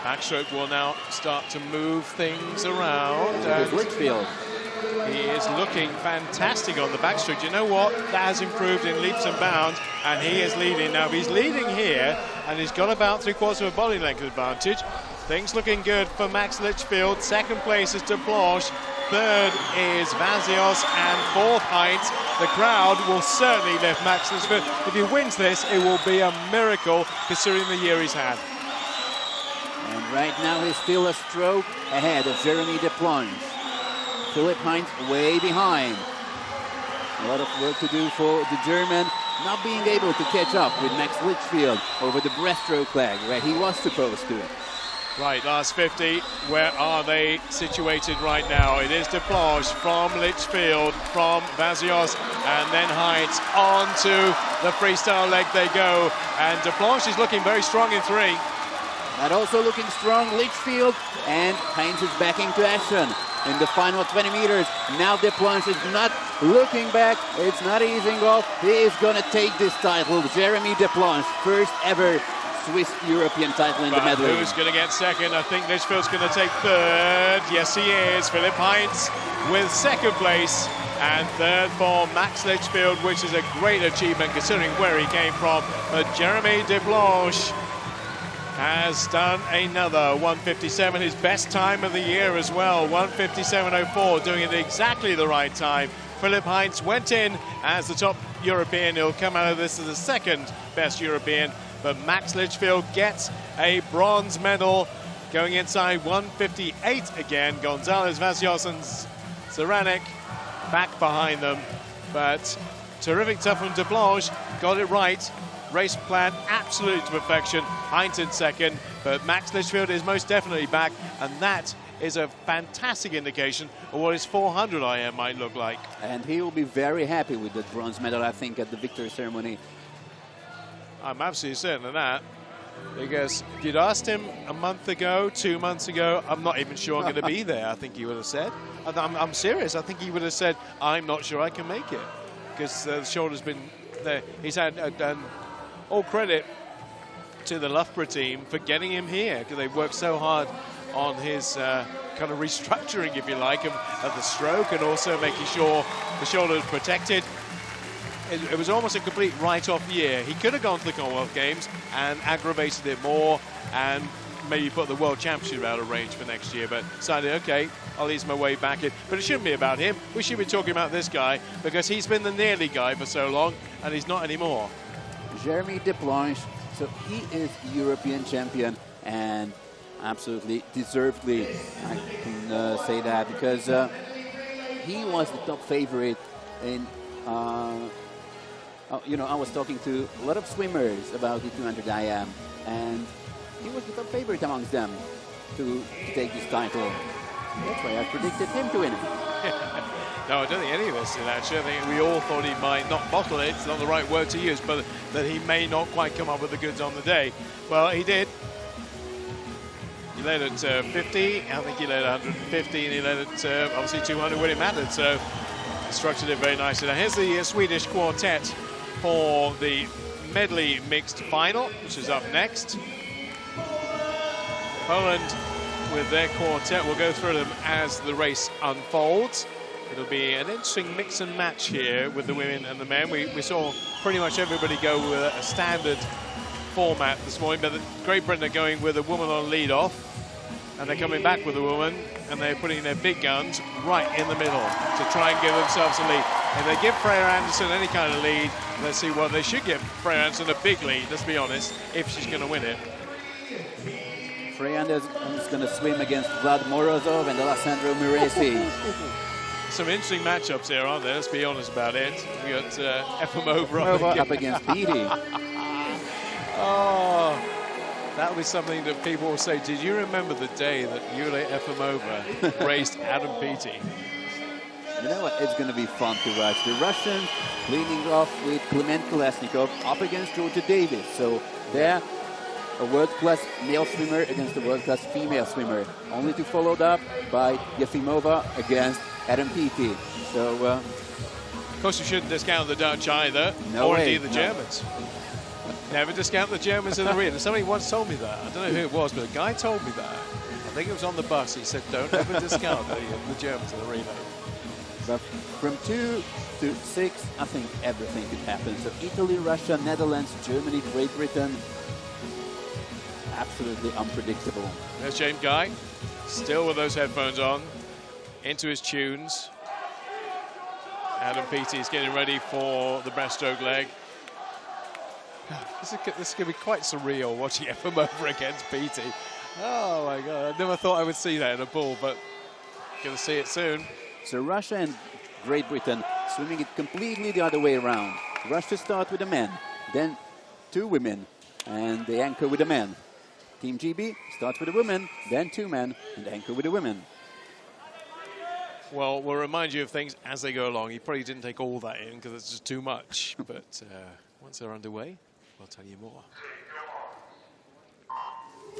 [SPEAKER 1] Backstroke will now start to move things around.
[SPEAKER 2] Litchfield.
[SPEAKER 1] He is looking fantastic on the backstroke. You know what? That has improved in leaps and bounds, and he is leading now. He's leading here, and he's got about 3/4 of a body length advantage. Things looking good for Max Litchfield. Second place is Deplanche. Third is Vazayos, and 4th Heintz. The crowd will certainly lift Max Litchfield. If he wins this, it will be a miracle, considering the year he's had.
[SPEAKER 2] And right now he's still a stroke ahead of Jeremy Deplanche. Philipp Heintz way behind. A lot of work to do for the German, not being able to catch up with Max Litchfield over the breaststroke leg where he was supposed to.
[SPEAKER 1] Right, last 50. Where are they situated right now? It is Deplanche from Litchfield, from Vazayos, and then Heintz on to the freestyle leg they go. And Deplanche is looking very strong in 3.
[SPEAKER 2] But also looking strong, Litchfield, and Heintz is back into action in the final 20 meters. Now Deplanche is not looking back, it's not easing off. He is going to take this title. Jeremy Deplanche, first ever Swiss European title in the medley.
[SPEAKER 1] Who's going to get second? I think Litchfield's going to take third. Yes, he is. Philipp Heintz with second place. And third for Max Litchfield, which is a great achievement considering where he came from. But Jeremy Deblanche has done another 1:57, his best time of the year as well. 1:57.04, doing it exactly the right time. Philipp Heintz went in as the top European. He'll come out of this as the second best European. But Max Litchfield gets a bronze medal, going inside 1:58 again. Gonzalez, Vazios and Zaranek back behind them. But terrific stuff from Deblanche, got it right. Race plan absolutely to perfection. Heintz in second, but Max Litchfield is most definitely back, and that is a fantastic indication of what his 400 IM might look like.
[SPEAKER 2] And he will be very happy with the bronze medal, I think, at the victory ceremony.
[SPEAKER 1] I'm absolutely certain of that, because if you'd asked him a month ago, 2 months ago, I'm not even sure I'm going to be there, I think he would have said. I'm serious, I think he would have said, I'm not sure I can make it, because the shoulder's been there. He's had all credit to the Loughborough team for getting him here, because they worked so hard on his kind of restructuring, if you like, of the stroke, and also making sure the shoulder was protected. It was almost a complete write-off year. He could have gone to the Commonwealth Games and aggravated it more and maybe put the World Championship out of range for next year, but decided, okay, I'll ease my way back in. But it shouldn't be about him. We should be talking about this guy, because he's been the nearly guy for so long, and he's not anymore.
[SPEAKER 2] Jeremy Deblanche, so he is European champion, and absolutely deservedly, I can say that, because he was the top favorite in, you know, I was talking to a lot of swimmers about the 200 IM, and he was the top favorite amongst them to take this title. That's why I predicted him to win it.
[SPEAKER 1] No, I don't think any of us did, actually. I think we all thought he might not bottle it, it's not the right word to use, but that he may not quite come up with the goods on the day. Well, he did. He led at 50, I think he led 150, and he led at obviously 200 when it mattered, so he structured it very nicely. Now here's the Swedish quartet for the medley mixed final, which is up next. Poland with their quartet. We'll go through them as the race unfolds. It'll be an interesting mix and match here with the women and the men. We saw pretty much everybody go with a standard format this morning, but Great Britain are going with a woman on lead-off, and they're coming back with a woman, and they're putting their big guns right in the middle to try and give themselves a lead. If they give Freya Anderson any kind of lead, let's see, well, they should give Freya Anderson a big lead, let's be honest, if she's going to win it.
[SPEAKER 2] Freya Anderson is going to swim against Vlad Morozov and Alessandro Miresi.
[SPEAKER 1] Some interesting matchups here, aren't there? Let's be honest about it. We got Efimova
[SPEAKER 2] up against Beattie.
[SPEAKER 1] Oh, that'll be something that people will say. Did you remember the day that Yulia Efimova raced Adam Peaty?
[SPEAKER 2] You know what? It's going to be fun to watch. The Russians leading off with Klement Kolesnikov up against Georgia Davis. So they're a world-class male swimmer against a world-class female swimmer, only to followed up by Efimova against Adam Peaty. So,
[SPEAKER 1] of course, you shouldn't discount the Dutch either,
[SPEAKER 2] no
[SPEAKER 1] or
[SPEAKER 2] way,
[SPEAKER 1] indeed the Germans. Never discount the Germans in the arena. Somebody once told me that. I don't know who it was, but a guy told me that. I think it was on the bus. He said, don't ever discount the Germans in the relay.
[SPEAKER 2] But from 2 to 6, I think everything could happen. So Italy, Russia, Netherlands, Germany, Great Britain. Absolutely unpredictable.
[SPEAKER 1] There's James Guy, still with those headphones on, into his tunes. Adam Peaty is getting ready for the breaststroke leg. This is going to be quite surreal watching Efimova against Peaty. Oh my God, I never thought I would see that in a pool, but going to see it soon.
[SPEAKER 2] So Russia and Great Britain swimming it completely the other way around. Russia start with the men, then 2 women, and they anchor with the men. Team GB starts with the women, then 2 men, and anchor with the women.
[SPEAKER 1] Well, we'll remind you of things as they go along. You probably didn't take all that in because it's just too much, but once they're underway, we'll tell you more.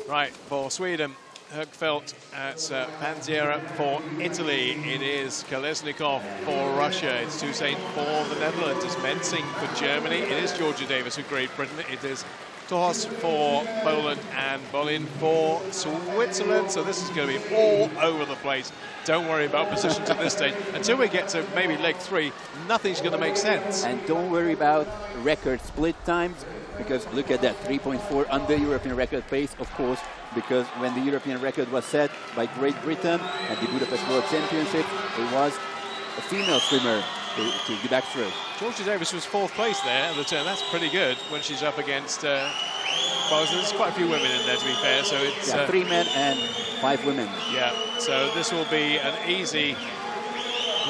[SPEAKER 1] Right, for Sweden, Högfeldt at Panziera. For Italy, it is Kolesnikov. For Russia, it's Toussaint. For the Netherlands, it's Mensing. For Germany, it is Georgia Davis. For Great Britain, it is Tohos for Poland and Bolin for Switzerland. So this is going to be all over the place. Don't worry about positions at this stage. Until we get to maybe leg 3, nothing's going to make sense.
[SPEAKER 2] And don't worry about record split times, because look at that, 3.4 under European record pace, of course, because when the European record was set by Great Britain at the Budapest World Championship, it was a female swimmer to the backstroke.
[SPEAKER 1] Georgia Davis was 4th place there at the turn. That's pretty good when she's up against... well, there's quite a few women in there, to be fair, so it's...
[SPEAKER 2] 3 men and 5 women.
[SPEAKER 1] Yeah, so this will be an easy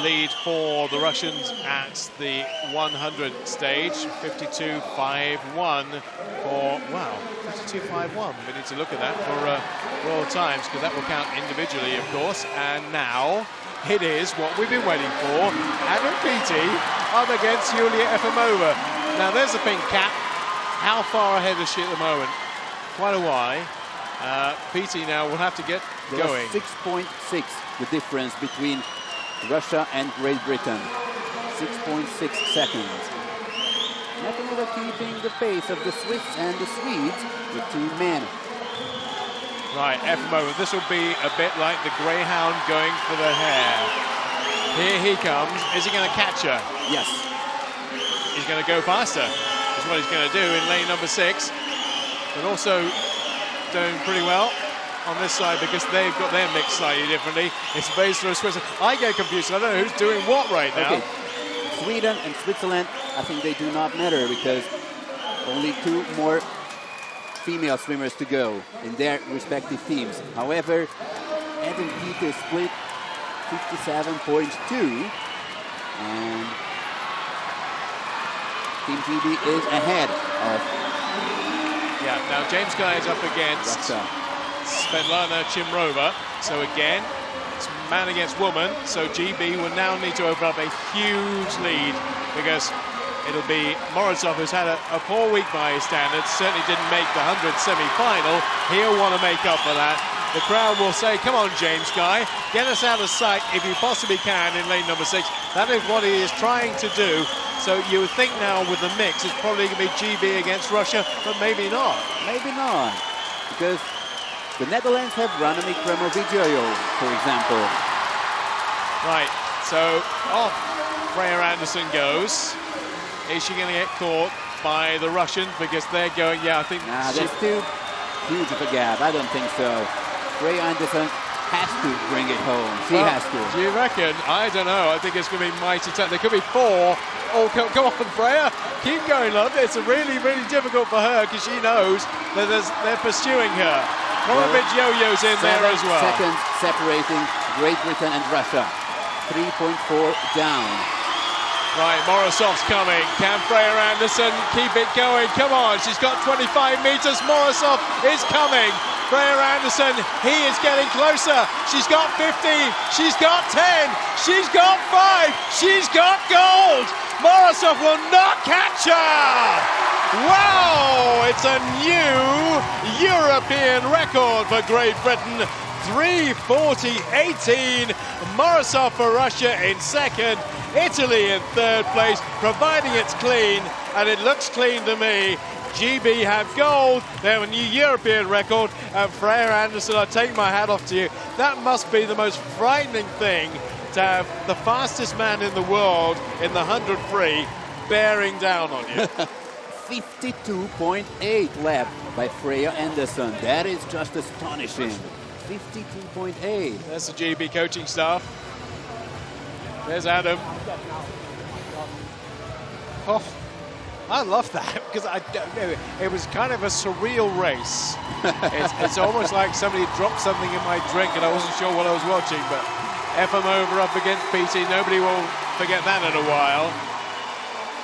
[SPEAKER 1] lead for the Russians at the 100 stage. 52.51 for... Wow, 52.51. We need to look at that for world times, because that will count individually, of course. And now... it is what we've been waiting for. Anna Peaty up against Yulia Efimova. Now there's the pink cap. How far ahead is she at the moment? Quite a while. Peaty now will have to get going.
[SPEAKER 2] 6.6 the difference between Russia and Great Britain. 6.6 seconds. Efimova keeping the pace of the Swiss and the Swedes, the 2 men.
[SPEAKER 1] Right, Efimova, this will be a bit like the greyhound going for the hare. Here he comes. Is he going to catch her?
[SPEAKER 2] Yes.
[SPEAKER 1] He's going to go faster. That's what he's going to do in lane number 6. But also doing pretty well on this side, because they've got their mix slightly differently. It's Basler and Switzerland. I get confused. I don't know who's doing what right now.
[SPEAKER 2] Okay. Sweden and Switzerland, I think they do not matter, because only 2 more female swimmers to go in their respective teams. However, Adam Peter split 57.2, and Team GB is ahead of...
[SPEAKER 1] Yeah, now James Guy is up against Svetlana Chimrova. So again, it's man against woman. So GB will now need to open up a huge lead, because it'll be Morozov, who's had a poor week by his standards, certainly didn't make the 100 semi-final. He'll want to make up for that. The crowd will say, come on, James Guy, get us out of sight if you possibly can in lane number 6. That is what he is trying to do. So you would think now with the mix, it's probably going to be GB against Russia, but maybe not.
[SPEAKER 2] Maybe not, because the Netherlands have Ranomi Kromowidjojo, for example.
[SPEAKER 1] Right, so off Freya Anderson goes. Is she going to get caught by the Russians, because they're going, yeah, I think...
[SPEAKER 2] Nah, that's too huge of a gap. I don't think so. Freya Anderson has to bring it home. She has to.
[SPEAKER 1] Do you reckon? I don't know. I think it's going to be mighty tough. There could be 4. Oh, come on, Freya. Keep going, love. It's really, really difficult for her, because she knows that they're pursuing her. Kromowidjojo's in there as well.
[SPEAKER 2] 7 seconds separating Great Britain and Russia. 3.4 down.
[SPEAKER 1] Right, Morozov's coming. Can Freya Anderson keep it going? Come on, she's got 25 meters. Morozov is coming. Freya Anderson, he is getting closer. She's got 15. She's got 10. She's got 5. She's got gold. Morozov will not catch her. Wow, it's a new European record for Great Britain. 3:40.18. Morozov for Russia in 2nd. Italy in 3rd place, providing it's clean, and it looks clean to me. GB have gold, they have a new European record, and Freya Anderson, I take my hat off to you. That must be the most frightening thing, to have the fastest man in the world in the 100 free bearing down on you.
[SPEAKER 2] 52.8 lap by Freya Anderson. That is just astonishing. 52.8.
[SPEAKER 1] That's the GB coaching staff. There's Adam. Oh, I love that, because it was kind of a surreal race. it's almost like somebody dropped something in my drink and I wasn't sure what I was watching, but Efimova up against Peaty, nobody will forget that in a while.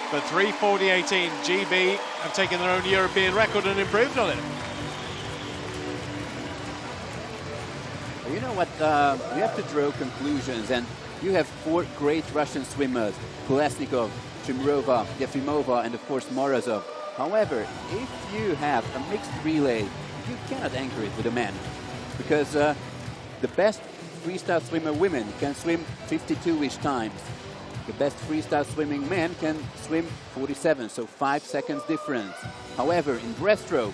[SPEAKER 1] But 3:40.18, GB have taken their own European record and improved on it.
[SPEAKER 2] You know what, we have to draw conclusions, and you have 4 great Russian swimmers, Kolesnikov, Chimrova, Efimova, and of course Morozov. However, if you have a mixed relay, you cannot anchor it with a man, because the best freestyle swimmer women can swim 52-ish times. The best freestyle swimming man can swim 47, so 5 seconds difference. However, in breaststroke,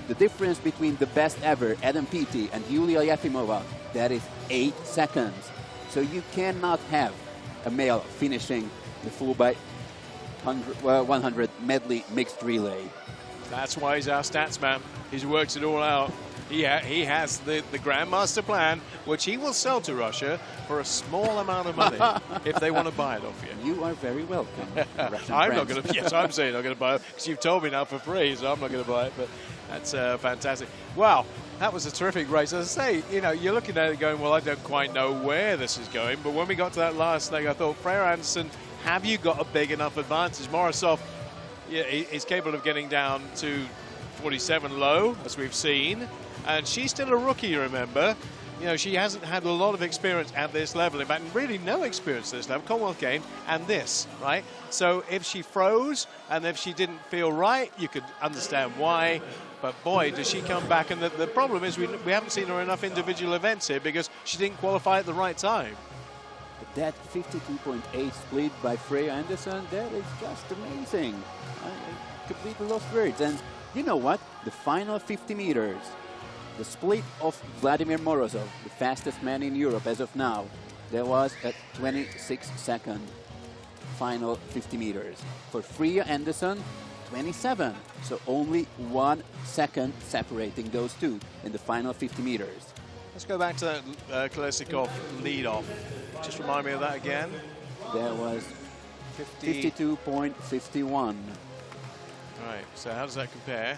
[SPEAKER 2] the difference between the best ever, Adam Peaty, and Yulia Yefimova, that is 8 seconds. So you cannot have a male finishing the full by 100 medley mixed relay.
[SPEAKER 1] That's why he's our stats man. He's worked it all out. He has the Grandmaster plan, which he will sell to Russia for a small amount of money if they want to buy it off you.
[SPEAKER 2] You are very welcome, Russian
[SPEAKER 1] I'm not
[SPEAKER 2] friends.
[SPEAKER 1] going to. Yes, I'm saying I'm going to buy it because you've told me now for free, so I'm not going to buy it. But that's fantastic. Wow, that was a terrific race. As I say, you know, you're looking at it going, well, I don't quite know where this is going. But when we got to that last leg, I thought, Freya Anderson, have you got a big enough advantage? Morozov, yeah, he's capable of getting down to 47 low, as we've seen. And she's still a rookie, remember. You know, she hasn't had a lot of experience at this level. In fact, really no experience at this level. Commonwealth Games and this, right? So if she froze and if she didn't feel right, you could understand why. But boy, does she come back. And the problem is we haven't seen her enough individual events here because she didn't qualify at the right time.
[SPEAKER 2] But that 52.8 split by Freya Anderson, that is just amazing. I completely lost words. And you know what? The final 50 meters. The split of Vladimir Morozov, the fastest man in Europe as of now, there was a 26-second final 50 meters. For Freya Anderson, 27. So only 1 second separating those two in the final 50 meters.
[SPEAKER 1] Let's go back to that Kolesnikov lead-off. Just remind me of that again.
[SPEAKER 2] There was 52.51.
[SPEAKER 1] Right, so how does that compare?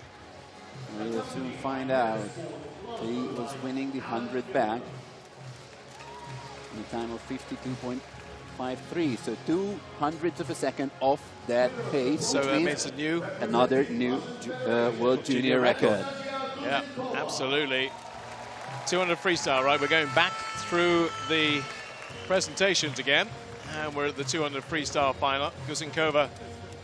[SPEAKER 2] We will soon find out. He was winning the 100 back in a time of 52.53. So 2/100ths of a second off that pace.
[SPEAKER 1] So
[SPEAKER 2] which
[SPEAKER 1] that
[SPEAKER 2] means
[SPEAKER 1] means
[SPEAKER 2] another new World Junior record.
[SPEAKER 1] Yeah, absolutely. 200 freestyle, right? We're going back through the presentations again. And we're at the 200 freestyle final. Gusenkova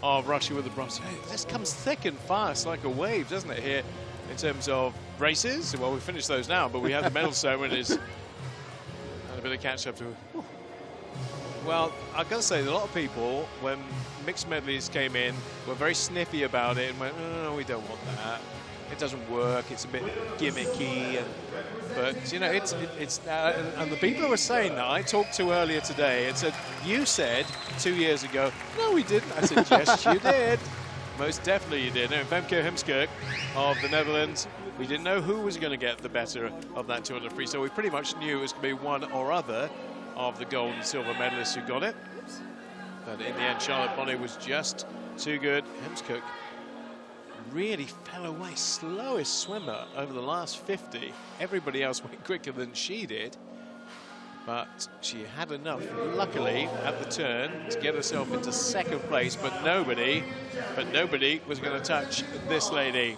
[SPEAKER 1] of Russia with the bronze. This comes thick and fast like a wave, doesn't it, here in terms of races? Well, we finished those now, but we have the medal ceremonies and a bit of catch up to. Well, I've got to say, a lot of people, when mixed medleys came in, were very snippy about it and went, no, we don't want that. It doesn't work. It's a bit gimmicky. But, you know, and the people who were saying that, I talked to earlier today and said, you said 2 years ago, no, we didn't. I said, yes, you did. Most definitely you did. And Femke Heemskerk of the Netherlands, we didn't know who was going to get the better of that 200 free. So we pretty much knew it was going to be one or other of the gold and silver medalists who got it. But in the end, Charlotte Bonnet was just too good. Heemskerk really fell away, slowest swimmer over the last 50. Everybody else went quicker than she did, but she had enough, luckily, at the turn to get herself into second place, but nobody was going to touch this lady.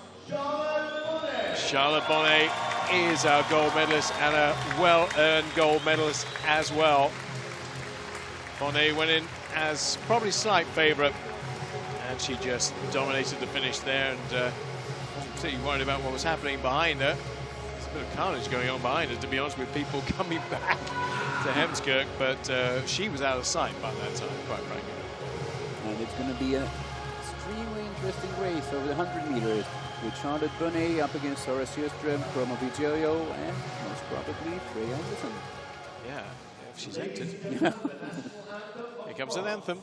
[SPEAKER 1] Charlotte Bonnet is our gold medalist and a well-earned gold medalist as well. Bonnet went in as probably slight favourite, and she just dominated the finish there and wasn't particularly worried about what was happening behind her. There's a bit of carnage going on behind her, to be honest, with people coming back to Heemskerk, but she was out of sight by that time, quite frankly.
[SPEAKER 2] And it's going to be an extremely interesting race over the 100 meters with Charlotte Bonnet up against Sara Sjöström, Chroma Vigilio, and most probably Freya Anderson.
[SPEAKER 1] Yeah, if she's entered. Here comes an anthem.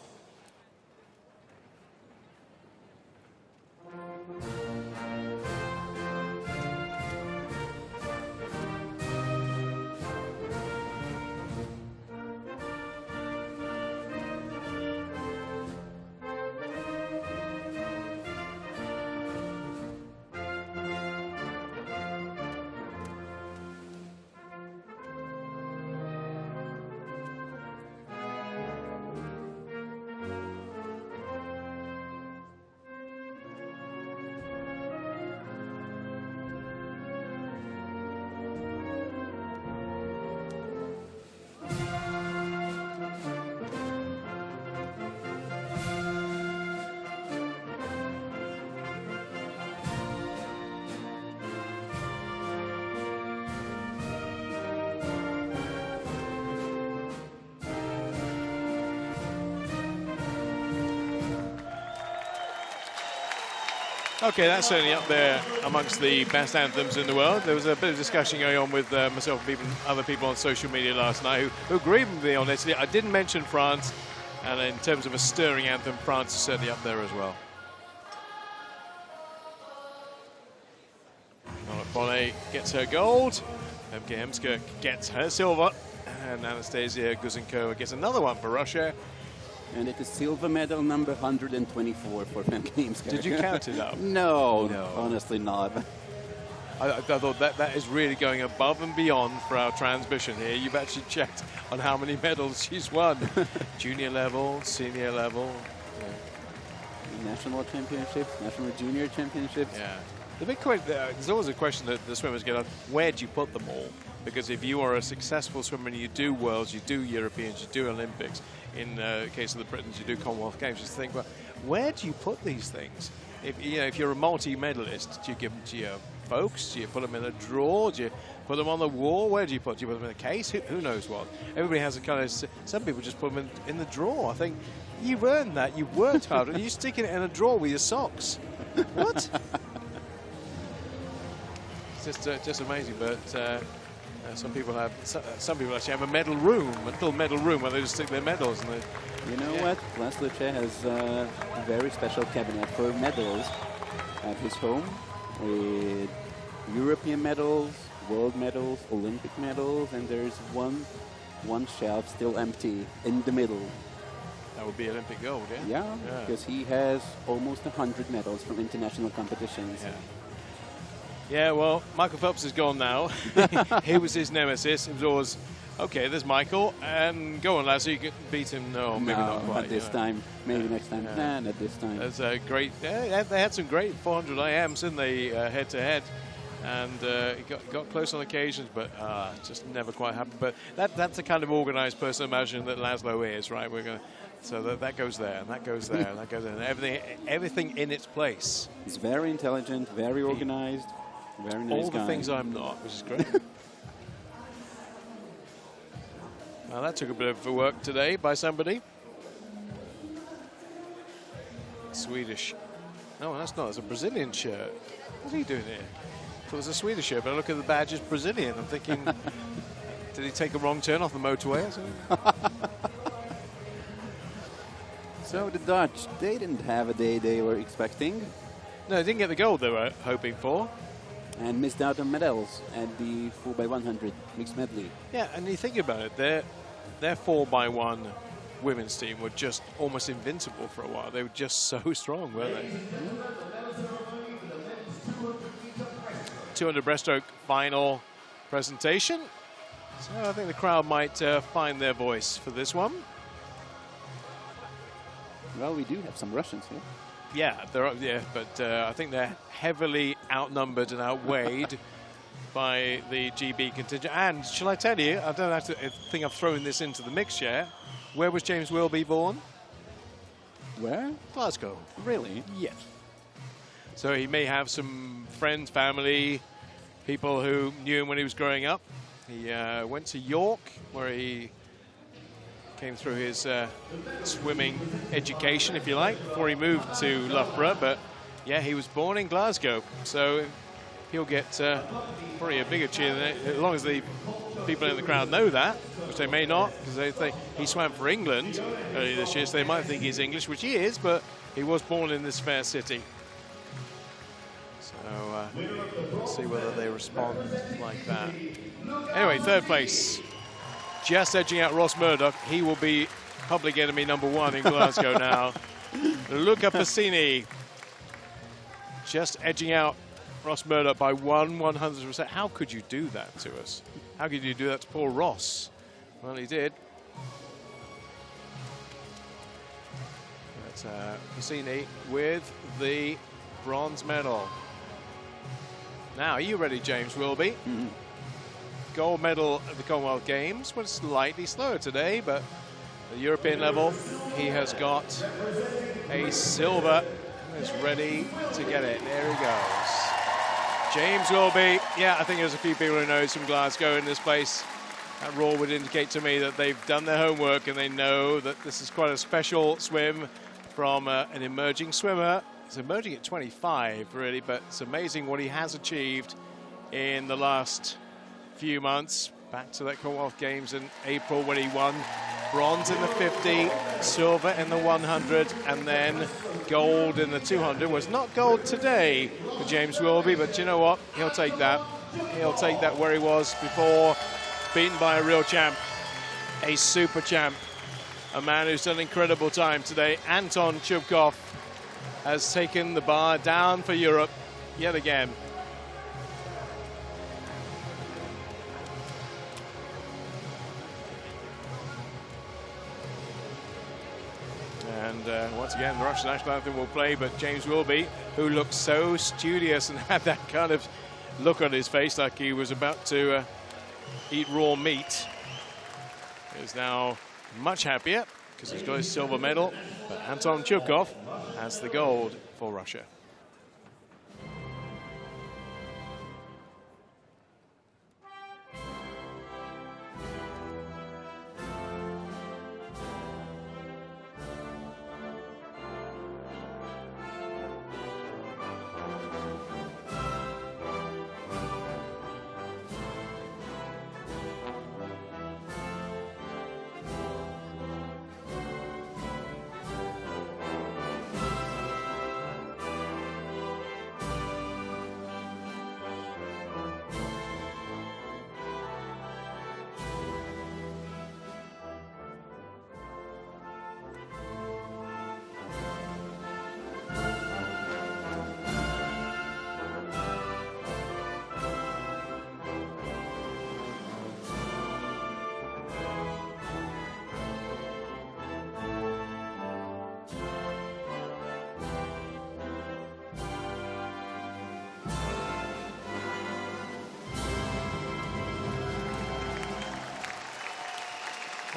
[SPEAKER 1] Okay, that's certainly up there amongst the best anthems in the world. There was a bit of discussion going on with myself and other people on social media last night who agreed with me on Italy. I didn't mention France, and in terms of a stirring anthem, France is certainly up there as well. Bonnet gets her gold, Femke Heemskerk gets her silver, and Anastasia Guzenkova gets another one for Russia.
[SPEAKER 2] And it is silver medal number 124 for Femke Heemskerk.
[SPEAKER 1] Did you count it up?
[SPEAKER 2] No, honestly not.
[SPEAKER 1] I thought that is really going above and beyond for our transmission here. You've actually checked on how many medals she's won. Junior level, senior level. Yeah.
[SPEAKER 2] National championships, national junior championships.
[SPEAKER 1] Yeah. The big question, there's always a question that the swimmers get on, where do you put them all? Because if you are a successful swimmer and you do Worlds, you do Europeans, you do Olympics, in the case of the Britons, you do Commonwealth Games, just think, well, where do you put these things? If you're a multi-medalist, do you give them to your folks? Do you put them in a drawer? Do you put them on the wall? Where do you put them? Do you put them in a case? Who knows what? Everybody has a kind of, some people just put them in the drawer. I think, you've earned that, you've worked hard, and you're sticking it in a drawer with your socks. What? It's just amazing, but some people actually have a medal room, a little medal room where they just stick their medals. And
[SPEAKER 2] you know what? Lance Leche has a very special cabinet for medals at his home, with European medals, world medals, Olympic medals, and there's one shelf still empty in the middle.
[SPEAKER 1] That would be Olympic gold, yeah?
[SPEAKER 2] Yeah, because he has almost 100 medals from international competitions.
[SPEAKER 1] Yeah. Yeah, well, Michael Phelps is gone now. He was his nemesis. It was always, okay, there's Michael, and go on, lads, so you can beat him. No, maybe not quite.
[SPEAKER 2] Not this time. Maybe next time. Nah, not this time.
[SPEAKER 1] There's a great, they had some great 400 IMs, didn't they, head-to-head. And he got close on occasions, but just never quite happened. But that's the kind of organised person, imagine, that Laszlo is, right? So that goes there, and that goes there, and that goes there, and everything in its place.
[SPEAKER 2] He's very intelligent, very organised. Very nice
[SPEAKER 1] all the
[SPEAKER 2] guy.
[SPEAKER 1] things I'm not, which is great. Well, that took a bit of work today by somebody. Swedish. No, that's not. It's a Brazilian shirt. What's he doing here? So it's a Swedish shirt, but I look at the badge, it's Brazilian. I'm thinking, did he take a wrong turn off the motorway or something?
[SPEAKER 2] So the Dutch, they didn't have a day they were expecting.
[SPEAKER 1] No, they didn't get the gold they were hoping for.
[SPEAKER 2] And missed out on medals at the 4x100 mixed medley.
[SPEAKER 1] Yeah, and you think about it, their 4x1 women's team were just almost invincible for a while. They were just so strong, weren't they? 200 breaststroke final presentation. So I think the crowd might find their voice for this one.
[SPEAKER 2] Well, we do have some Russians here.
[SPEAKER 1] Yeah, but I think they're heavily outnumbered and outweighed by the GB contingent. And shall I tell you, I don't have to think I've thrown this into the mix yet. Where was James Wilby born?
[SPEAKER 2] Where?
[SPEAKER 1] Glasgow.
[SPEAKER 2] Really?
[SPEAKER 1] Yes. So he may have some friends, family, people who knew him when he was growing up. He went to York, where he came through his swimming education, if you like, before he moved to Loughborough. But yeah, he was born in Glasgow, so he'll get probably a bigger cheer than it, as long as the people in the crowd know that, which they may not, because they think he swam for England earlier this year, so they might think he's English, which he is, but he was born in this fair city. So we'll see whether they respond like that. Anyway, third place. Just edging out Ross Murdoch. He will be public enemy #1 in Glasgow now. Luca Pacini just edging out Ross Murdoch by 1/100%. How could you do that to us? How could you do that to poor Ross? Well, he did. That's Pacini with the bronze medal. Now, are you ready, James Wilby?
[SPEAKER 2] Mm-hmm.
[SPEAKER 1] Gold medal at the Commonwealth Games was slightly slower today, but at the European level, he has got a silver. He's ready to get it. There he goes. James Wilby. Yeah, I think there's a few people who know he's from Glasgow in this place. That roar would indicate to me that they've done their homework and they know that this is quite a special swim from an emerging swimmer. It's emerging at 25, really, but it's amazing what he has achieved in the last few months. Back to that Commonwealth Games in April when he won bronze in the 50, silver in the 100, and then gold in the 200. Was not gold today for James Wilby, but you know what? He'll take that. He'll take that where he was before, beaten by a real champ, a super champ, a man who's done an incredible time today. Anton Chubkov has taken the bar down for Europe yet again. And once again, the Russian national anthem will play, but James Wilby, who looked so studious and had that kind of look on his face like he was about to eat raw meat, is now much happier because he's got his silver medal. But Anton Chubkov has the gold for Russia.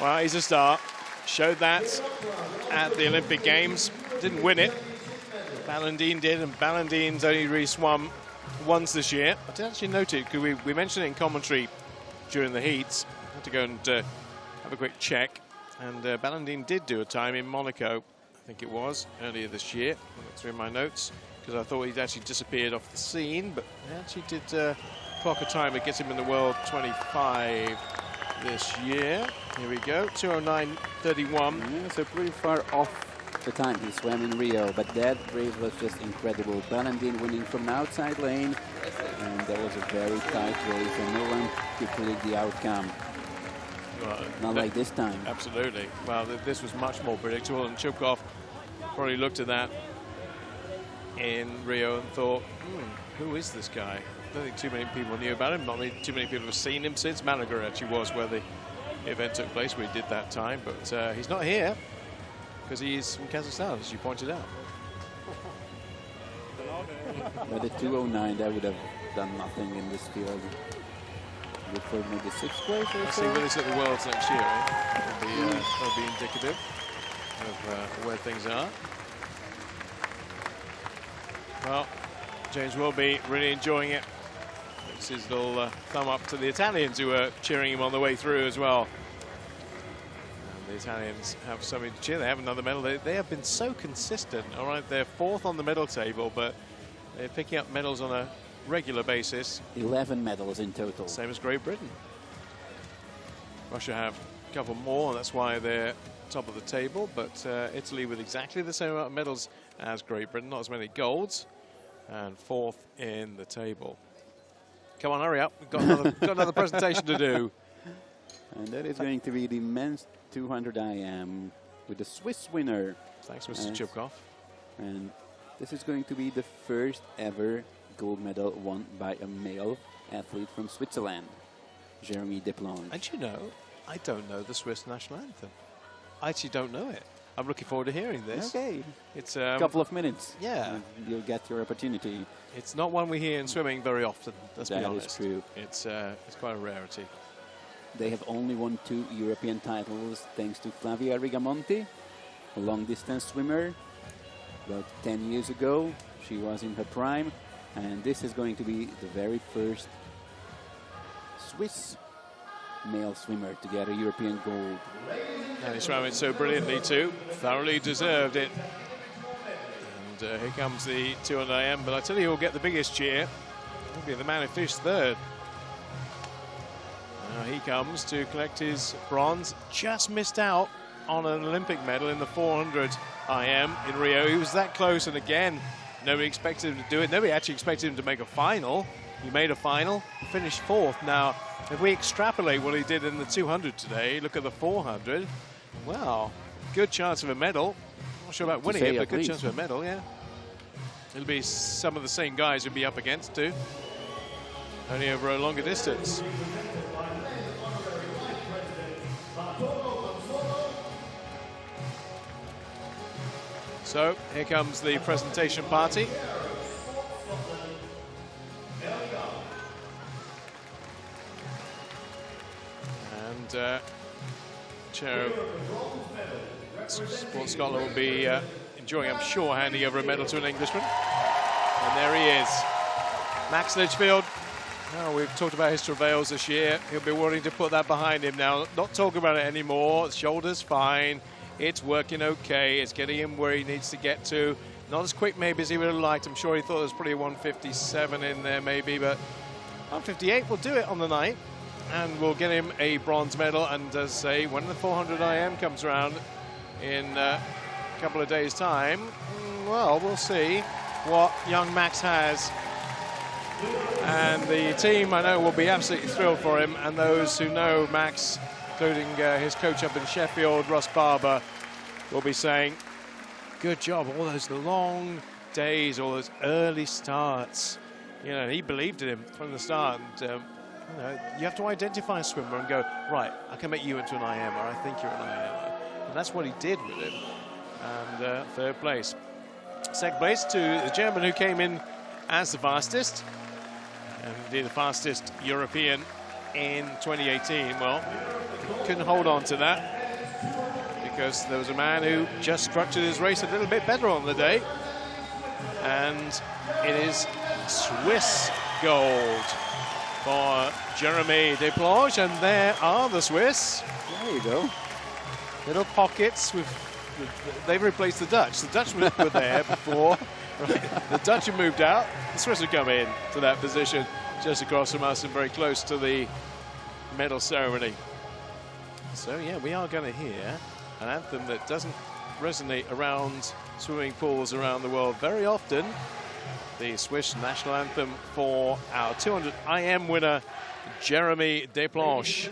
[SPEAKER 1] Well, he's a star. Showed that at the Olympic Games. Didn't win it. Balandine did, and Balandine's only really swum once this year. I did actually note it, because we mentioned it in commentary during the heats. I had to go and have a quick check. And Balandine did do a time in Monaco, I think it was, earlier this year. I looked through my notes, because I thought he'd actually disappeared off the scene, but he actually did clock a time that gets him in the World 25 this year. Here we go, 209.31.
[SPEAKER 2] Yeah, so pretty far off the time he swam in Rio, but that race was just incredible. Balandine winning from the outside lane, and that was a very tight race, and no one could predict the outcome.
[SPEAKER 1] Well,
[SPEAKER 2] Not like this time.
[SPEAKER 1] Absolutely. Well, this was much more predictable, and Chubkov probably looked at that in Rio and thought, who is this guy? I don't think too many people knew about him. Not too many people have seen him since. Malaga actually was where the event took place, where he did that time. But he's not here because he's from Kazakhstan, as you pointed out.
[SPEAKER 2] With a 209, that would have done nothing in this field. Good for maybe 6th place or
[SPEAKER 1] I
[SPEAKER 2] so.
[SPEAKER 1] see when he's at the Worlds next year. That'll be indicative of where things are. Well, James Wilby really enjoying it. It's his little thumb up to the Italians who are cheering him on the way through as well. And the Italians have something to cheer. They have another medal. They have been so consistent. All right, they're 4th on the medal table, but they're picking up medals on a regular basis.
[SPEAKER 2] 11 medals in total.
[SPEAKER 1] Same as Great Britain. Russia have a couple more, and that's why they're top of the table. But Italy with exactly the same amount of medals as Great Britain, not as many golds, and 4th in the table. Come on, hurry up. We've got another presentation to do.
[SPEAKER 2] And that is going to be the men's 200 IM with the Swiss winner.
[SPEAKER 1] Thanks, Mr. Chubkov.
[SPEAKER 2] And this is going to be the first ever gold medal won by a male athlete from Switzerland, Jeremy Deplonge.
[SPEAKER 1] And you know, I don't know the Swiss national anthem. I actually don't know it. I'm looking forward to hearing this.
[SPEAKER 2] Okay.
[SPEAKER 1] It's
[SPEAKER 2] a couple of minutes.
[SPEAKER 1] Yeah.
[SPEAKER 2] You'll get your opportunity.
[SPEAKER 1] It's not one we hear in swimming very often, let's be honest.
[SPEAKER 2] That is true.
[SPEAKER 1] It's quite a rarity.
[SPEAKER 2] They have only won 2 European titles thanks to Flavia Rigamonti, a long-distance swimmer. About 10 years ago, she was in her prime. And this is going to be the very first Swiss male swimmer to get a European gold. And
[SPEAKER 1] he swam it so brilliantly too. Thoroughly deserved it. And here comes the 200 IM, but I tell you who'll get the biggest cheer. He'll be the man who finished third. Now he comes to collect his bronze. Just missed out on an Olympic medal in the 400 IM in Rio. He was that close, and again, nobody expected him to do it. Nobody actually expected him to make a final. He made a final, finished fourth. Now, if we extrapolate what he did in the 200 today, look at the 400. Wow, good chance of a medal. Not sure about winning it, but good chance of a medal, yeah. It'll be some of the same guys he'll be up against too, only over a longer distance. So here comes the presentation party. And Chair of Sport Scotland will be enjoying, I'm sure, handing over a medal to an Englishman. And there he is, Max Litchfield. Now, we've talked about his travails this year. He'll be wanting to put that behind him now, not talk about it anymore. Shoulder's fine. It's working okay. It's getting him where he needs to get to. Not as quick maybe as he would have liked. I'm sure he thought there was probably 157 in there maybe, but 158 will do it on the night. And we'll get him a bronze medal. And as I say, when the 400 IM comes around in a couple of days' time, well, we'll see what young Max has. And the team, I know, will be absolutely thrilled for him. And those who know Max, including his coach up in Sheffield, Russ Barber, will be saying, good job, all those long days, all those early starts. You know, he believed in him from the start. And, you know, you have to identify a swimmer and go, right, I can make you into an IM, or I think you're an IM. And that's what he did with him. And third place. Second place to the German who came in as the fastest, and indeed the fastest European in 2018. Well, couldn't hold on to that because there was a man who just structured his race a little bit better on the day, and it is Swiss gold for Jeremy Desplanches, and there are the Swiss.
[SPEAKER 2] There you go.
[SPEAKER 1] Little pockets with they've replaced the Dutch. The Dutch were there before. Right. The Dutch have moved out. The Swiss have come in to that position just across from us and very close to the medal ceremony. So yeah, we are going to hear an anthem that doesn't resonate around swimming pools around the world very often. The Swiss national anthem for our 200 IM winner, Jeremy Desplanches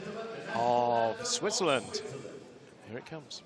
[SPEAKER 1] of Switzerland. Here it comes.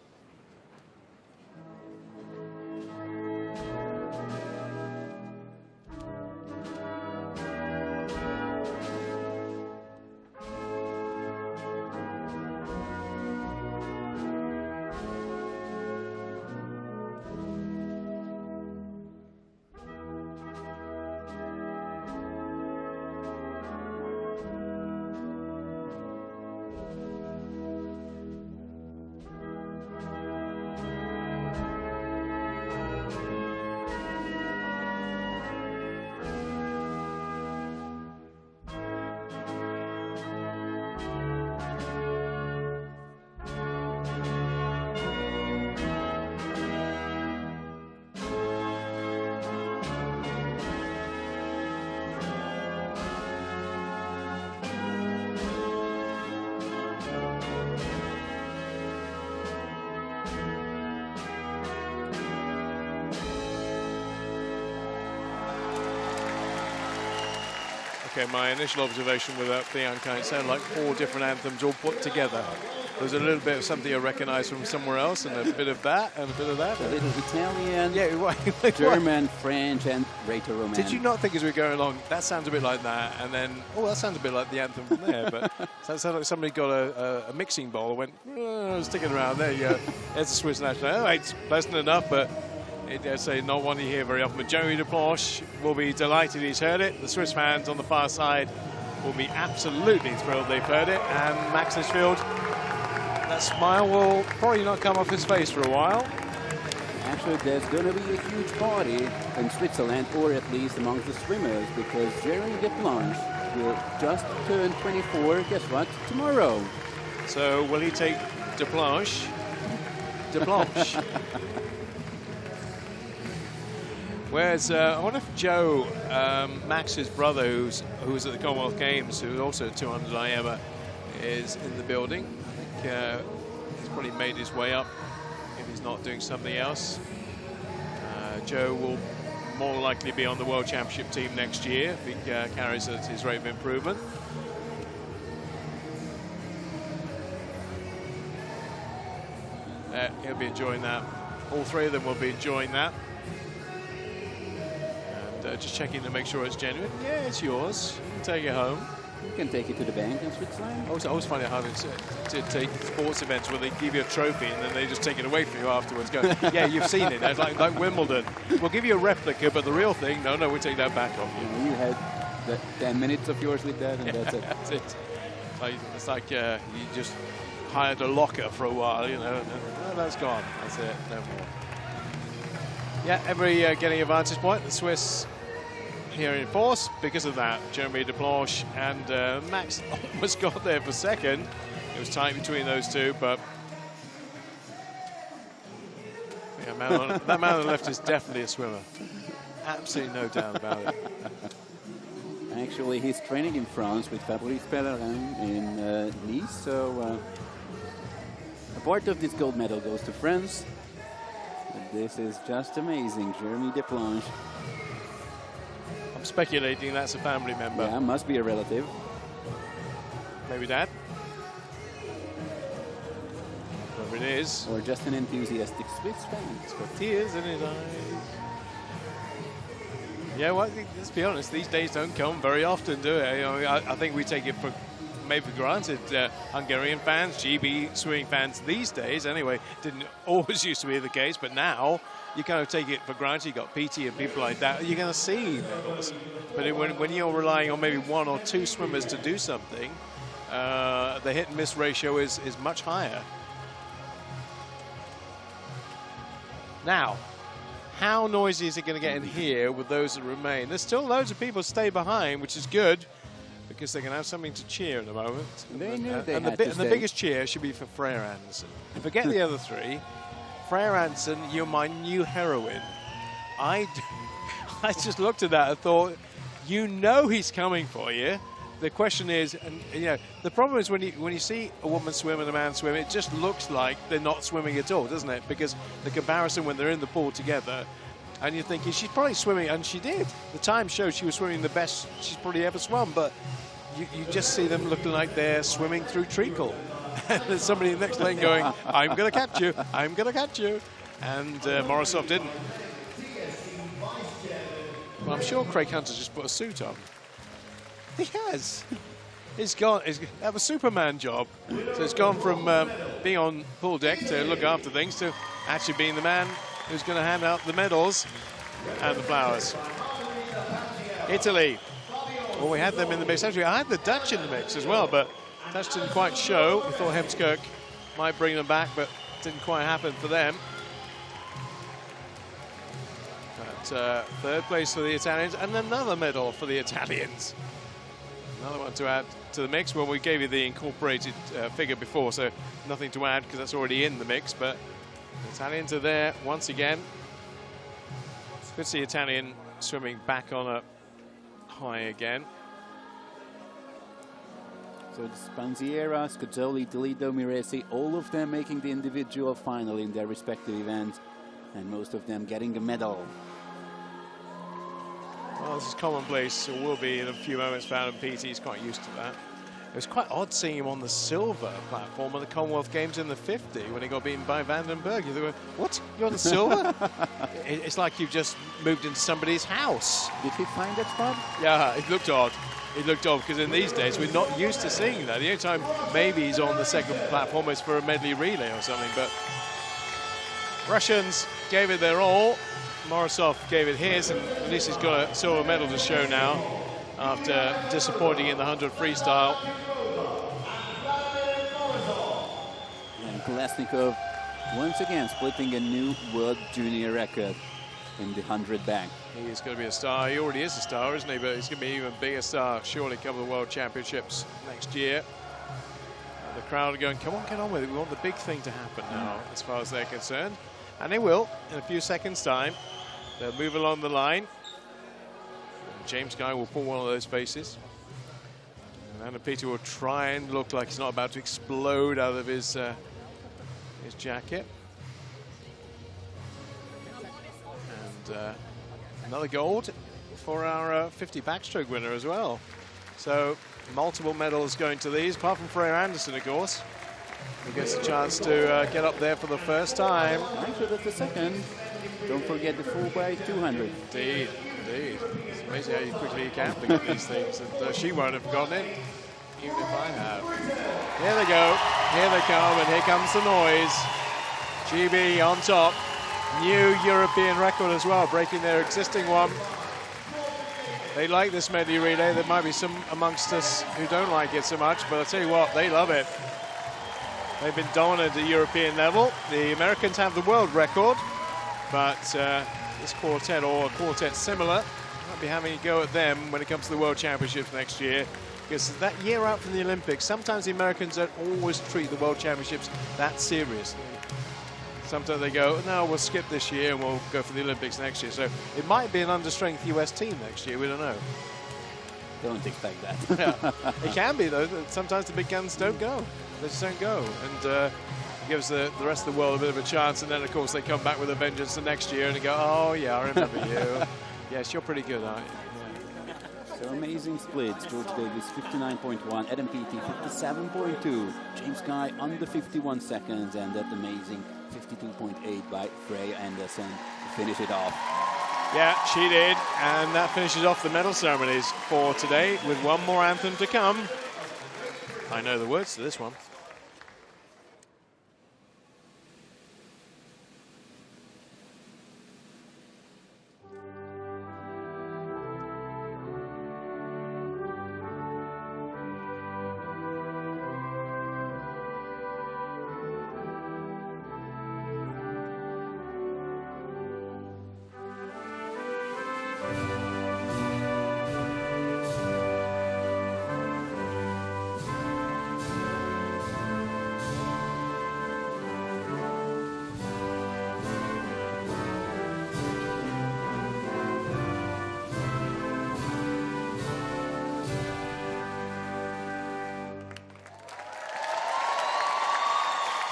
[SPEAKER 1] Okay, my initial observation with Bianca, it sounded like 4 different anthems all put together. There's a little bit of something I recognize from somewhere else, and a bit of that, and a bit of that.
[SPEAKER 2] A little Italian,
[SPEAKER 1] yeah,
[SPEAKER 2] German, French, and Greco-Roman.
[SPEAKER 1] Did you not think as we were going along, that sounds a bit like that, and then, oh, that sounds a bit like the anthem from there, but that sounded like somebody got a mixing bowl and went, oh, sticking around, there you go. There's the Swiss national. Oh, it's pleasant enough, but I say not one you hear very often. But Jeremy Desplanches will be delighted he's heard it. The Swiss fans on the far side will be absolutely thrilled they've heard it. And Max Litchfield, that smile will probably not come off his face for a while.
[SPEAKER 2] Actually, there's going to be a huge party in Switzerland, or at least amongst the swimmers, because Jeremy Desplanches will just turn 24, guess what, tomorrow.
[SPEAKER 1] So will he take Desplanches? Whereas I wonder if Joe, Max's brother, who was at the Commonwealth Games, who was also 200 IMA, is in the building. I think he's probably made his way up if he's not doing something else. Joe will more likely be on the World Championship team next year if he carries at his rate of improvement. He'll be enjoying that. All three of them will be enjoying that. And just checking to make sure it's genuine. Yeah, it's yours. You can take it home.
[SPEAKER 2] You can take it to the bank in Switzerland.
[SPEAKER 1] I always find it hard to take sports events where they give you a trophy and then they just take it away from you afterwards. Go, yeah, you've seen it. It's like Wimbledon. We'll give you a replica, but the real thing, no, we'll take that back off you.
[SPEAKER 2] You had the 10 minutes of yours with that, and that's it.
[SPEAKER 1] That's it. It's like you just hired a locker for a while, you know, and that's gone. That's it. No more. Yeah, every getting a vantage point. The Swiss here in force because of that. Jeremy Desplanches and Max almost got there for second. It was tight between those two, but yeah, that man on the left is definitely a swimmer. Absolutely no doubt about it.
[SPEAKER 2] Actually, he's training in France with Fabrice Pellerin in Nice, so a part of this gold medal goes to France. But this is just amazing. Jeremy Desplanches.
[SPEAKER 1] I'm speculating that's a family member.
[SPEAKER 2] Yeah, must be a relative.
[SPEAKER 1] Maybe dad. Whoever it is.
[SPEAKER 2] Or just an enthusiastic Swiss fan.
[SPEAKER 1] He's got tears in his eyes. Yeah, well, let's be honest, these days don't come very often, do it? You know, I think we take it for maybe for granted. Hungarian fans, GB swimming fans these days, anyway, didn't always used to be the case, but now you kind of take it for granted. You got PT and people like that. You're going to see medals, but when you're relying on maybe one or two swimmers to do something, the hit and miss ratio is much higher. Now, how noisy is it going to get in here with those that remain? There's still loads of people stay behind, which is good, because they can have something to cheer at the moment.
[SPEAKER 2] They knew they
[SPEAKER 1] and
[SPEAKER 2] had to
[SPEAKER 1] the
[SPEAKER 2] stay.
[SPEAKER 1] biggest cheer should be for Freya Anderson. Forget the other three. Freya Anderson, you're my new heroine. I just looked at that and thought, you know he's coming for you. The question is, and you know, the problem is when you see a woman swim and a man swim, it just looks like they're not swimming at all, doesn't it? Because the comparison when they're in the pool together, and you're thinking she's probably swimming, and she did. The time showed she was swimming the best she's probably ever swum, but you just see them looking like they're swimming through treacle. And there's somebody in the next lane going, I'm going to catch you, I'm going to catch you. And Morozov didn't. Well, I'm sure Craig Hunter just put a suit on. He has. He's gone. Have a Superman job. So it's gone from being on pool deck to look after things to actually being the man who's going to hand out the medals and the flowers. Italy. Well, we had them in the mix. Actually, I had the Dutch in the mix as well, but Dutch didn't quite show. We thought Heemskerk might bring them back, but it didn't quite happen for them. But third place for the Italians, and another medal for the Italians. Another one to add to the mix. Well, we gave you the incorporated figure before, so nothing to add because that's already in the mix, but the Italians are there once again. Good to see Italian swimming back on a high again.
[SPEAKER 2] So it's Spanziera, Scozzoli, Delido, Miresi, all of them making the individual final in their respective events, and most of them getting a medal.
[SPEAKER 1] Well, this is commonplace, or will be in a few moments. Found and PT is quite used to that. It was quite odd seeing him on the silver platform at the Commonwealth Games in the 50 when he got beaten by Vandenberg. You thought, what? You're on the silver? It's like you've just moved into somebody's house.
[SPEAKER 2] Did he find that spot?
[SPEAKER 1] Yeah, it looked odd. It looked odd because in these days we're not used to seeing that. The only time maybe he's on the second platform is for a medley relay or something, but Russians gave it their all. Morozov gave it his, and at least he's got a silver medal to show now after disappointing in the 100 freestyle.
[SPEAKER 2] And Kolesnikov once again splitting a new world junior record in the 100 bag.
[SPEAKER 1] He is going to be a star. He already is a star, isn't he? But he's going to be an even bigger star, surely, come the World Championships next year. And the crowd are going, come on, get on with it. We want the big thing to happen now, as far as they're concerned. And they will, in a few seconds' time. They'll move along the line. And James Guy will pull one of those faces. And Adam Peaty will try and look like he's not about to explode out of his jacket. And another gold for our 50 backstroke winner as well. So multiple medals going to these, apart from Freya Anderson, of course, who gets a chance to get up there for the first time.
[SPEAKER 2] Actually, that's the second. Don't forget the 4x200.
[SPEAKER 1] Indeed, indeed. It's amazing how quickly you can forget these things. And she won't have forgotten it, even if I have. Here they go. Here they come, and here comes the noise. GB on top. New European record as well, breaking their existing one. They like this medley relay. There might be some amongst us who don't like it so much, but I'll tell you what, they love it. They've been dominant at European level. The Americans have the world record, but this quartet, or a quartet similar, might be having a go at them when it comes to the World Championships next year. Because that year out from the Olympics, sometimes the Americans don't always treat the World Championships that seriously. Sometimes they go, no, we'll skip this year and we'll go for the Olympics next year. So it might be an understrength US team next year, we don't know.
[SPEAKER 2] Don't expect that.
[SPEAKER 1] Yeah. It can be, though. Sometimes the big guns don't go. They just don't go. And it gives the rest of the world a bit of a chance. And then, of course, they come back with a vengeance the next year and they go, oh, yeah, I remember you. Yes, you're pretty good, aren't you? Yeah.
[SPEAKER 2] So amazing splits. George Davis 59.1, Adam Peaty 57.2, James Guy under 51 seconds, and that amazing 52.8 by Freya Anderson to finish it off.
[SPEAKER 1] Yeah, she did, and that finishes off the medal ceremonies for today with one more anthem to come. I know the words to this one.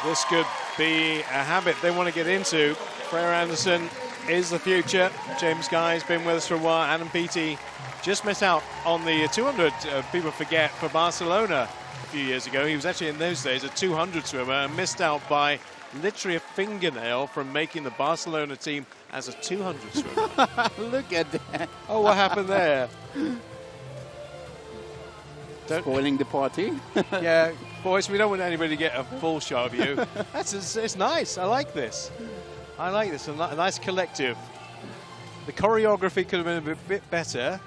[SPEAKER 1] This could be a habit they want to get into. Freya Anderson is the future. James Guy's been with us for a while. Adam Peaty just missed out on the 200. People forget, for Barcelona a few years ago. He was actually in those days a 200 swimmer and missed out by literally a fingernail from making the Barcelona team as a 200 swimmer.
[SPEAKER 2] Look at that.
[SPEAKER 1] Oh, what happened there?
[SPEAKER 2] Spoiling the party.
[SPEAKER 1] Yeah, boys, we don't want anybody to get a full shot of you. It's nice. I like this. I like this. A nice collective. The choreography could have been a bit better,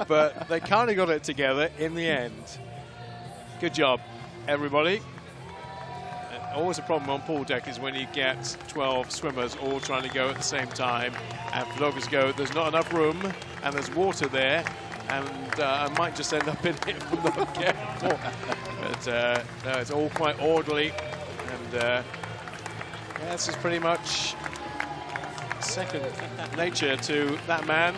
[SPEAKER 1] but they kind of got it together in the end. Good job, everybody. Always a problem on pool deck is when you get 12 swimmers all trying to go at the same time, and photographers go, there's not enough room, and there's water there, and I might just end up in it if I'm not careful. But no, it's all quite orderly, and yeah, this is pretty much second nature to that man.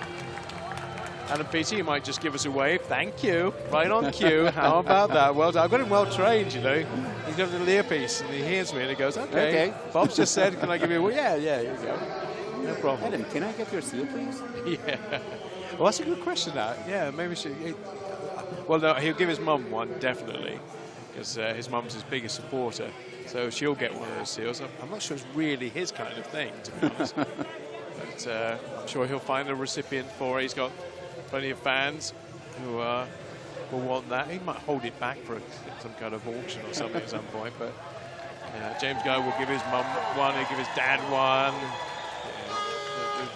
[SPEAKER 1] Adam Peaty, you might just give us a wave. Thank you. Right on cue. How about that? Well done. I've got him well trained, you know. He's got a little earpiece, and he hears me, and he goes, okay. Bob's just said, can I give you a wave? Yeah, here you go. No problem.
[SPEAKER 2] Adam, can I get your seal, please?
[SPEAKER 1] Yeah. Well, that's a good question, that. Yeah, maybe she... Well, no, he'll give his mum one, definitely, because his mum's his biggest supporter. So she'll get one of those seals. I'm not sure it's really his kind of thing, to be honest. But I'm sure he'll find a recipient for it. He's got plenty of fans who will want that. He might hold it back for some kind of auction or something at some point. But James Guy will give his mum one, he'll give his dad one.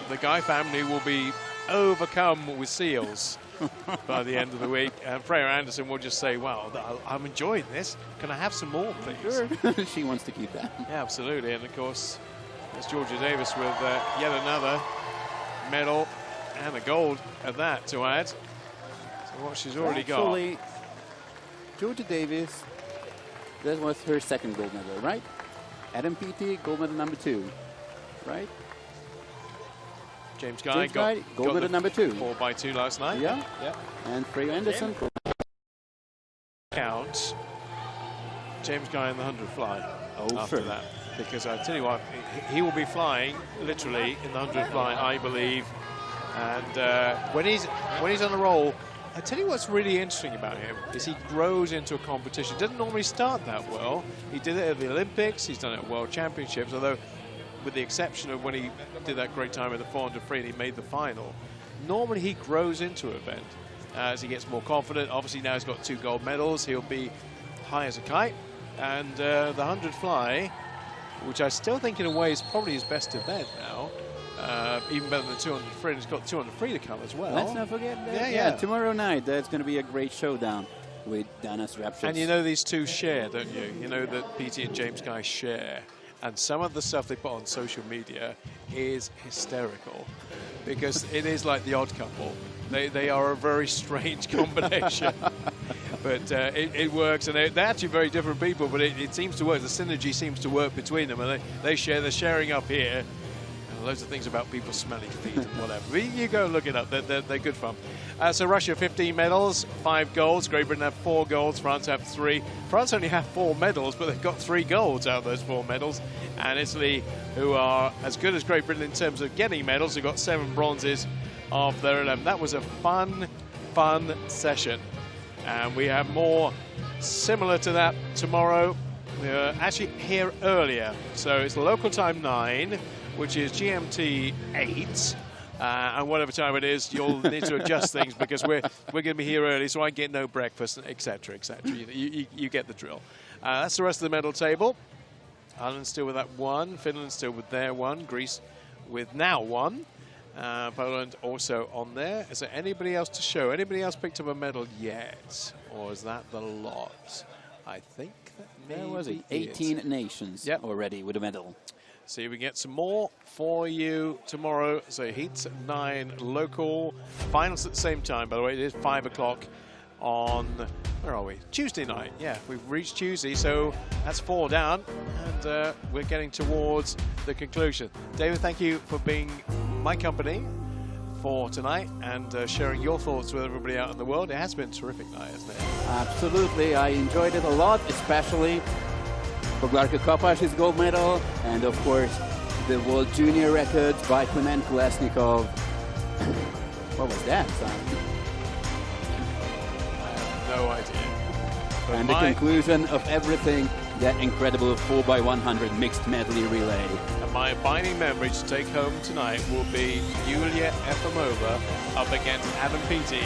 [SPEAKER 1] The Guy family will be overcome with seals by the end of the week. And Freya Anderson will just say, wow, I'm enjoying this. Can I have some more, please?
[SPEAKER 2] Sure. She wants to keep that.
[SPEAKER 1] Yeah, absolutely. And, of course, there's Georgia Davis with yet another medal and a gold at that to add. So what she's already got.
[SPEAKER 2] Georgia Davis, that was her second gold medal, right? Adam Peaty, gold medal number 2, right?
[SPEAKER 1] James Guy
[SPEAKER 2] James Guy, gold with the number 2.
[SPEAKER 1] 4x2 last night.
[SPEAKER 2] Yeah.
[SPEAKER 1] Yeah.
[SPEAKER 2] And Freo Anderson.
[SPEAKER 1] Counts. James Guy in the 100 fly after that. Because I tell you what, he will be flying literally in the 100 fly, I believe. And when he's on the roll, I tell you what's really interesting about him is he grows into a competition. Doesn't normally start that well. He did it at the Olympics. He's done it at World Championships, although with the exception of when he did that great time in the 400 free and he made the final. Normally he grows into an event as he gets more confident. Obviously now he's got 2 gold medals. He'll be high as a kite. And the 100 fly, which I still think in a way is probably his best event now, even better than 200 free. And he's got 200 free to come as well.
[SPEAKER 2] Let's not forget that.
[SPEAKER 1] Yeah.
[SPEAKER 2] Tomorrow night, there's going to be a great showdown with Danas Raptors.
[SPEAKER 1] And you know these two share, don't you? You know that Petey and James Guy share. And some of the stuff they put on social media is hysterical because it is like the odd couple. They are a very strange combination. But it works, and they're actually very different people, but it seems to work. The synergy seems to work between them, and they're sharing up here. And loads of things about people smelling feet and whatever. But you go look it up. They're good fun. So Russia, 15 medals, 5 golds. Great Britain have 4 golds. France have 3. France only have 4 medals, but they've got 3 golds out of those 4 medals. And Italy, who are as good as Great Britain in terms of getting medals, have got 7 bronzes of their 11. That was a fun session. And we have more similar to that tomorrow. We're actually here earlier. So it's local time 9, which is GMT 8. And whatever time it is, you'll need to adjust things because we're going to be here early, so I get no breakfast, etc., etc. You get the drill. That's the rest of the medal table. Ireland still with that 1. Finland still with their 1. Greece with now 1. Poland also on there. Is there anybody else to show? Anybody else picked up a medal yet? Or is that the lot? I think that maybe
[SPEAKER 2] was it. 18 nations already with a medal.
[SPEAKER 1] See if we get some more for you tomorrow. So heats at 9 local. Finals at the same time, by the way. It is 5 o'clock on, where are we? Tuesday night. Yeah, we've reached Tuesday, so that's 4 down. And we're getting towards the conclusion. David, thank you for being my company for tonight and sharing your thoughts with everybody out in the world. It has been a terrific night, hasn't it?
[SPEAKER 2] Absolutely. I enjoyed it a lot, especially Boglarka Kopash's gold medal, and of course the World Junior records by Klement Kolesnikov. What was that, Simon?
[SPEAKER 1] I have no idea. But
[SPEAKER 2] and the conclusion of everything, that incredible 4x100 mixed medley relay.
[SPEAKER 1] And my abiding memory to take home tonight will be Yulia Efimova up against Adam Peaty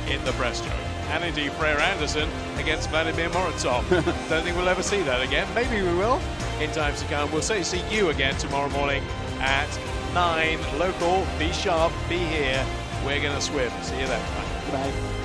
[SPEAKER 1] in the breaststroke. And indeed, Freo Anderson against Vladimir Morozov. Don't think we'll ever see that again. Maybe we will in times to come. We'll certainly see you again tomorrow morning at 9 local. Be sharp, be here. We're going to swim. See you then. Bye.
[SPEAKER 2] Goodbye.